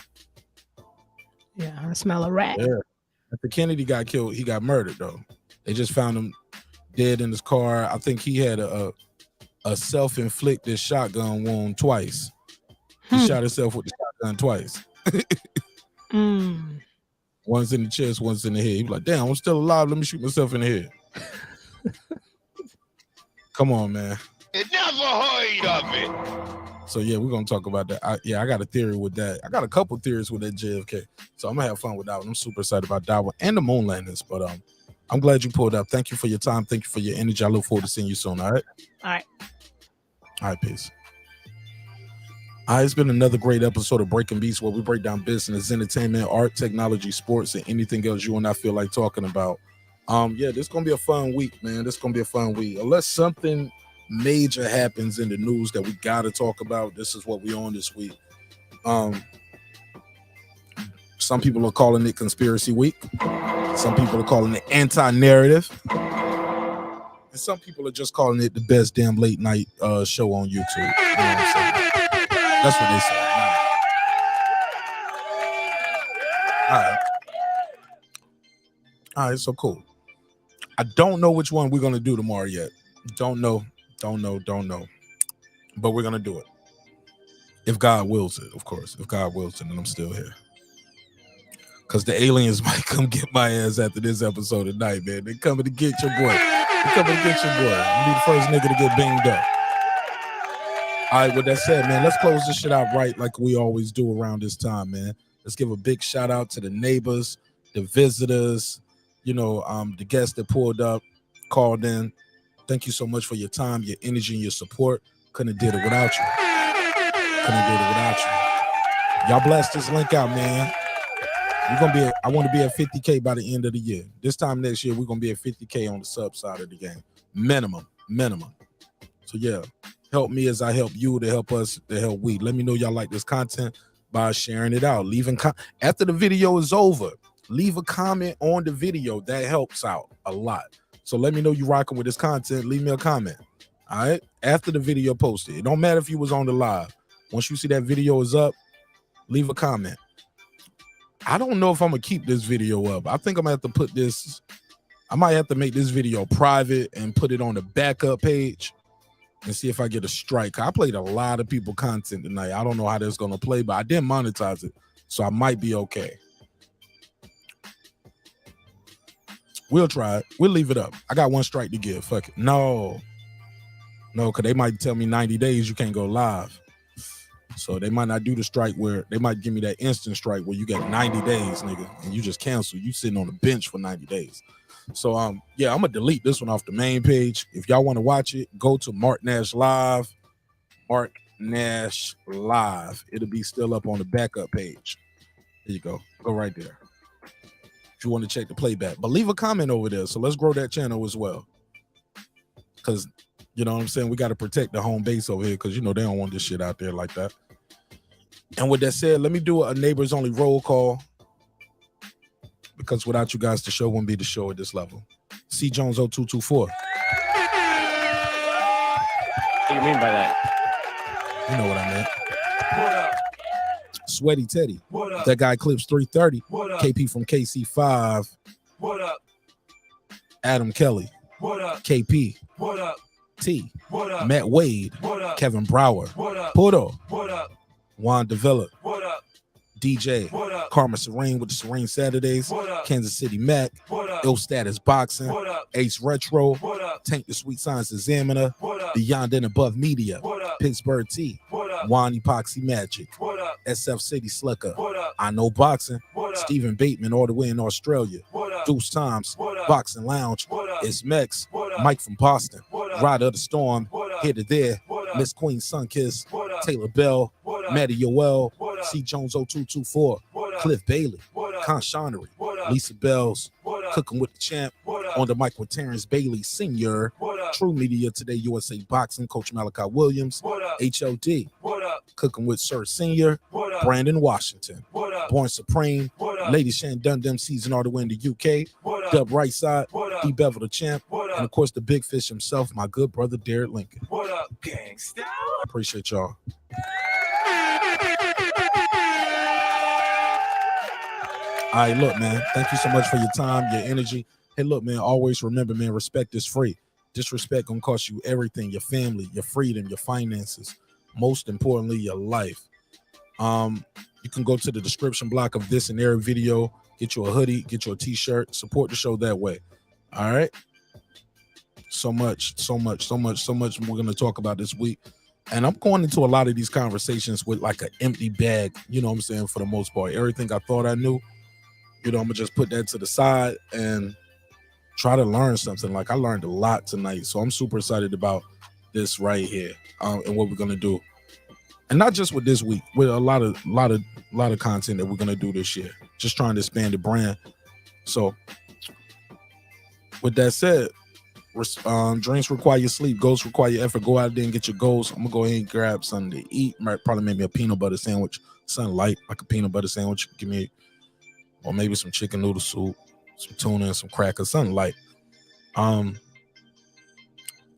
Yeah, I smell a rat. Yeah. After Kennedy got killed, he got murdered though. They just found him dead in his car. I think he had a self-inflicted shotgun wound twice. He shot himself with the shotgun twice. One's in the chest, one's in the head. He was like, "Damn, I'm still alive. Let me shoot myself in the head." Come on, man. Never heard of it. So yeah, we're gonna talk about that. I got a theory with that. I got a couple theories with that JFK. So I'm gonna have fun with that one. I'm super excited about that one and the moon landings. But I'm glad you pulled up. Thank you for your time. Thank you for your energy. I look forward to seeing you soon. All right. All right. All right, peace. All right, it's been another great episode of Breaking Beats, where we break down business, entertainment, art, technology, sports, and anything else you and I feel like talking about. Yeah, this is gonna be a fun week, man. This is gonna be a fun week. Unless something major happens in the news that we gotta talk about, this is what we on this week. Some people are calling it Conspiracy Week. Some people are calling it anti-narrative. And some people are just calling it the best damn late night show on YouTube. You know what I'm saying? That's what they say. All right, so cool. I don't know which one we're gonna do tomorrow yet. Don't know. But we're gonna do it. If God wills it, of course. If God wills it, and I'm still here. Because the aliens might come get my ass after this episode tonight, man. They're coming to get your boy. You be the first nigga to get banged up. All right, with that said, man, let's close this shit out right like we always do around this time, man. Let's give a big shout out to the neighbors, the visitors, the guests that pulled up, called in. Thank you so much for your time, your energy, and your support. Couldn't have did it without you. Y'all blast this link out, man. I want to be at 50K by the end of the year. This time next year, we're gonna be at 50K on the sub side of the game. Minimum. So yeah, help me as I help you to help us to help we. Let me know y'all like this content by sharing it out. After the video is over, leave a comment on the video. That helps out a lot. So let me know you rocking with this content. Leave me a comment. All right. After the video posted, it don't matter if you was on the live. Once you see that video is up, leave a comment. I don't know if I'm gonna keep this video up. I think I'm gonna have to put this. I might have to make this video private and put it on the backup page and see if I get a strike. I played a lot of people content tonight. I don't know how that's gonna play, but I didn't monetize it, so I might be okay. We'll try it. We'll leave it up. I got one strike to give. Fuck it. No, because they might tell me 90 days you can't go live. So they might not do the strike where they might give me that instant strike where you got 90 days, nigga, and you just cancel. You sitting on the bench for 90 days. So yeah, I'm gonna delete this one off the main page. If y'all want to watch it, go to Marq Nash Live. Marq Nash Live. It'll be still up on the backup page. There you go. Go right there. If you want to check the playback. But leave a comment over there. So let's grow that channel as well. Because you know what I'm saying? We got to protect the home base over here because they don't want this shit out there like that. And with that said, let me do a neighbors only roll call, because without you guys, the show wouldn't be the show at this level. C. Jones 0224. What do you mean by that? You know what I meant. Sweaty Teddy. That guy Clips 330. KP from KC5. What up? Adam Kelly. What up? KP. What up? T. What up? Matt Wade. What up? Kevin Brower. What up? Puto. What up? Juan Develop. What up? DJ. What up? Karma Serene with the Serene Saturdays. What up? Kansas City Mac. What up? Ill Status Boxing. What up? Ace Retro. What up? Tank the Sweet Science Examiner. What up? Beyond and Above Media. What up? Pittsburgh T. What up? Juan Epoxy Magic. What up? SF City Slicker. What up? I Know Boxing. What up? Stephen Bateman all the way in Australia. What up? Deuce Times. What up? Boxing Lounge. What up? It's Mex. What up? Mike from Boston. What up? Rider of the Storm. What up? Here to There. What up? Miss Queen Sunkiss. What up? Taylor Bell. What up? Maddie Yoel. What up? C. Jones 0224. What up? Cliff Bailey. What up? Con Shonery. What up? Lisa Bells. What up? Cooking with the Champ. What up? On the mic with Terrence Bailey Sr. What up? True Media Today USA Boxing. Coach Malachi Williams. What up? HLD. What up? Cooking with Sir Senior. What up? Brandon Washington. What up? Born Supreme. What up? Lady Shan Dundam season all the way in the UK. What up? Dub Right Side. What up? D Bevel the Champ. What up? And of course the big fish himself, my good brother Derek Lincoln. What up, gangsta? Appreciate y'all. All right, look, man. Thank you so much for your time, your energy. Hey, look, man. Always remember, man. Respect is free. Disrespect gonna cost you everything: your family, your freedom, your finances. Most importantly, your life. You can go to the description block of this and every video. Get you a hoodie, get you a t-shirt. Support the show that way. All right. So much we're gonna talk about this week. And I'm going into a lot of these conversations with like an empty bag, you know what I'm saying, for the most part. Everything I thought I knew, you know, I'm gonna just put that to the side and try to learn something. Like I learned a lot tonight. So I'm super excited about this right here, and what we're gonna do. And not just with this week, with a lot of content that we're gonna do this year. Just trying to expand the brand. So with that said, dreams require sleep, goals require effort. Go out there and get your goals. I'm gonna go ahead and grab something to eat. Might probably make me a peanut butter sandwich, something light, like a peanut butter sandwich. Give me, or maybe some chicken noodle soup, some tuna and some crackers, something light.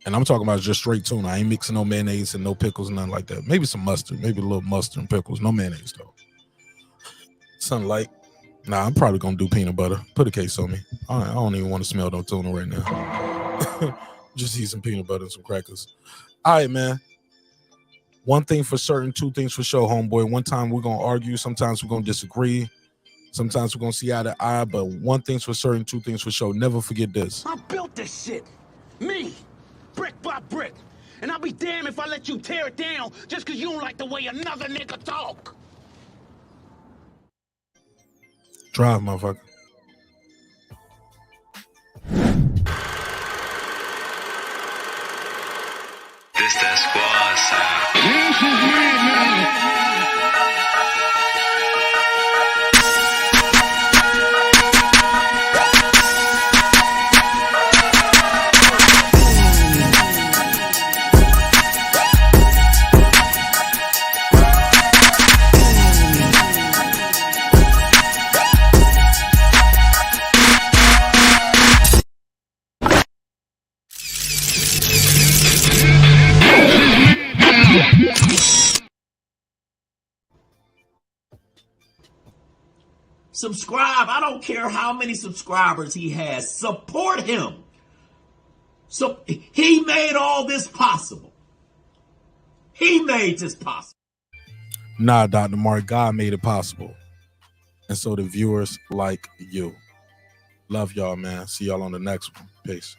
And I'm talking about just straight tuna. I ain't mixing no mayonnaise and no pickles, nothing like that. Maybe some mustard, maybe a little mustard and pickles, no mayonnaise though. Something light. Nah, I'm probably gonna do peanut butter. Put a case on me. I don't even want to smell no tuna right now. Just eat some peanut butter and some crackers. All right, man. One thing for certain, two things for sure, homeboy. One time we're gonna argue, sometimes we're gonna disagree, sometimes we're gonna see eye to eye, but one thing's for certain, two things for sure. Never forget this. I built this shit. Me. Brick by brick. And I'll be damned if I let you tear it down just because you don't like the way another nigga talk. Drive, motherfucker. This that squad sound. This is me, Subscribe. I don't care how many subscribers he has. Support him. So he made all this possible. He made this possible. Nah, Dr. Mark, God made it possible. And so the viewers like you. Love y'all, man. See y'all on the next one. Peace.